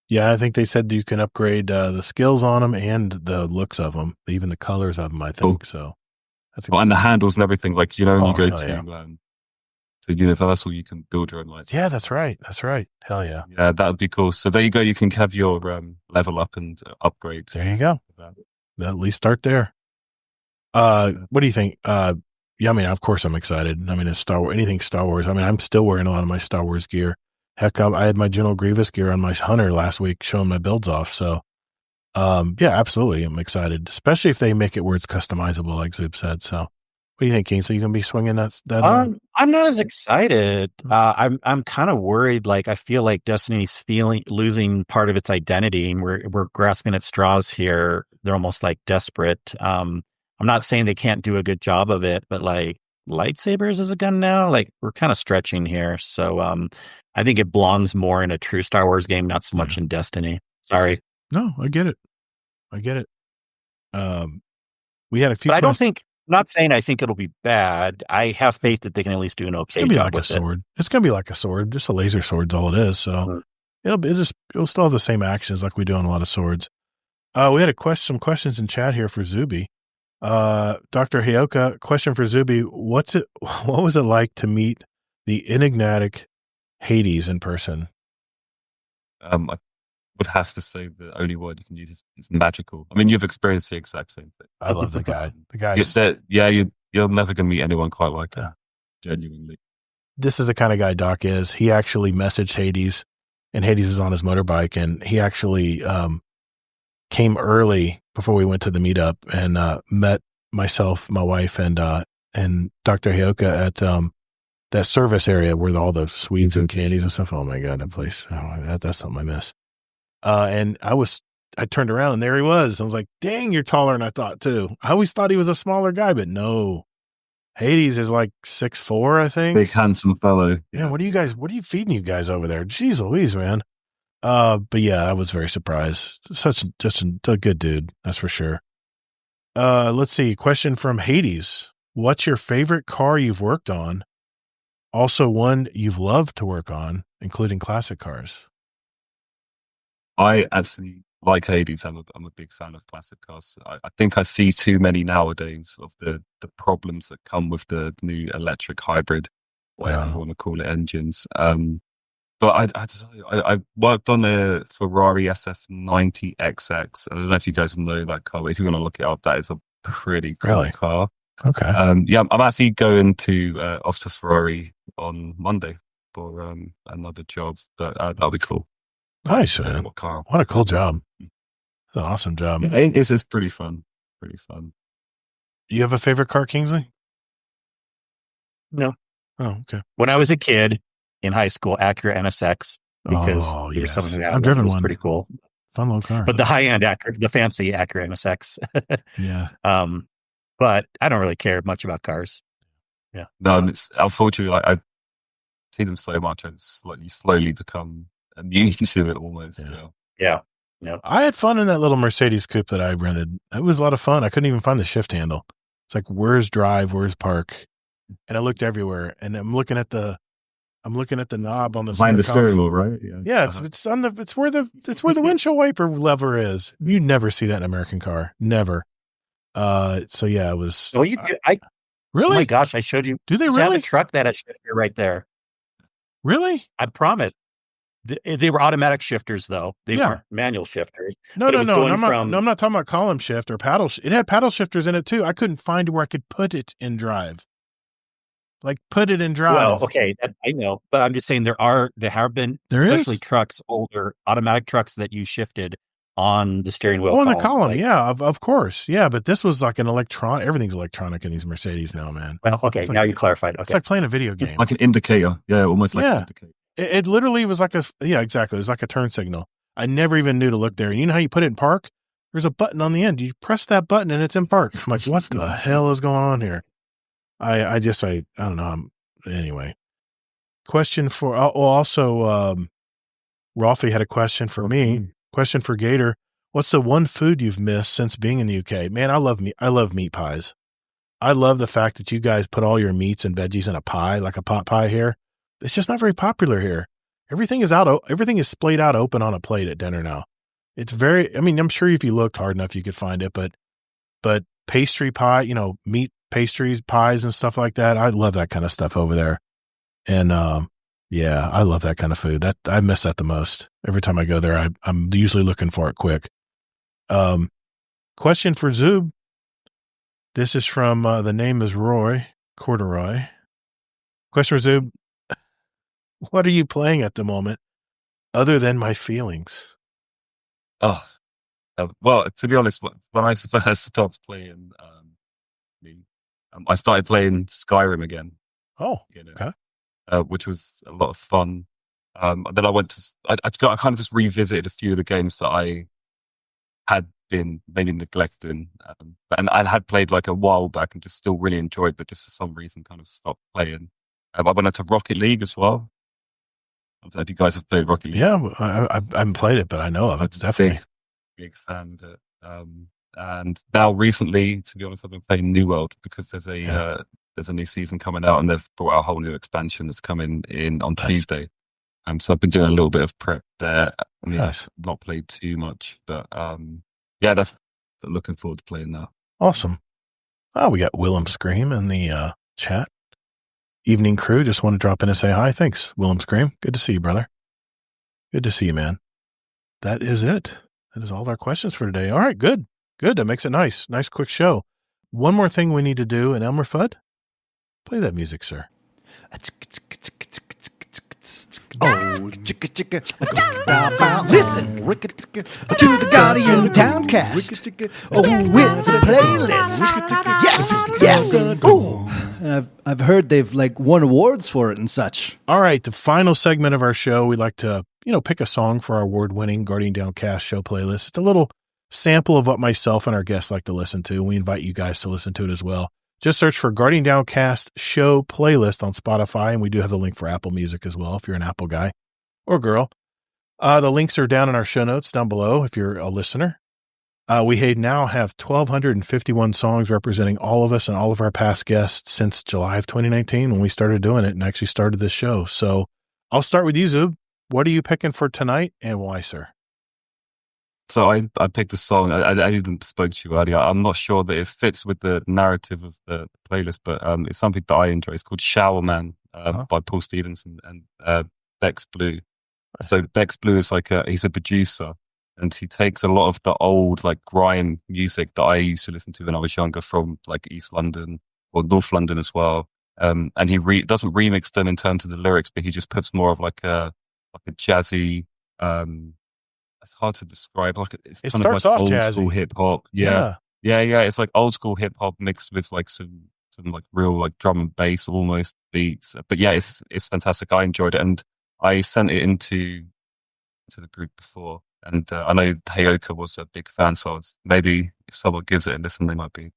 A: Yeah, I think they said you can upgrade the skills on them and the looks of them, even the colors of them. I think so. That's
D: and the handles and everything. Like when you go to Universal, you can build your own lightsaber.
A: Yeah, that's right. Hell yeah.
D: Yeah, that would be cool. So there you go. You can have your level up and upgrades.
A: There you go. At least start there. What do you think? Yeah, I mean, of course I'm excited. I mean, it's Star Wars, anything Star Wars. I mean, I'm still wearing a lot of my Star Wars gear. Heck, I had my General Grievous gear on my Hunter last week showing my builds off. So, yeah, absolutely. I'm excited, especially if they make it where it's customizable, like Xoob said. So what do you think, Kingsley? You going to be swinging that?
C: I'm not as excited. I'm kind of worried. Like, I feel like Destiny's losing part of its identity, and we're grasping at straws here. They're almost like desperate. I'm not saying they can't do a good job of it, but like lightsabers as a gun now, like we're kind of stretching here. So, I think it belongs more in a true Star Wars game, not so much in Destiny. Sorry.
A: No, I get it. We had a few.
C: But I'm not saying I think it'll be bad. I have faith that they can at least do an okay job.
A: It's gonna be like a sword. It's gonna be like a sword, just a laser sword's all it is. So it'll still have the same actions like we do on a lot of swords. We had some questions in chat here for Xoobie. Dr. Hioka, question for Xoobie: what was it like to meet the enigmatic Hades in person?
D: I would have to say the only word you can use is magical. I mean, you've experienced the exact same thing.
A: I love the guy.
D: You're never going to meet anyone quite like that. Genuinely.
A: This is the kind of guy Doc is. He actually messaged Hades, and Hades is on his motorbike, and he actually came early before we went to the meetup and met myself, my wife, and Dr. Hioka at that service area where all the sweets and candies and stuff. Oh my God, that place. Oh, that's something I miss. And I turned around and there he was. I was like, dang, you're taller than I thought too. I always thought he was a smaller guy, but no. Hades is like 6'4", I think.
D: Big handsome fellow.
A: Yeah. What are you feeding you guys over there? Jeez Louise, man. But yeah, I was very surprised. Just a good dude. That's for sure. Let's see. Question from Hades. What's your favorite car you've worked on? Also one you've loved to work on, including classic cars.
D: I absolutely like Hades. I'm a big fan of classic cars. I think I see too many nowadays of the problems that come with the new electric hybrid, whatever you want to call it, engines. But I worked on a Ferrari SF90XX. I don't know if you guys know that car, but if you want to look it up, that is a pretty cool car.
A: Okay.
D: Yeah, I'm actually going off to Ferrari on Monday for another job, but that'll be cool.
A: Nice, man. What a cool job. It's an awesome job.
D: Yeah, it's pretty fun. Pretty fun.
A: You have a favorite car, Kingsley?
C: No.
A: Oh, okay.
C: When I was a kid in high school, Acura NSX, because
A: yes.
C: something that
A: I've driven
C: was
A: one.
C: pretty cool.
A: Fun little car.
C: But the high-end Acura, the fancy Acura NSX.
A: Yeah.
C: But I don't really care much about cars. Yeah.
D: No, it's unfortunately, like, I see them so much, you slowly become immune to it almost.
C: Yeah.
A: I had fun in that little Mercedes coupe that I rented. It was a lot of fun. I couldn't even find the shift handle. It's like, where's drive? Where's park? And I looked everywhere, and I'm looking at the knob on the
D: behind the steering wheel, right?
A: Yeah, it's where the windshield wiper lever is. You never see that in an American car. Never. So yeah, it was.
C: Oh, you do?
A: Really?
C: Oh my gosh, I showed you.
A: Do they
C: really
A: really
C: have a truck that had shifter right there?
A: Really?
C: I promise. They were automatic shifters, though. They weren't manual shifters.
A: No. I'm not talking about column shift or paddle. It had paddle shifters in it too. I couldn't find where I could put it in drive. Like put it in drive.
C: Well, okay, I know, but I'm just saying there have been especially trucks, older automatic trucks that you shifted on the steering wheel.
A: Oh, on the column, yeah, of course, yeah. But this was like an electronic. Everything's electronic in these Mercedes now, man.
C: Well, okay, now you clarified. Okay.
A: It's like playing a video game,
D: like an indicator. Yeah, almost like an indicator.
A: It literally was like exactly. It was like a turn signal. I never even knew to look there. And you know how you put it in park? There's a button on the end. You press that button and it's in park. I'm like, what the hell is going on here? I don't know. Anyway, question for, also, Rolfie had a question for me. Question for Gator. What's the one food you've missed since being in the UK? Man, I love meat pies. I love the fact that you guys put all your meats and veggies in a pie, like a pot pie here. It's just not very popular here. Everything is splayed out open on a plate at dinner now. It's I'm sure if you looked hard enough, you could find it, but pastry pie, meat pastries, pies and stuff like that. I love that kind of stuff over there. And, yeah, I love that kind of food. I miss that the most. Every time I go there, I'm usually looking for it quick. Question for Xoob. This is from, the name is Roy Corduroy. Question for Xoob. What are you playing at the moment other than my feelings?
D: Oh, well, to be honest, when I first stopped playing, I started playing Skyrim again.
A: Oh, okay.
D: Which was a lot of fun. Then I kind of just revisited a few of the games that I had been maybe neglecting. And I had played like a while back and just still really enjoyed, but just for some reason kind of stopped playing. I went into Rocket League as well. I don't know if you guys have played Rocket League.
A: Yeah, I haven't played it, but I know of it. Definitely.
D: Big fan of it. And now recently, to be honest, I've been playing New World because there's a new season coming out and they've brought out a whole new expansion that's coming in on Tuesday. So I've been doing a little bit of prep there. I've not played too much, but that's looking forward to playing that.
A: Awesome. Oh, we got Willem Scream in the chat. Evening crew, just want to drop in and say hi. Thanks, Willem Scream. Good to see you, brother. Good to see you, man. That is it. That is all our questions for today. All right, good. Good. That makes it nice. Nice, quick show. One more thing we need to do, and Elmer Fudd, play that music, sir.
H: Oh, listen to the Guardian Downcast. Oh, it's a playlist. Yes. Oh, and I've heard they've won awards for it and such.
A: All right, the final segment of our show, we like to pick a song for our award-winning Guardian Downcast show playlist. It's a little sample of what myself and our guests like to listen to. We invite you guys to listen to it as well. Just search for Guardian Downcast show playlist on Spotify, and we do have the link for Apple Music as well if you're an Apple guy or girl. The links are down in our show notes down below if you're a listener. We now have 1,251 songs representing all of us and all of our past guests since July of 2019 when we started doing it and actually started this show. So I'll start with you, Xoob. What are you picking for tonight and why, sir?
D: So I picked a song. I even spoke to you earlier. I'm not sure that it fits with the narrative of the playlist, but it's something that I enjoy. It's called Shower Man by Paul Stevenson and Bex Blue. So Bex Blue is he's a producer, and he takes a lot of the old grime music that I used to listen to when I was younger from East London or North London as well. And he doesn't remix them in terms of the lyrics, but he just puts more of a jazzy. It's hard to describe. It's
A: it
D: kind of
A: starts off
D: old
A: jazzy.
D: school hip hop. Yeah. It's like old school hip hop mixed with some real drum and bass almost beats. But yeah, it's fantastic. I enjoyed it, and I sent it into the group before. And I know Heyoka was a big fan, so maybe if someone gives it a listen, they might be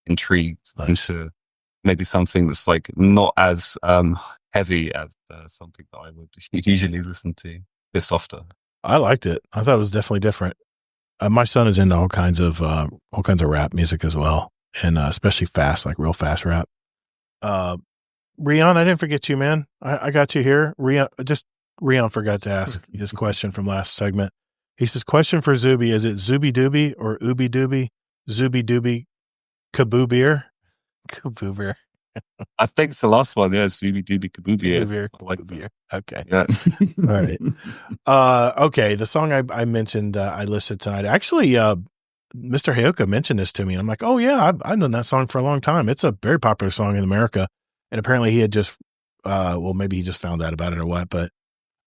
D: intrigued into maybe something that's not as heavy as something that I would usually listen to. A bit softer.
A: I liked it. I thought it was definitely different. My son is into all kinds of rap music as well, and especially fast, real fast rap. Rion, I didn't forget you, man. I got you here. Rion forgot to ask his question from last segment. He says, question for Xoobie, is it Xoobie Doobie or Ooby Doobie? Xoobie Doobie Kaboo Beer? Kaboo Beer.
D: I think it's the last one. Yeah, Xoobie Doobie Kaboo Beer.
A: Beer. Okay.
D: Yeah.
A: All right. Okay. The song I mentioned, I listed tonight. Actually, Mr. Heyoka mentioned this to me. And I'm like, oh yeah, I've known that song for a long time. It's a very popular song in America. And apparently he had just, maybe he just found out about it or what, but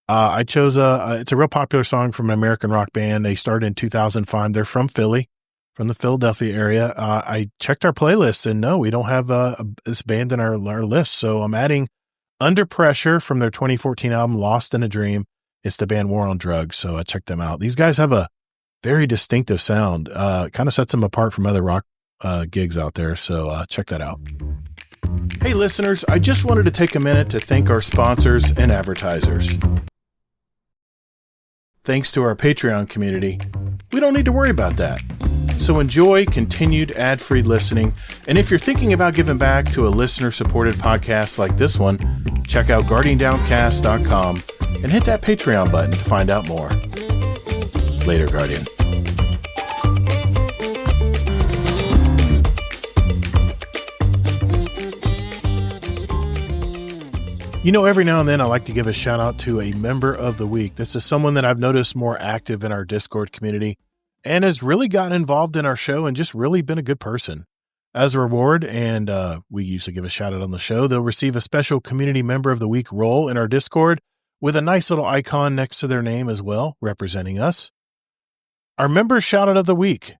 A: I chose it's a real popular song from an American rock band. They started in 2005. They're from Philly, from the Philadelphia area. I checked our playlist and no, we don't have this band in our list. So I'm adding Under Pressure from their 2014 album, Lost in a Dream. It's the band War on Drugs. So I checked them out. These guys have a Very distinctive sound. Kind of sets him apart from other rock gigs out there. So check that out. Hey, listeners, I just wanted to take a minute to thank our sponsors and advertisers. Thanks to our Patreon community, we don't need to worry about that. So enjoy continued ad-free listening. And if you're thinking about giving back to a listener-supported podcast like this one, check out GuardianDownCast.com and hit that Patreon button to find out more. Later, Guardian. You know, every now and then I like to give a shout out to a member of the week. This is someone that I've noticed more active in our Discord community and has really gotten involved in our show and just really been a good person. As a reward, and we usually give a shout out on the show, they'll receive a special community member of the week role in our Discord with a nice little icon next to their name as well, representing us. Our member shout out of the week.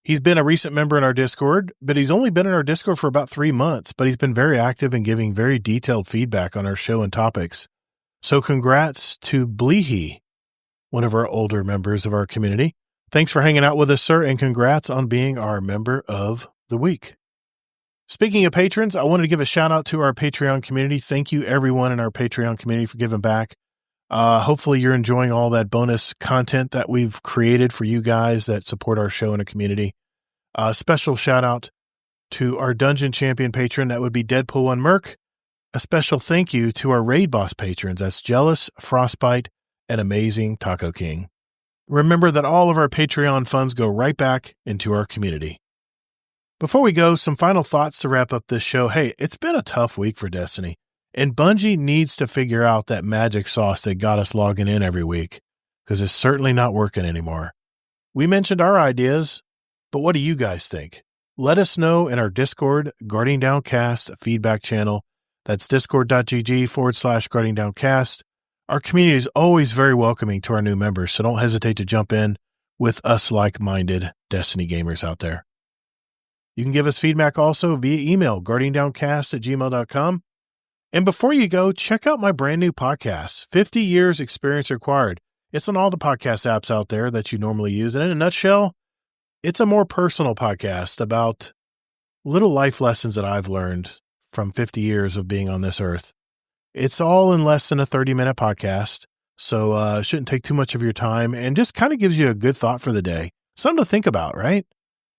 A: He's been a recent member in our Discord, but he's only been in our Discord for about 3 months, but he's been very active and giving very detailed feedback on our show and topics. So congrats to Bleehee, one of our older members of our community. Thanks for hanging out with us, sir, and congrats on being our member of the week. Speaking of patrons, I wanted to give a shout out to our Patreon community. Thank you everyone in our Patreon community for giving back. Hopefully you're enjoying all that bonus content that we've created for you guys that support our show and a community. Special shout out to our Dungeon Champion patron. That would be Deadpool 1 Merc. A special thank you to our Raid Boss patrons. That's Jealous, Frostbite, and Amazing Taco King. Remember that all of our Patreon funds go right back into our community. Before we go, some final thoughts to wrap up this show. Hey, it's been a tough week for Destiny. And Bungie needs to figure out that magic sauce that got us logging in every week, because it's certainly not working anymore. We mentioned our ideas, but what do you guys think? Let us know in our Discord, Guarding Downcast feedback channel. That's discord.gg/Guarding Downcast. Our community is always very welcoming to our new members, so don't hesitate to jump in with us like-minded Destiny gamers out there. You can give us feedback also via email, guardingdowncast@gmail.com. And before you go, check out my brand new podcast, 50 Years Experience Required. It's on all the podcast apps out there that you normally use. And in a nutshell, it's a more personal podcast about little life lessons that I've learned from 50 years of being on this earth. It's all in less than a 30-minute podcast, so it shouldn't take too much of your time and just kind of gives you a good thought for the day. Something to think about, right?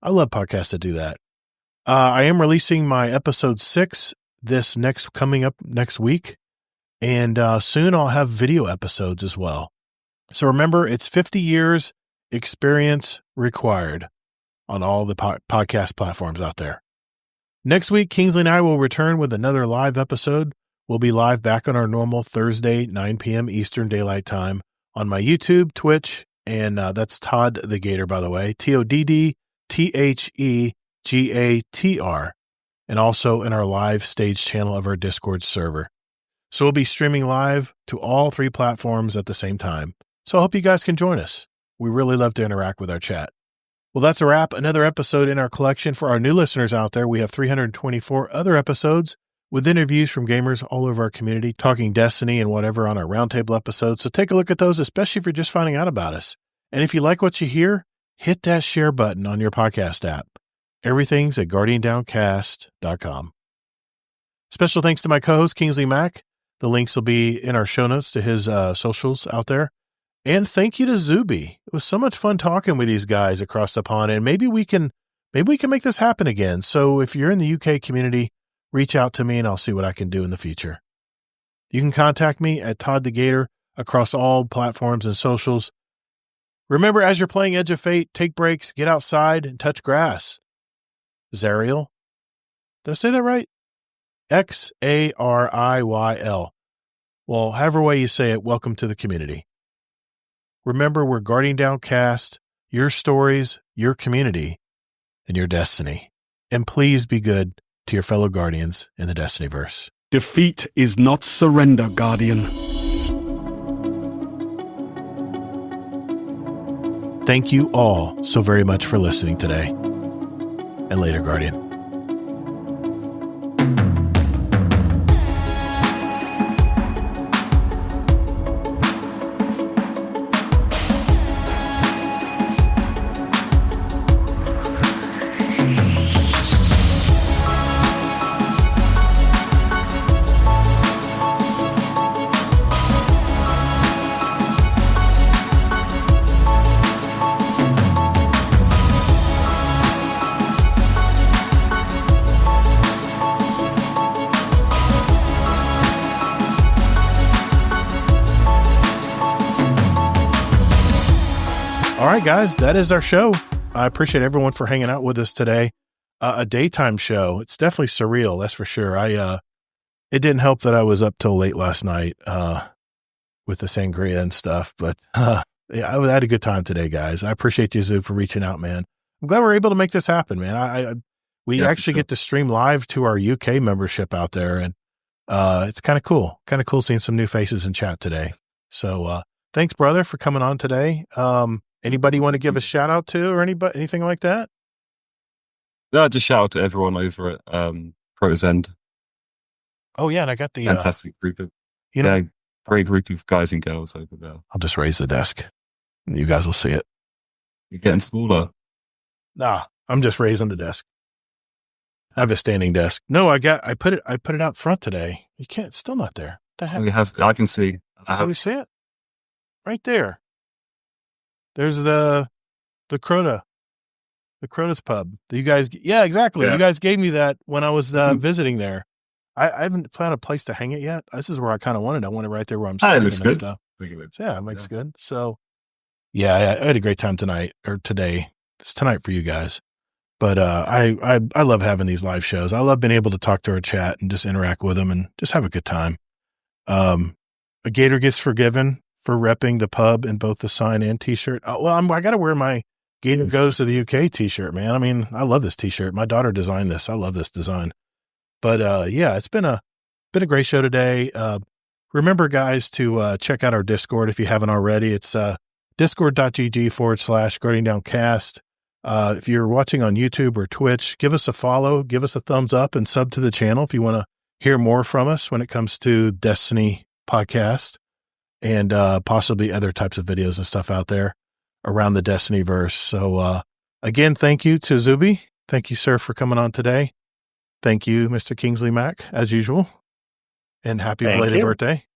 A: I love podcasts that do that. I am releasing my episode 6 coming up next week, and soon I'll have video episodes as well. So remember, it's 50 years experience required on all the podcast platforms out there. Next week, Kingsley and I will return with another live episode. We'll be live back on our normal Thursday, 9 p.m. Eastern Daylight Time on my YouTube, Twitch, and that's Todd the Gator, by the way, TODDTHEGATR. And also in our live stage channel of our Discord server. So we'll be streaming live to all 3 platforms at the same time. So I hope you guys can join us. We really love to interact with our chat. Well, that's a wrap. Another episode in our collection. For our new listeners out there, we have 324 other episodes with interviews from gamers all over our community, talking Destiny and whatever on our roundtable episodes. So take a look at those, especially if you're just finding out about us. And if you like what you hear, hit that share button on your podcast app. Everything's at GuardianDownCast.com. Special thanks to my co-host, Kingsley Mack. The links will be in our show notes to his socials out there. And thank you to Xoobie. It was so much fun talking with these guys across the pond, and maybe we can make this happen again. So if you're in the UK community, reach out to me and I'll see what I can do in the future. You can contact me at Todd the Gator across all platforms and socials. Remember, as you're playing Edge of Fate, take breaks, get outside, and touch grass. Zariel. Did I say that right? Xariyle. Well, however way you say it, welcome to the community. Remember, we're Guarding Downcast, your stories, your community, and your destiny. And please be good to your fellow Guardians in the Destinyverse.
E: Defeat is not surrender, Guardian.
A: Thank you all so very much for listening today. And later, Guardian. All right, guys, that is our show. I appreciate everyone for hanging out with us today. A daytime show. It's definitely surreal, that's for sure. It didn't help that I was up till late last night with the sangria and stuff, but yeah, I had a good time today, guys. I appreciate you, Zoo, for reaching out, man. I'm glad we're able to make this happen, man. We actually get to stream live to our UK membership out there, and it's kind of cool. Kind of cool seeing some new faces in chat today. So thanks, brother, for coming on today. Anybody want to give a shout out to or anything like that?
D: No, just shout out to everyone over at Proto's End.
A: Oh, yeah, and I got the
D: fantastic group of great group of guys and girls over there.
A: I'll just raise the desk. And you guys will see it.
D: You're getting smaller.
A: Nah, I'm just raising the desk. I have a standing desk. No, I put it out front today. You can't. It's still not there. What the heck?
D: I can see.
A: Can you see it? Right there. There's the Crota. The Crota's pub. You guys, yeah, exactly. Yeah. You guys gave me that when I was visiting there. I haven't planned a place to hang it yet. This is where I kind of wanted. I want it right there where I'm standing.
D: It looks good.
A: Stuff. Yeah, it looks good. So, yeah, I had a great time tonight or today. It's tonight for you guys. But I love having these live shows. I love being able to talk to our chat and just interact with them and just have a good time. A Gator gets forgiven for repping the pub in both the sign and T-shirt. I got to wear my Gator Goes to the UK T-shirt, man. I mean, I love this T-shirt. My daughter designed this. I love this design. But yeah, it's been a great show today. Remember, guys, to check out our Discord if you haven't already. It's discord.gg/GuardianDownCast. If you're watching on YouTube or Twitch, give us a follow, give us a thumbs up, and sub to the channel if you want to hear more from us when it comes to Destiny podcast and possibly other types of videos and stuff out there around the Destiny verse. So again, thank you to Xoobie. Thank you, sir, for coming on today. Thank you, Mr. Kingsley Mack, as usual. And happy belated birthday.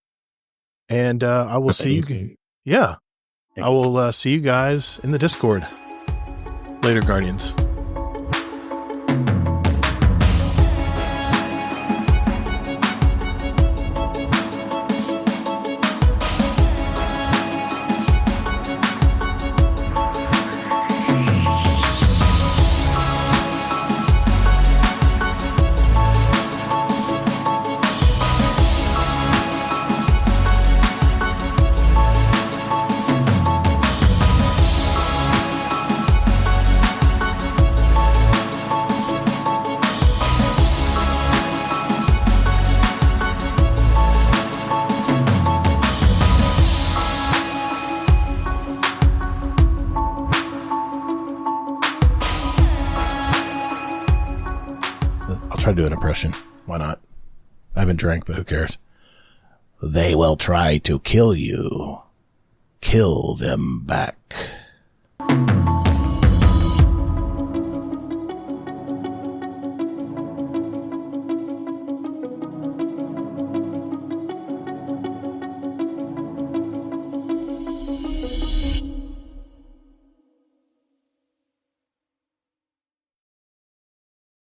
A: And I will see you. Yeah. I will see you guys in the Discord. Later, Guardians. Do an impression. Why not? I haven't drank, but who cares? They will try to kill you. Kill them back.